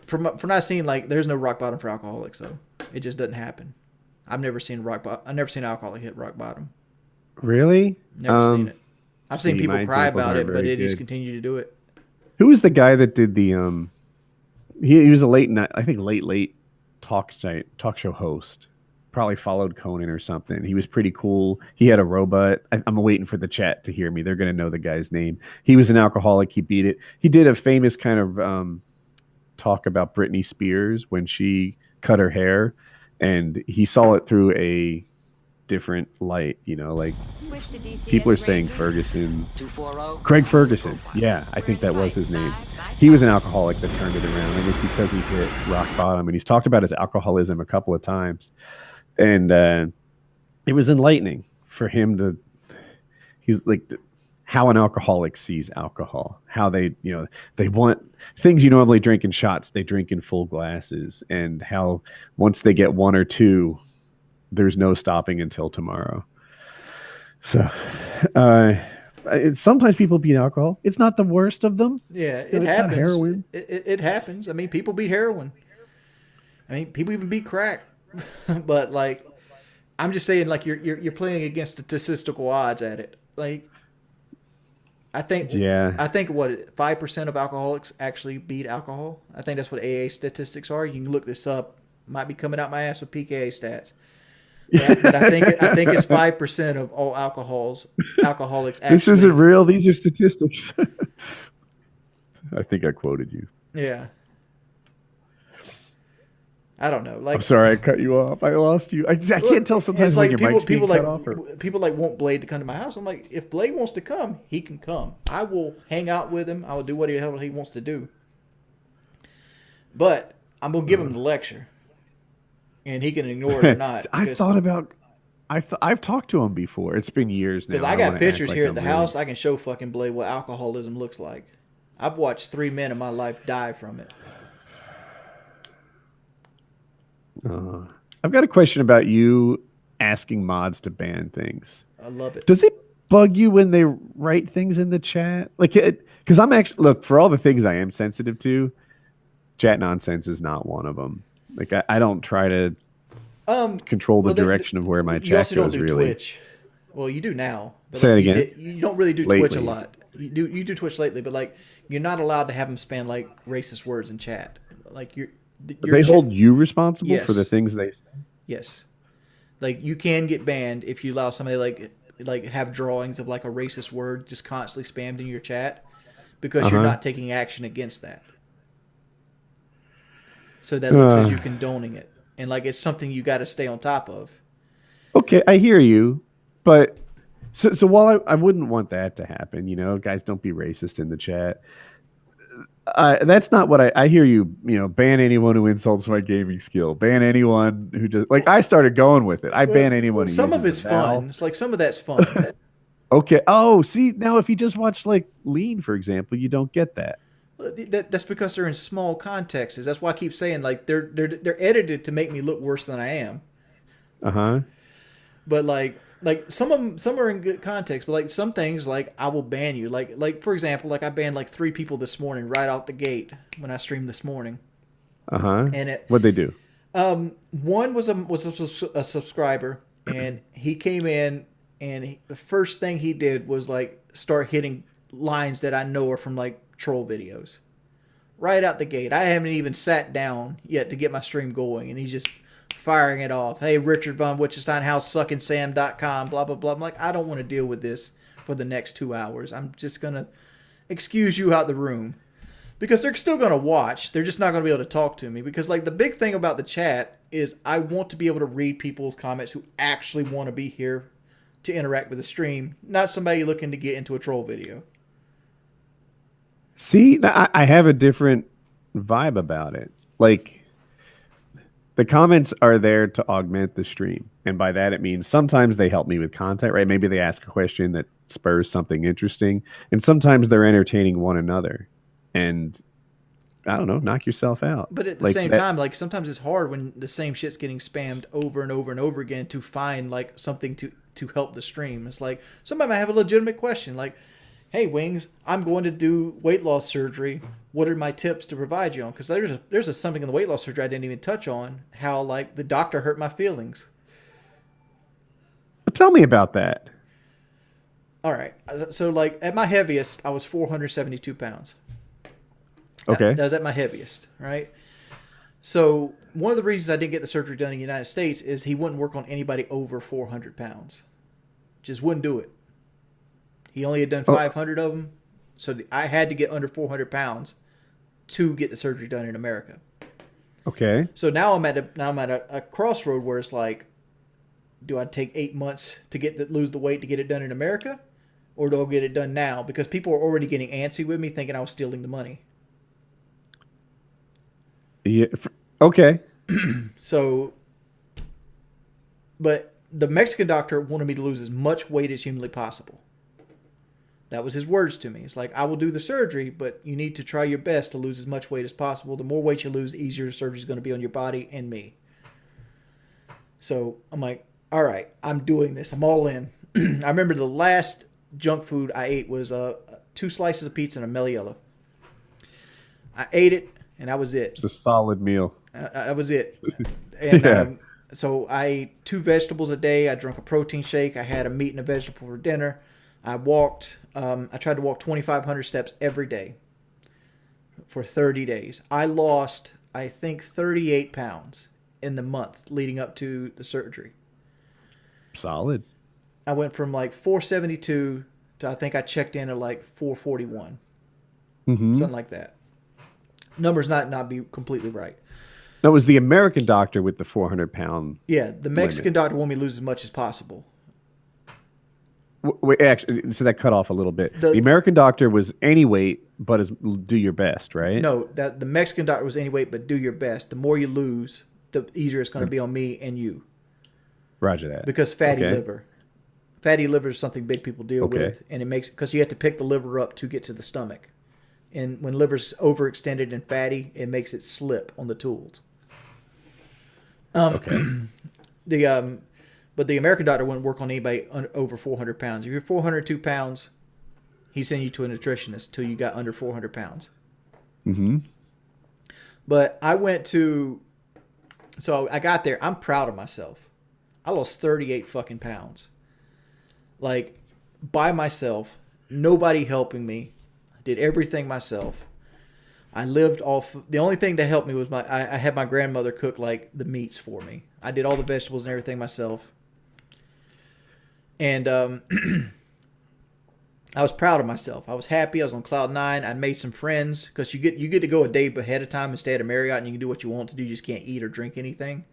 From what I've seen, like, there's no rock bottom for alcoholics, though. It just doesn't happen. I've never seen an alcoholic hit rock bottom. Really? Never seen it. I've seen people cry about it, but it just continue to do it. Who was the guy that did the he was a late talk show host. Probably followed Conan or something. He was pretty cool. He had a robot. I'm waiting for the chat to hear me. They're going to know the guy's name. He was an alcoholic. He beat it. He did a famous kind of talk about Britney Spears when she cut her hair, and he saw it through a different light, you know, like people are saying Ferguson, Craig Ferguson. Yeah, I think that was his name. He was an alcoholic that turned it around. It was because he hit rock bottom, and he's talked about his alcoholism a couple of times, and it was enlightening for him to. He's like how an alcoholic sees alcohol, how they want things you normally drink in shots, they drink in full glasses, and how once they get one or two, there's no stopping until tomorrow. So sometimes people beat alcohol. It's not the worst of them. Yeah, it happens. Not heroin. It happens. I mean, people beat heroin. I mean, people even beat crack. But like, I'm just saying, like, you're playing against statistical odds at it. Like, I think what 5% of alcoholics actually beat alcohol. I think that's what AA statistics are. You can look this up. Might be coming out my ass with PKA stats. But I think it's 5% of all alcoholics. Actually, this isn't real. These are statistics. I think I quoted you. Yeah. I don't know. Like, I'm sorry, I cut you off. I lost you. I can't tell sometimes like when your mic's being cut off. People like want Blade to come to my house. I'm like, if Blade wants to come, he can come. I will hang out with him. I will do what the hell he wants to do. But I'm gonna give him the lecture, and he can ignore it or not. I've thought about I've talked to him before. It's been years now. Because I don't got want to act pictures like here at I'm the really. house. I can show fucking Blade what alcoholism looks like. I've watched 3 men in my life die from it. Uh, I've got a question about you asking mods to ban things. I love it. Does it bug you when they write things in the chat? Like it, because I'm actually look for all the things I am sensitive to. Chat nonsense is not one of them. Like I don't try to control the Well, direction of where my you chat also don't goes. do Really, Twitch. Well, you do now. But say like it again. you don't really do Twitch a Lately, lot. You do Twitch lately, but like you're not allowed to have them spam like racist words in chat. Like but they hold you responsible for the yes, things they say. yes. Like you can get banned if you allow somebody like have drawings of like a racist word just constantly spammed in your chat because you're not taking action against that. So that looks as you condoning it, and like it's something you got to stay on top of. Okay, I hear you, but so while I wouldn't want that to happen, guys, don't be racist in the chat. That's not what I hear you. Ban anyone who insults my gaming skill. Ban anyone who just like. I started going with it. I ban anyone who Some of uses it's a vowel. fun. It's like some of that's fun. Okay. Oh, see now if you just watch like Lean, for example, you don't get that. That's because they're in small contexts. That's why I keep saying like they're edited to make me look worse than I am. But like some are in good context, but like some things like I will ban you. Like for example, like I banned like 3 people this morning right out the gate when I streamed this morning. And What'd they do? One was a subscriber, and he came in, and the first thing he did was like start hitting lines that I know are from like troll videos. Right out the gate. I haven't even sat down yet to get my stream going, and he's just firing it off. Hey, Richard von Wittgenstein, howsuckingsam.com, blah, blah, blah. I'm like, I don't want to deal with this for the next 2 hours. I'm just going to excuse you out the room. Because they're still going to watch. They're just not going to be able to talk to me. Because, like, the big thing about the chat is I want to be able to read people's comments who actually want to be here to interact with the stream, not somebody looking to get into a troll video. See, I have a different vibe about it. Like, the comments are there to augment the stream. And by that, it means sometimes they help me with content, right? Maybe they ask a question that spurs something interesting. And sometimes they're entertaining one another. And I don't know, knock yourself out. But at the same time, like sometimes it's hard when the same shit's getting spammed over and over and over again to find like something to help the stream. It's like somebody might have a legitimate question like, hey, Wings, I'm going to do weight loss surgery. What are my tips to provide you on? Because there's something in the weight loss surgery I didn't even touch on, how like the doctor hurt my feelings. Tell me about that. All right. So like at my heaviest, I was 472 pounds. Okay. That was at my heaviest, right? So one of the reasons I didn't get the surgery done in the United States is he wouldn't work on anybody over 400 pounds. Just wouldn't do it. He only had done 500 of them. So I had to get under 400 pounds to get the surgery done in America. Okay. So now I'm at a crossroad where it's like, do I take 8 months to lose the weight to get it done in America? Or do I get it done now? Because people are already getting antsy with me thinking I was stealing the money. Yeah. Okay. So, but the Mexican doctor wanted me to lose as much weight as humanly possible. That was his words to me. It's like, I will do the surgery, but you need to try your best to lose as much weight as possible. The more weight you lose, the easier the surgery is going to be on your body and me. So I'm like, all right, I'm doing this. I'm all in. I remember the last junk food I ate was 2 slices of pizza and a Meliella. I ate it, and that was it. It's a solid meal. That was it. And Yeah. So I ate 2 vegetables a day. I drank a protein shake. I had a meat and a vegetable for dinner. I walked. I tried to walk 2,500 steps every day for 30 days. I lost, I think, 38 pounds in the month leading up to the surgery. Solid. I went from like 472 to I think I checked in at like 441. Something like that. Numbers not be completely right. That was the American doctor with the 400-pound. Yeah, the Mexican doctor wanted me to lose as much as possible. Wait, actually, so that cut off a little bit. The American doctor was any weight, but do your best, right? No, that the Mexican doctor was any weight, but do your best. The more you lose, the easier it's going to be on me and you. Roger that. Because fatty liver. Fatty liver is something big people deal with, and it makes because you have to pick the liver up to get to the stomach. And when liver's overextended and fatty, it makes it slip on the tools. But the American doctor wouldn't work on anybody over 400 pounds. If you're 402 pounds, he sent you to a nutritionist till you got under 400 pounds. Mm-hmm. But I got there. I'm proud of myself. I lost 38 fucking pounds. Like, by myself. Nobody helping me. I did everything myself. I lived off. The only thing that helped me was I had my grandmother cook, like, the meats for me. I did all the vegetables and everything myself. And I was proud of myself. I was happy. I was on cloud 9. I made some friends because you get to go a day ahead of time and stay at a Marriott, and you can do what you want to do. You just can't eat or drink anything.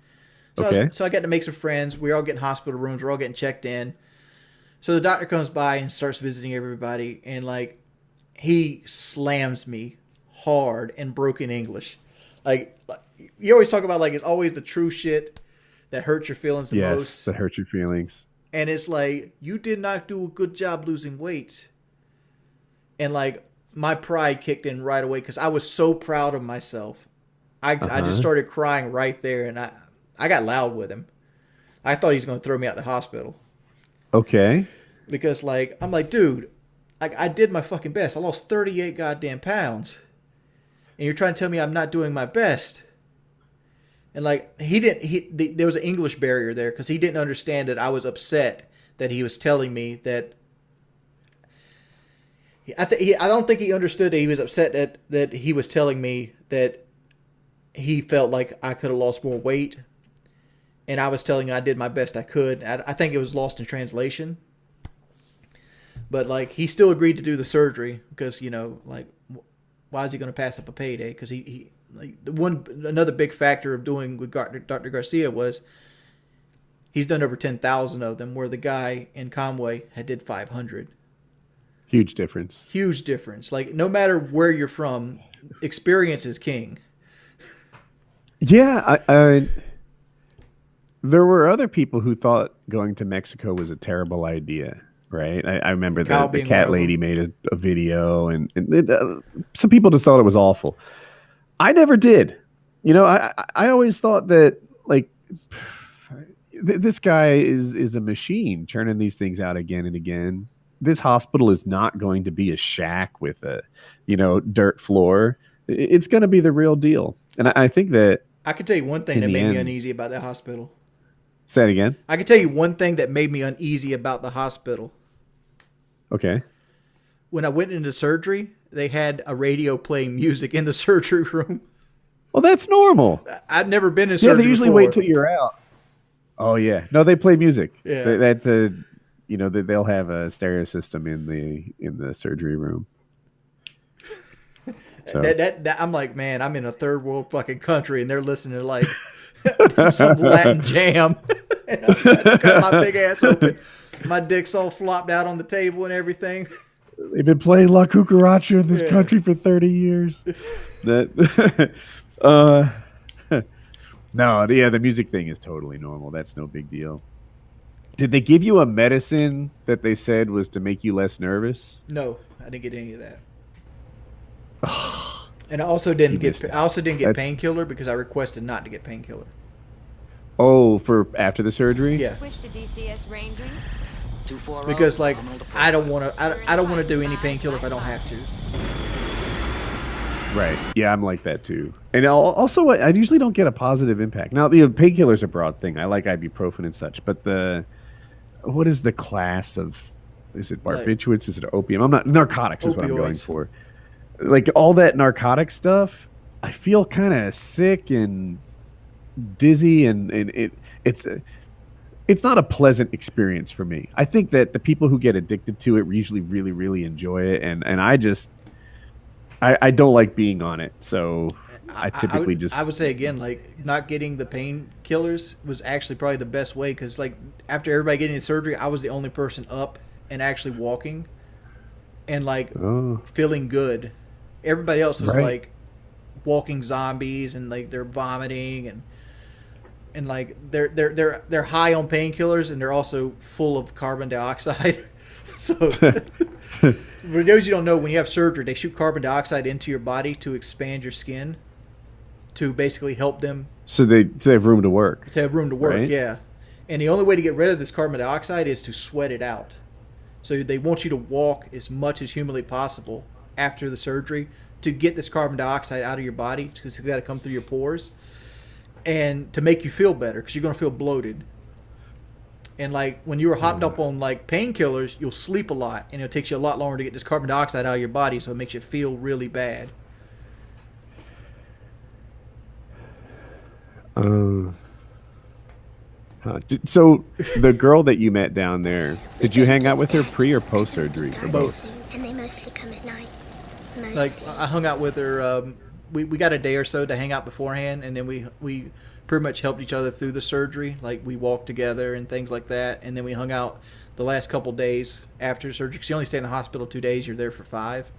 So I got to make some friends. We're all getting hospital rooms. We're all getting checked in. So the doctor comes by and starts visiting everybody, and like he slams me hard in broken English. Like you always talk about, like it's always the true shit that hurts your feelings the most. Yes, that hurts your feelings. And it's like, you did not do a good job losing weight. And like my pride kicked in right away because I was so proud of myself. I just started crying right there, and I got loud with him. I thought he was going to throw me out the hospital. Okay. Because like I'm like, dude, I did my fucking best. I lost 38 goddamn pounds, and you're trying to tell me I'm not doing my best. And like there was an English barrier there because he didn't understand that I was upset that he was telling me that. I don't think he understood that he was upset that he was telling me that he felt like I could have lost more weight, and I was telling him I did my best I could. I think it was lost in translation. But like he still agreed to do the surgery because, you know, like why is he going to pass up a payday? Because he like another big factor of doing with Dr. Garcia was he's done over 10,000 of them, where the guy in Conway did 500. Huge difference. Huge difference. Like no matter where you're from, experience is king. Yeah, I there were other people who thought going to Mexico was a terrible idea. Right, I remember the cat lady made a video, and some people just thought it was awful. I never did. You know, I always thought that like this guy is a machine churning these things out again and again. This hospital is not going to be a shack with a, you know, dirt floor. It's going to be the real deal. And I think that I can tell you one thing that made me uneasy about that hospital. Say it again. I can tell you one thing that made me uneasy about the hospital. Okay. When I went into surgery, they had a radio playing music in the surgery room. Well, that's normal. I've never been in surgery. Yeah, they usually wait till you're out. Oh yeah, no, they play music. Yeah, that's a, you know, they'll have a stereo system in the surgery room. So. That I'm like, man, I'm in a third world fucking country, and they're listening to like some Latin jam. And I cut my big ass open. My dick's all flopped out on the table and everything. They've been playing La Cucaracha in this country for 30 years. That, no, the music thing is totally normal. That's no big deal. Did they give you a medicine that they said was to make you less nervous? No, I didn't get any of that. And I also didn't get painkiller because I requested not to get painkiller. Oh, for after the surgery? Yeah. Switch to DCS ranging. Because like I don't want to do any painkiller if I don't have to. Right. Yeah, I'm like that too. And also, I usually don't get a positive impact. Now, the painkillers are a broad thing. I like ibuprofen and such, but what is the class of? Is it barbiturates? Is it opium? I'm not narcotics. Is what I'm going for. Like all that narcotic stuff, I feel kind of sick and dizzy, and it's not a pleasant experience for me. I think that the people who get addicted to it usually really, really enjoy it, and I don't like being on it, so I typically I would say again, like not getting the painkillers was actually probably the best way, because like after everybody getting the surgery, I was the only person up and actually walking and like feeling good. Everybody else was like walking zombies and like they're vomiting, and and like they're high on painkillers, and they're also full of carbon dioxide. So, for those you don't know, when you have surgery, they shoot carbon dioxide into your body to expand your skin, to basically help them. So they have room to work. To have room to work, right? yeah. And the only way to get rid of this carbon dioxide is to sweat it out. So they want you to walk as much as humanly possible after the surgery to get this carbon dioxide out of your body, because it's got to come through your pores, and to make you feel better, because you're going to feel bloated. And like when you were hopped up on like painkillers, you'll sleep a lot, and it takes you a lot longer to get this carbon dioxide out of your body, so it makes you feel really bad. So the girl that you met down there, did you hang out with her pre or post surgery, or both? And they mostly come at night. Mostly. Like I hung out with her. We got a day or so to hang out beforehand, and then we pretty much helped each other through the surgery. Like we walked together and things like that, and then we hung out the last couple days after surgery. Because you only stay in the hospital 2 days. You're there for 5.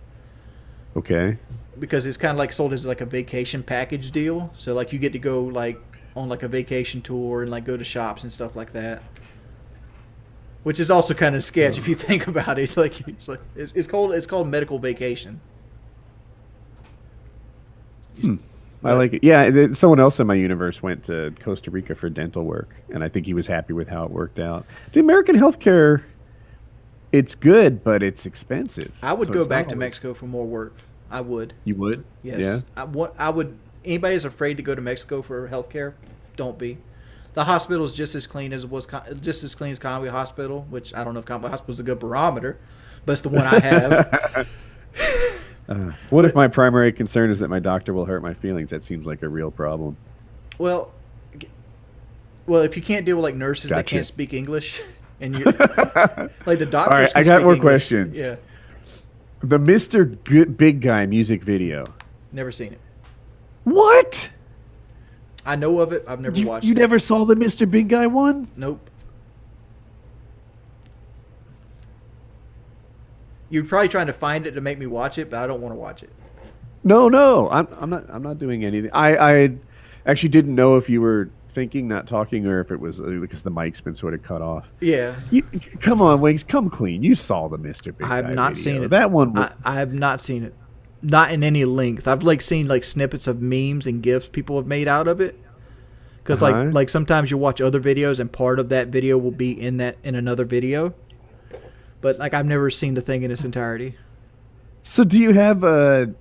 Okay. Because it's kind of like sold as like a vacation package deal. So like you get to go like on like a vacation tour and like go to shops and stuff like that. Which is also kind of sketch if you think about it. It's called medical vacation. I like it. Yeah, someone else in my universe went to Costa Rica for dental work, and I think he was happy with how it worked out. The American healthcare, it's good, but it's expensive. I would go back to Mexico for more work. I would. You would? Yes. Yeah. I would. Anybody is afraid to go to Mexico for healthcare, don't be. The hospital is just as clean as Conway Hospital, which I don't know if Conway Hospital is a good barometer, but it's the one I have. What if my primary concern is that my doctor will hurt my feelings? That seems like a real problem. Well, if you can't deal with like nurses that can't speak English, and you like the doctors. All right, I got more questions. Yeah. The Mr. Big Guy music video. Never seen it. What? I know of it. I've never watched it. You never saw the Mr. Big Guy one? Nope. You're probably trying to find it to make me watch it, but I don't want to watch it. No, I'm not doing anything. I actually didn't know if you were thinking, not talking, or if it was because the mic's been sort of cut off. Yeah. Come on, Wings, come clean. You saw the Mr. Big Guy I have not video. seen it. That one. I have not seen it. Not in any length. I've like seen like snippets of memes and GIFs people have made out of it. Because like sometimes you watch other videos and part of that video will be in another video. But like I've never seen the thing in its entirety. So do you have a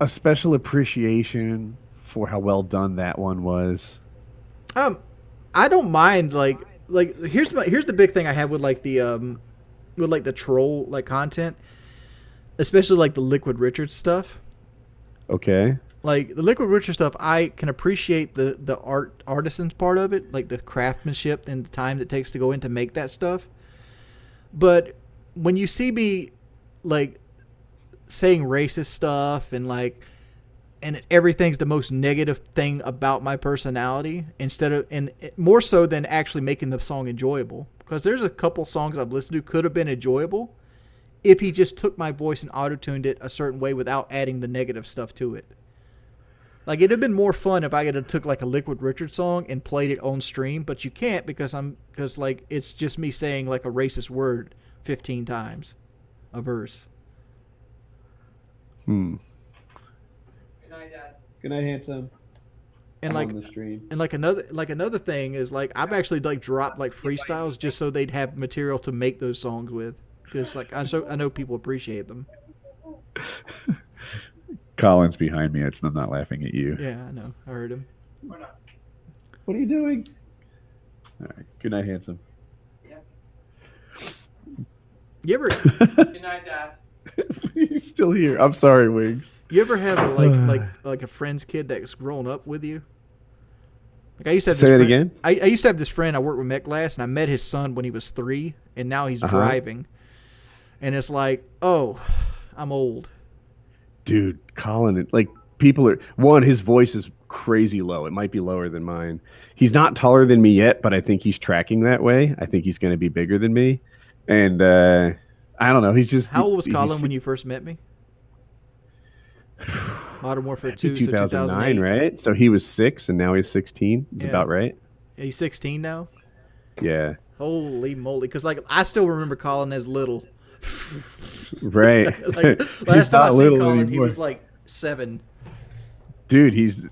special appreciation for how well done that one was? I don't mind like here's the big thing I have with like the troll like content, especially like the Liquid Richard stuff. Okay. Like the Liquid Richard stuff, I can appreciate the artisans part of it, like the craftsmanship and the time that it takes to go in to make that stuff. But when you see me like saying racist stuff and everything's the most negative thing about my personality, and more so than actually making the song enjoyable, because there's a couple songs I've listened to could have been enjoyable if he just took my voice and auto-tuned it a certain way without adding the negative stuff to it. Like, it'd have been more fun if I could have took like a Liquid Richard song and played it on stream, but you can't because like it's just me saying like a racist word 15 times a verse. Good night, Dad. Good night, handsome. And I'm on the stream. And another thing is like I've actually like dropped like freestyles just so they'd have material to make those songs with, because like I know people appreciate them. Colin's behind me. I'm not laughing at you. Yeah, I know. I heard him. What are you doing? All right. Good night, handsome. Yeah. You ever? Good night, Dad. You're still here. I'm sorry, Wings. You ever have like a friend's kid that's grown up with you? Like I used to have Say that again. I used to have this friend I worked with Met Glass, and I met his son when he was 3, and now he's driving. And it's like, oh, I'm old. Dude, Colin, like people are his voice is crazy low. It might be lower than mine. He's not taller than me yet, but I think he's tracking that way. I think he's going to be bigger than me. And I don't know. He's just. How old was Colin when you first met me? Modern Warfare That'd be 2, so 2009, 2008. right? So he was 6 and now he's 16. It's Yeah. about right. He's 16 now. Yeah. Holy moly! Because like I still remember Colin as little. Right. Like He's last time I not seen little Colin, he anymore. was like 7. Dude, he's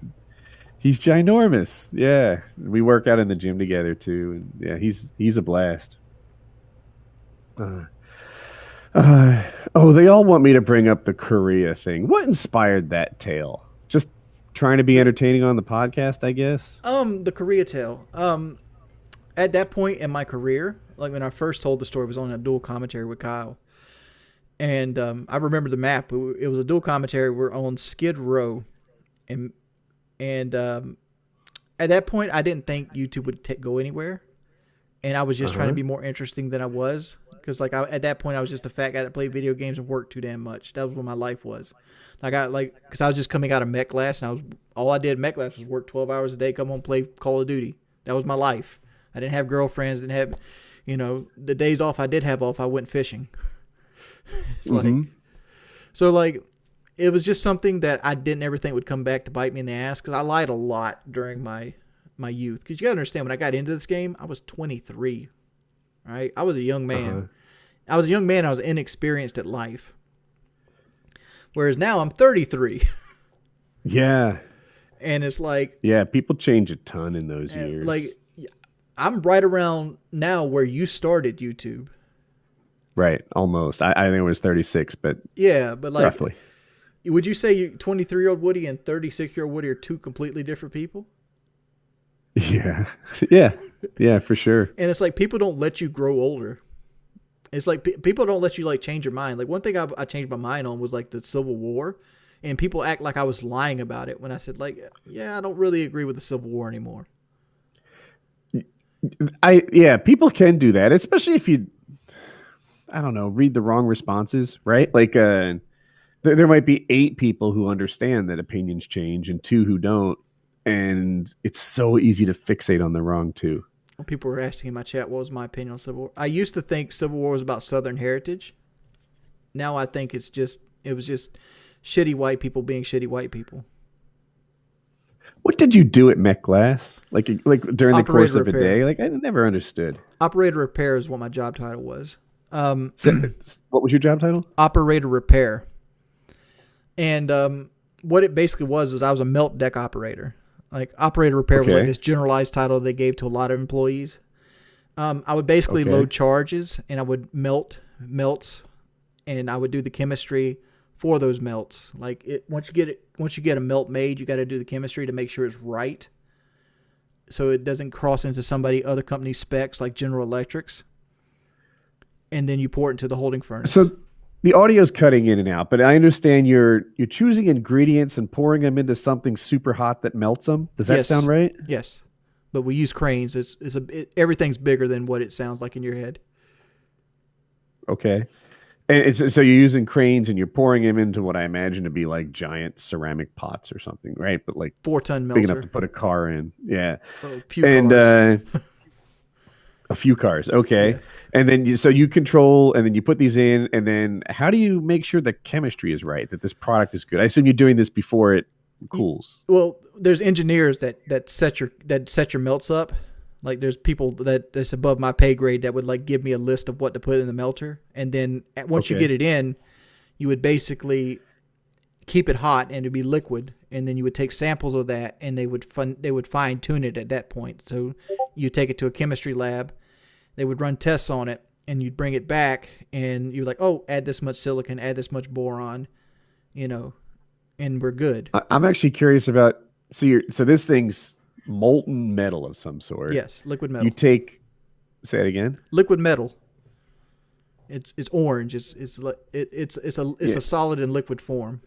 ginormous. Yeah. We work out in the gym together too, and yeah, he's a blast. Oh, they all want me to bring up the Korea thing. What inspired that tale? Just trying to be entertaining on the podcast, I guess. The Korea tale. At that point in my career, like when I first told the story, it was on a dual commentary with Kyle. And I remember the map. It was a dual commentary. We're on Skid Row. And at that point, I didn't think YouTube would go anywhere. And I was just trying to be more interesting than I was. Because at that point, I was just a fat guy that played video games and worked too damn much. That was what my life was. Because I was just coming out of mech class. And all I did in mech class was work 12 hours a day, come home, play Call of Duty. That was my life. I didn't have girlfriends, didn't have, the days off I did have off, I went fishing. It was just something that I didn't ever think would come back to bite me in the ass because I lied a lot during my youth. Because you got to understand, when I got into this game, I was 23, right? I was a young man. I was a young man. I was inexperienced at life. Whereas now I'm 33. Yeah. And it's like... Yeah, people change a ton in those years. Like, I'm right around now where you started YouTube. Right, almost. I think it was 36, but yeah, but like roughly. Would you say you 23-year-old Woody and 36-year-old Woody are two completely different people? Yeah. Yeah, for sure. And it's like people don't let you grow older. It's like people don't let you like change your mind. Like one thing I changed my mind on was like the Civil War, and people act like I was lying about it when I said like, yeah, I don't really agree with the Civil War anymore. People can do that, especially if you, I don't know, read the wrong responses, right? Like there might be 8 people who understand that opinions change and 2 who don't, and it's so easy to fixate on the wrong 2. Well, people were asking in my chat what was my opinion on Civil War. I used to think Civil War was about Southern heritage. Now I think it was just shitty white people being shitty white people. What did you do at Mech Glass? Like during the course of repair. a day? Like I never understood. Operator repair is what my job title was. What was your job title? Operator repair. And what it basically was I was a melt deck operator. Like operator repair was like this generalized title they gave to a lot of employees. I would basically load charges and I would melt melts, and I would do the chemistry for those melts. Like once you get a melt made, you got to do the chemistry to make sure it's right, so it doesn't cross into other company's specs like General Electric's. And then you pour it into the holding furnace. So the audio's cutting in and out, but I understand you're choosing ingredients and pouring them into something super hot that melts them. Does that sound right? Yes, but we use cranes. Everything's bigger than what it sounds like in your head. Okay. And so you're using cranes and you're pouring them into what I imagine to be like giant ceramic pots or something, right? But like 4-ton melter. Big enough to put a car in. Yeah. A few cars. A few cars. Okay. Yeah. And then you control, and then you put these in, and then how do you make sure the chemistry is right, that this product is good? I assume you're doing this before it cools. Well, there's engineers that set your melts up. Like there's people that's above my pay grade that would like give me a list of what to put in the melter, and then once you get it in, you would basically keep it hot and it'd be liquid, and then you would take samples of that and they would fine tune it at that point. So you take it to a chemistry lab, they would run tests on it, and you'd bring it back and you're like, oh, add this much silicon, add this much boron, and we're good. I'm actually curious about so this thing's molten metal of some sort. Yes, liquid metal. Say it again. Liquid metal. It's orange. It's a solid in liquid form.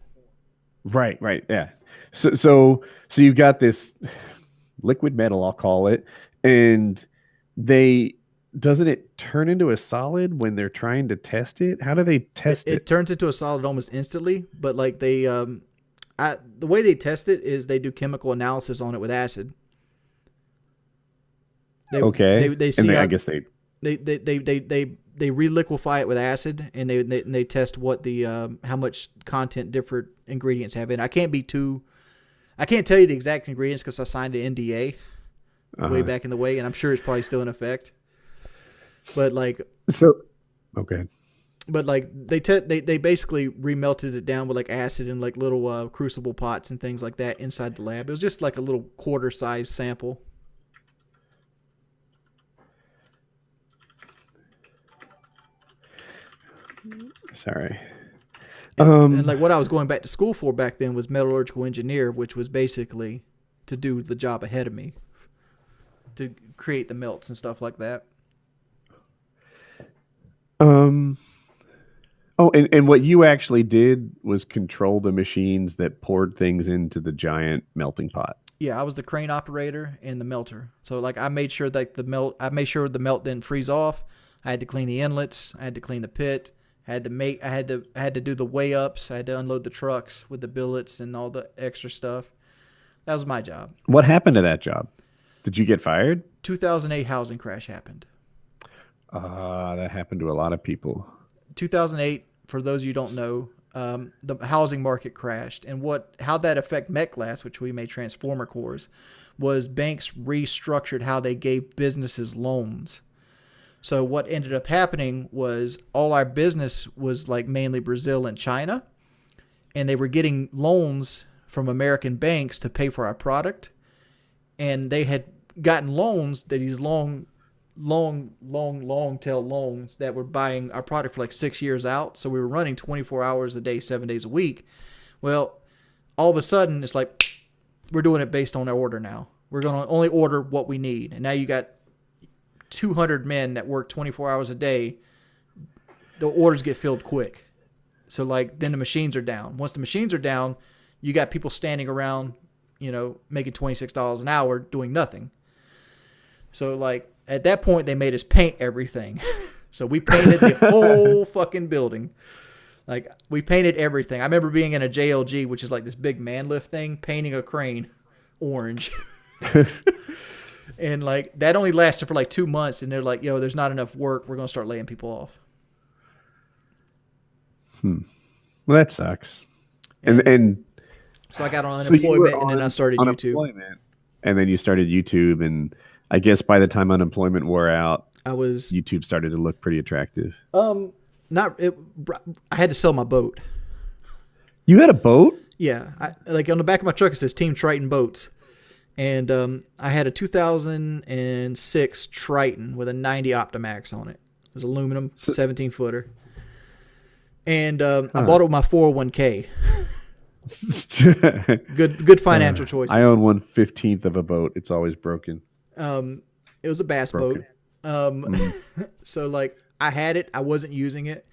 Right, yeah. So you've got this liquid metal, I'll call it, and doesn't it turn into a solid when they're trying to test it? How do they test it? It turns into a solid almost instantly, but like the way they test it is they do chemical analysis on it with acid. They see. I guess they they reliquefy it with acid, and they test what the how much content different ingredients have in. I can't tell you the exact ingredients because I signed an NDA way back in the way, and I'm sure it's probably still in effect. But like, okay. But like they basically remelted it down with like acid and like little crucible pots and things like that inside the lab. It was just like a little quarter-size sample. Sorry. And like what I was going back to school for back then was metallurgical engineer, which was basically to do the job ahead of me, to create the melts and stuff like that. Oh, and what you actually did was control the machines that poured things into the giant melting pot. Yeah, I was the crane operator and the melter. So like I made sure that the melt didn't freeze off. I had to clean the inlets. I had to clean the pit. I had to do the weigh ups. I had to unload the trucks with the billets and all the extra stuff. That was my job. What happened to that job? Did you get fired? 2008 housing crash happened. That happened to a lot of people. 2008, for those of you who don't know, the housing market crashed. And how that affect MetGlass, which we made transformer cores, was banks restructured how they gave businesses loans. So what ended up happening was all our business was like mainly Brazil and China, and they were getting loans from American banks to pay for our product. And they had gotten loans, that these long tail loans that were buying our product for like 6 years out. So we were running 24 hours a day, 7 days a week. Well, all of a sudden it's like, we're doing it based on our order now. We're going to only order what we need. And now you got 200 men that work 24 hours a day. The orders get filled quick. So like, then the machines are down. Once the machines are down, you got people standing around, making $26 an hour doing nothing. So like, at that point, they made us paint everything. So we painted the whole fucking building. Like, we painted everything. I remember being in a JLG, which is like this big man lift thing, painting a crane orange. And like, that only lasted for like 2 months. And they're like, yo, there's not enough work. We're going to start laying people off. Well, that sucks. And so I got on unemployment, and then I started YouTube. And then you started YouTube, and I guess by the time unemployment wore out, YouTube started to look pretty attractive. I had to sell my boat. You had a boat? Yeah, like on the back of my truck it says Team Triton Boats, and I had a 2006 Triton with a 90 Optimax on it. It was aluminum, 17-footer, and I bought it with my 401k. Good financial choices. I own 1/15 of a boat. It's always broken. It was a bass boat. So like I had it, I wasn't using it,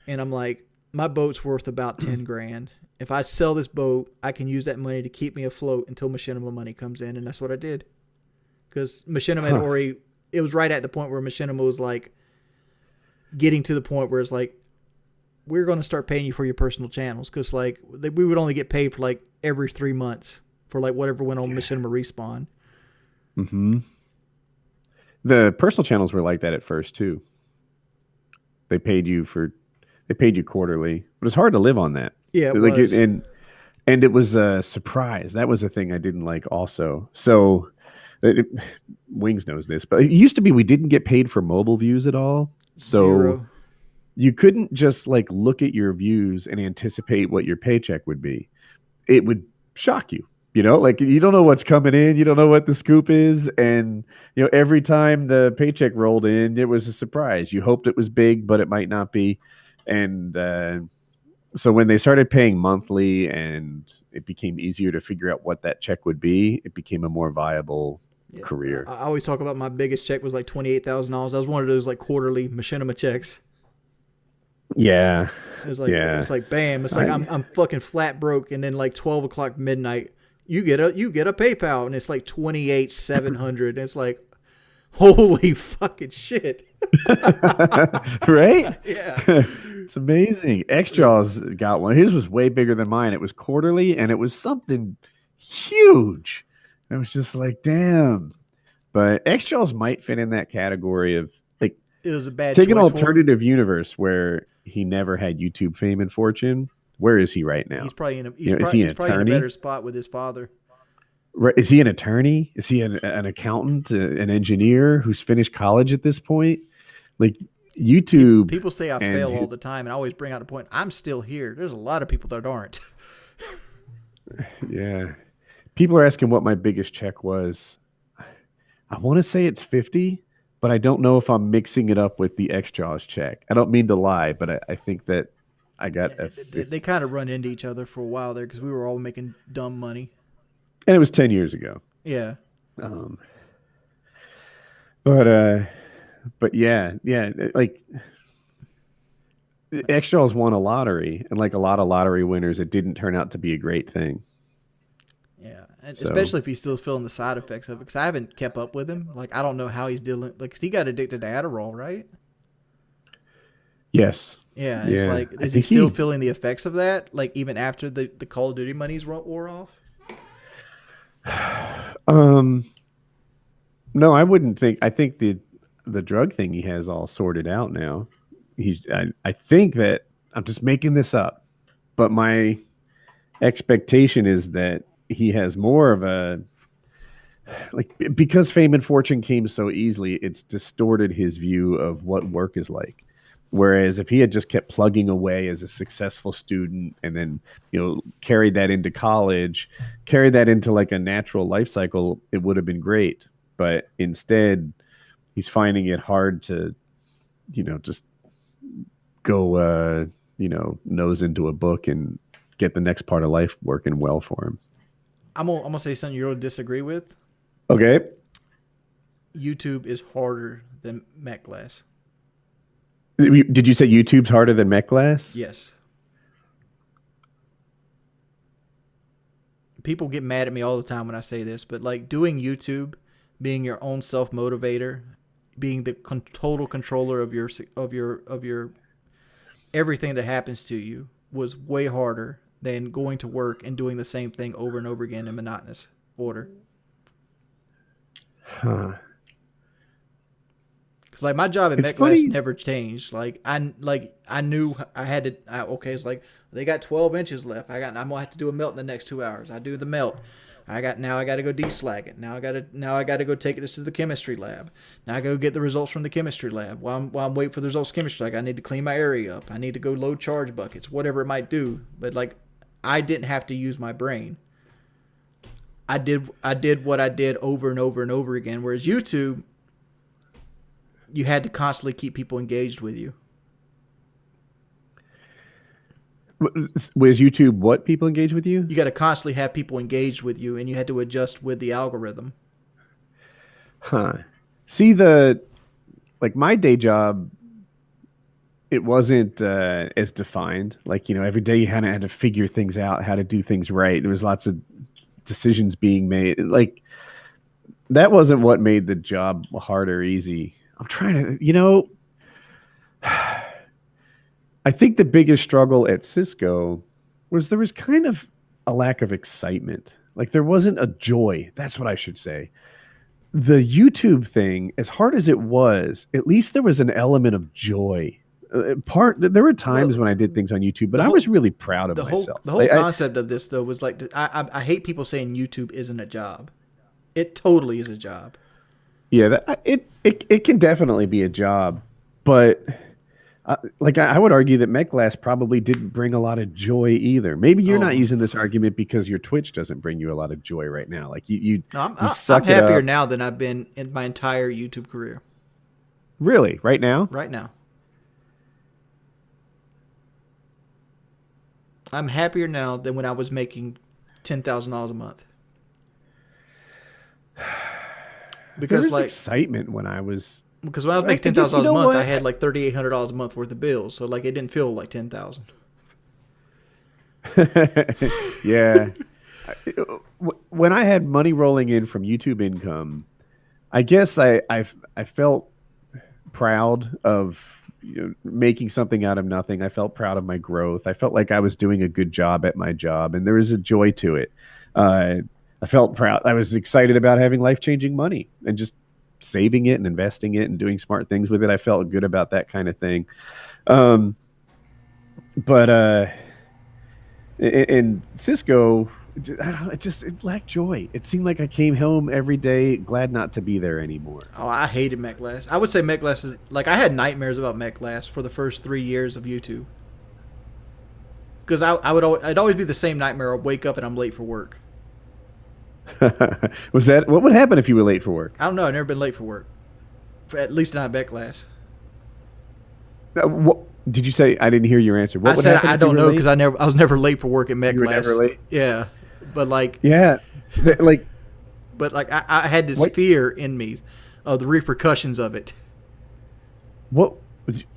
and I'm like, my boat's worth about 10 grand. If I sell this boat, I can use that money to keep me afloat until Machinima money comes in, and that's what I did. Because Machinima had already, it was right at the point where Machinima was like getting to the point where it's like, we're going to start paying you for your personal channels, because like we would only get paid for like every 3 months for like whatever went on Machinima Respawn. Mm-hmm. The personal channels were like that at first too. They paid you quarterly, but it's hard to live on that. Yeah, it like was. And it was a surprise. That was a thing I didn't like also. So Wings knows this, but it used to be we didn't get paid for mobile views at all. So Zero. You couldn't just like look at your views and anticipate what your paycheck would be. It would shock you. Like you don't know what's coming in. You don't know what the scoop is. And, every time the paycheck rolled in, it was a surprise. You hoped it was big, but it might not be. And so when they started paying monthly and it became easier to figure out what that check would be, it became a more viable career. I always talk about my biggest check was like $28,000. That was one of those like quarterly Machinima checks. Yeah. It was like, It's like, bam. It's like, I'm fucking flat broke. And then like 12 o'clock midnight, you get a PayPal, and it's like $28,700. It's like, holy fucking shit. Right? Yeah. It's amazing. X-Jaws got one. His was way bigger than mine. It was quarterly, and it was something huge. I was just like, damn. But X-Jaws might fit in that category of like, It was a bad Take an choice for him. alternative universe where he never had YouTube fame and fortune. Where is he right now? He's probably in a is he an he's probably in a attorney? better spot with his father. Right? Is he an attorney? Is he an accountant, an engineer who's finished college at this point? Like YouTube. People say I fail all the time, and I always bring out a point. I'm still here. There's a lot of people that aren't. Yeah. People are asking what my biggest check was. I want to say it's 50, but I don't know if I'm mixing it up with the X-Jaws check. I don't mean to lie, but I think that I got They kind of run into each other for a while there because we were all making dumb money. And it was 10 years ago. Yeah. But yeah, like X-Jaws won a lottery, and like a lot of lottery winners, it didn't turn out to be a great thing. Yeah, and especially if he's still feeling the side effects of it, because I haven't kept up with him. Like, I don't know how he's dealing. Like, 'cause he got addicted to Adderall, right? Yes. Yeah, it's like, is he still feeling the effects of that? Like, even after the Call of Duty money's wore off? No, I wouldn't think. I think the drug thing he has all sorted out now. I think that I'm just making this up, but my expectation is that he has more of a, like, because fame and fortune came so easily, it's distorted his view of what work is like. Whereas if he had just kept plugging away as a successful student and then, carried that into college, carried that into like a natural life cycle, it would have been great. But instead, he's finding it hard to, just go, nose into a book and get the next part of life working well for him. I'm gonna say something you're gonna disagree with. Okay. YouTube is harder than Mech Glass. Did you say YouTube's harder than Mech Glass? Yes. People get mad at me all the time when I say this, but like doing YouTube, being your own self-motivator, being the total controller of your everything that happens to you was way harder than going to work and doing the same thing over and over again in monotonous order. Huh. Cause like my job at MetGlass never changed. I knew I had to. It's like they got 12 inches left. I'm gonna have to do a melt in the next 2 hours. I do the melt. I got to go deslag it. Now I got to go take this to the chemistry lab. Now I go get the results from the chemistry lab. While I'm waiting for the results of chemistry, like I need to clean my area up. I need to go load charge buckets, whatever it might do. But like I didn't have to use my brain. I did what I did over and over and over again. Whereas YouTube, you had to constantly keep people engaged with you. Was YouTube what people engage with you? You got to constantly have people engaged with you, and you had to adjust with the algorithm. Huh. See, my day job, it wasn't as defined. Like, every day you kind of had to figure things out, how to do things right. There was lots of decisions being made. Like, that wasn't what made the job hard or easy. I'm trying to, I think the biggest struggle at Cisco was there was kind of a lack of excitement. Like there wasn't a joy. That's what I should say. The YouTube thing, as hard as it was, at least there was an element of joy. There were times when I did things on YouTube, but I was really proud of myself. The whole concept of this though was like, I hate people saying YouTube isn't a job. It totally is a job. Yeah, it can definitely be a job, but I would argue that MetGlass probably didn't bring a lot of joy either. Maybe you're not using this argument because your Twitch doesn't bring you a lot of joy right now. Like I'm happier now than I've been in my entire YouTube career. Really, right now? Right now, I'm happier now than when I was making $10,000 a month. Because there was excitement when I was. Because when I was making $10,000 a month, I had like $3,800 a month worth of bills, so like it didn't feel like $10,000. Yeah, when I had money rolling in from YouTube income, I guess I felt proud of making something out of nothing. I felt proud of my growth. I felt like I was doing a good job at my job, and there was a joy to it. I felt proud. I was excited about having life-changing money and just saving it and investing it and doing smart things with it. I felt good about that kind of thing. But in Cisco, I don't know, it lacked joy. It seemed like I came home every day glad not to be there anymore. Oh, I hated MechLast. I would say MechLast is like I had nightmares about MechLast for the first 3 years of YouTube. Because I'd always be the same nightmare. I'd wake up and I'm late for work. Was that what would happen if you were late for work? I don't know. I've never been late for work. At least not MechLast. What did you say? I didn't hear your answer. What I would said happen I if you don't were know late? because I was never late for work at MechLast. You were never late? Yeah, but like Yeah, like I had this fear in me of the repercussions of it. what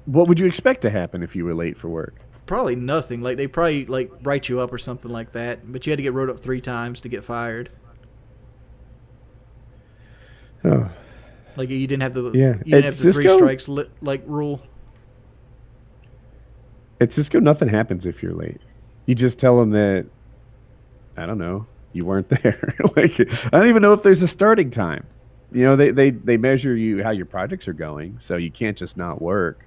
would you expect to happen if you were late for work? Probably nothing. Like they probably like write you up or something like that. But you had to get wrote up 3 times to get fired. Oh, Like you didn't have the Yeah. you didn't At have the 3 Cisco- strikes rule. at Cisco, nothing happens if you're late. You just tell them that I don't know, you weren't there. Like I don't even know if there's a starting time. You know, they measure you how your projects are going, so you can't just not work.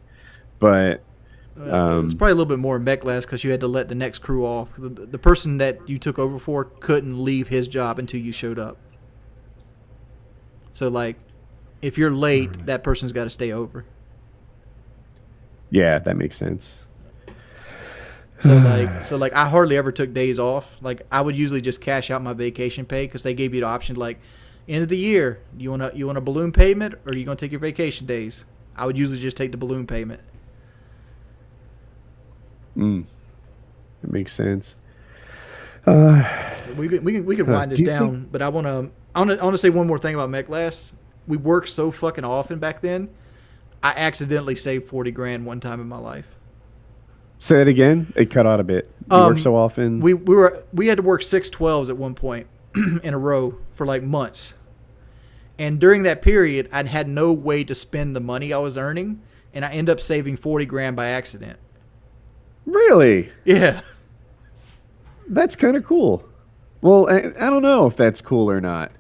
But It's probably a little bit more in MechLast because you had to let the next crew off. The person that you took over for couldn't leave his job until you showed up. So, like, if you're late, that person's got to stay over. yeah, that makes sense. So like, I hardly ever took days off. Like, I would usually just cash out my vacation pay because they gave you the option, like, end of the year, you want a balloon payment or are you going to take your vacation days? I would usually just take the balloon payment. That makes sense. We can wind this do you down, but I want to say one more thing about MechLast. We worked so fucking often back then. I accidentally saved 40 grand one time in my life. Say that again. It cut out a bit. You work so often. We had to work 6/12s at one point in a row for like months. And during that period, I had no way to spend the money I was earning, and I ended up saving 40 grand by accident. Really? Yeah. That's kind of cool. Well, I don't know if that's cool or not.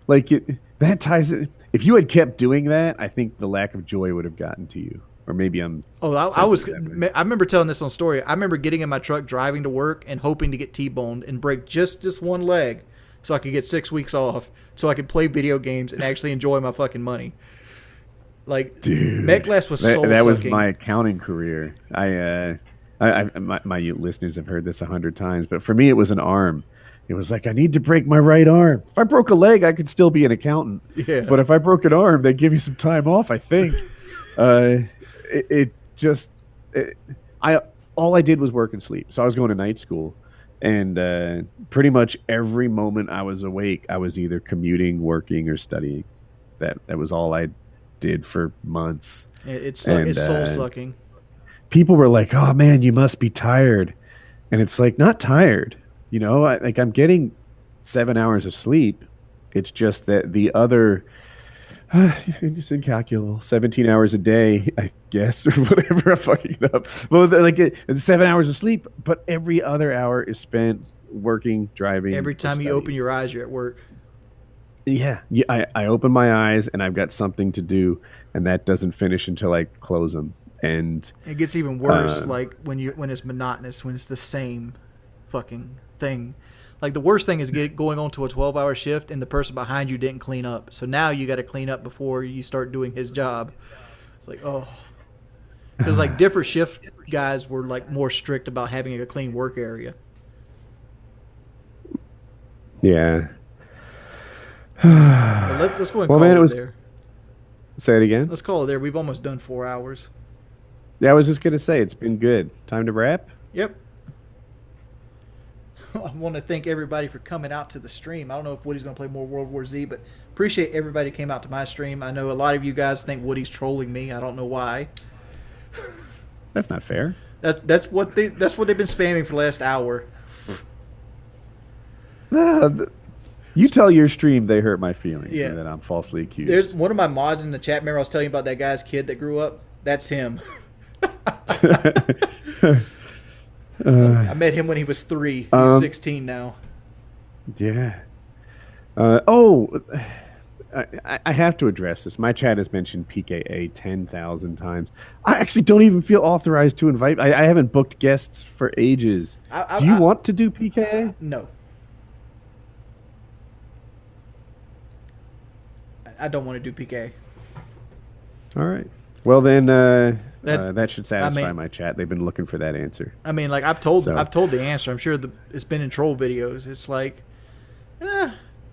Like that ties it. If you had kept doing that, I think the lack of joy would have gotten to you. Or maybe I'm. Oh, I remember telling this on story. I remember getting in my truck, driving to work, and hoping to get T-boned and break just this one leg, so I could get 6 weeks off, so I could play video games and actually enjoy my fucking money. Like, Dude, MechLast was soul that was sucking. my accounting career. My listeners have heard this 100 times, but for me, it was an arm. It was like, I need to break my right arm. If I broke a leg, I could still be an accountant. Yeah. But if I broke an arm, they'd give you some time off, I think. All I did was work and sleep. So I was going to night school, and pretty much every moment I was awake, I was either commuting, working, or studying. That was all I did for months. It's soul sucking. People were like, "Oh man, you must be tired," and it's like, not tired. You know, I'm getting 7 hours of sleep. It's just that the other, it's incalculable, 17 hours a day, I guess, or whatever. I'm fucking it up. Well, it's 7 hours of sleep, but every other hour is spent working, driving. Every time you open your eyes, you're at work. Yeah, I open my eyes and I've got something to do, and that doesn't finish until I close them. And it gets even worse, like when it's monotonous, when it's the same fucking thing. Like the worst thing is going on to a 12-hour shift and the person behind you didn't clean up. So now you got to clean up before you start doing his job. It's like, oh, because like different shift guys were like more strict about having a clean work area. Yeah. Let's go and call it there. Say it again. Let's call it there. We've almost done 4 hours. Yeah, I was just gonna say it's been good. Time to wrap. Yep. I want to thank everybody for coming out to the stream. I don't know if Woody's going to play more World War Z, but appreciate everybody who came out to my stream. I know a lot of you guys think Woody's trolling me. I don't know why. That's not fair. That's what they've been spamming for the last hour. You tell your stream they hurt my feelings, Yeah. and that I'm falsely accused. There's one of my mods in the chat. Remember I was telling you about that guy's kid that grew up? That's him. I met him when he was 3. He's 16 now. Yeah. I have to address this. My chat has mentioned PKA 10,000 times. I actually don't even feel authorized to invite. I haven't booked guests for ages. Do you want to do PKA? No. I don't want to do PK. All right. Well, then that should satisfy my chat. They've been looking for that answer. I mean, like I've told the answer. I'm sure it's been in troll videos. It's like,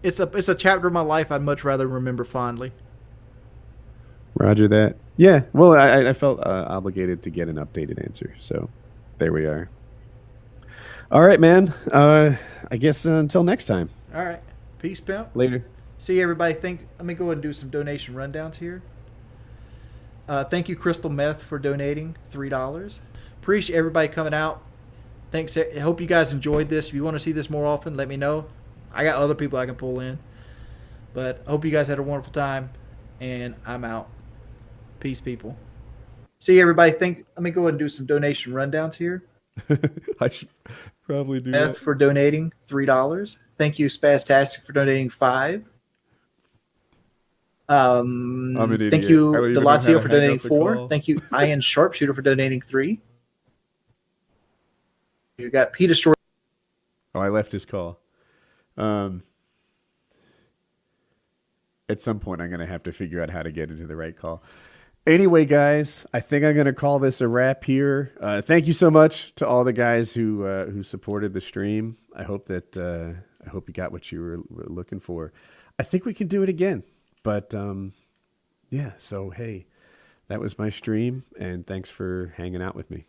it's a chapter of my life I'd much rather remember fondly. Roger that. Yeah. Well, I felt obligated to get an updated answer. So there we are. All right, man. I guess until next time. All right. Peace, pimp. Later. See everybody. Let me go ahead and do some donation rundowns here. Thank you, Crystal Meth, for donating $3. Appreciate everybody coming out. Thanks. I hope you guys enjoyed this. If you want to see this more often, let me know. I got other people I can pull in. But I hope you guys had a wonderful time. And I'm out. Peace, people. See everybody. Let me go ahead and do some donation rundowns here. I should probably do Meth that. for donating $3. Thank you, Spastastic, for donating $5. I'm an idiot. Thank you, I don't even know Delazio, how for to hang donating up the 4. call. Thank you, Ian Sharpshooter, for donating 3. You got Peter Story. Oh, I left his call. At some point, I'm going to have to figure out how to get into the right call. Anyway, guys, I think I'm going to call this a wrap here. Thank you so much to all the guys who supported the stream. I hope you got what you were looking for. I think we can do it again. But yeah, so hey, that was my stream, and thanks for hanging out with me.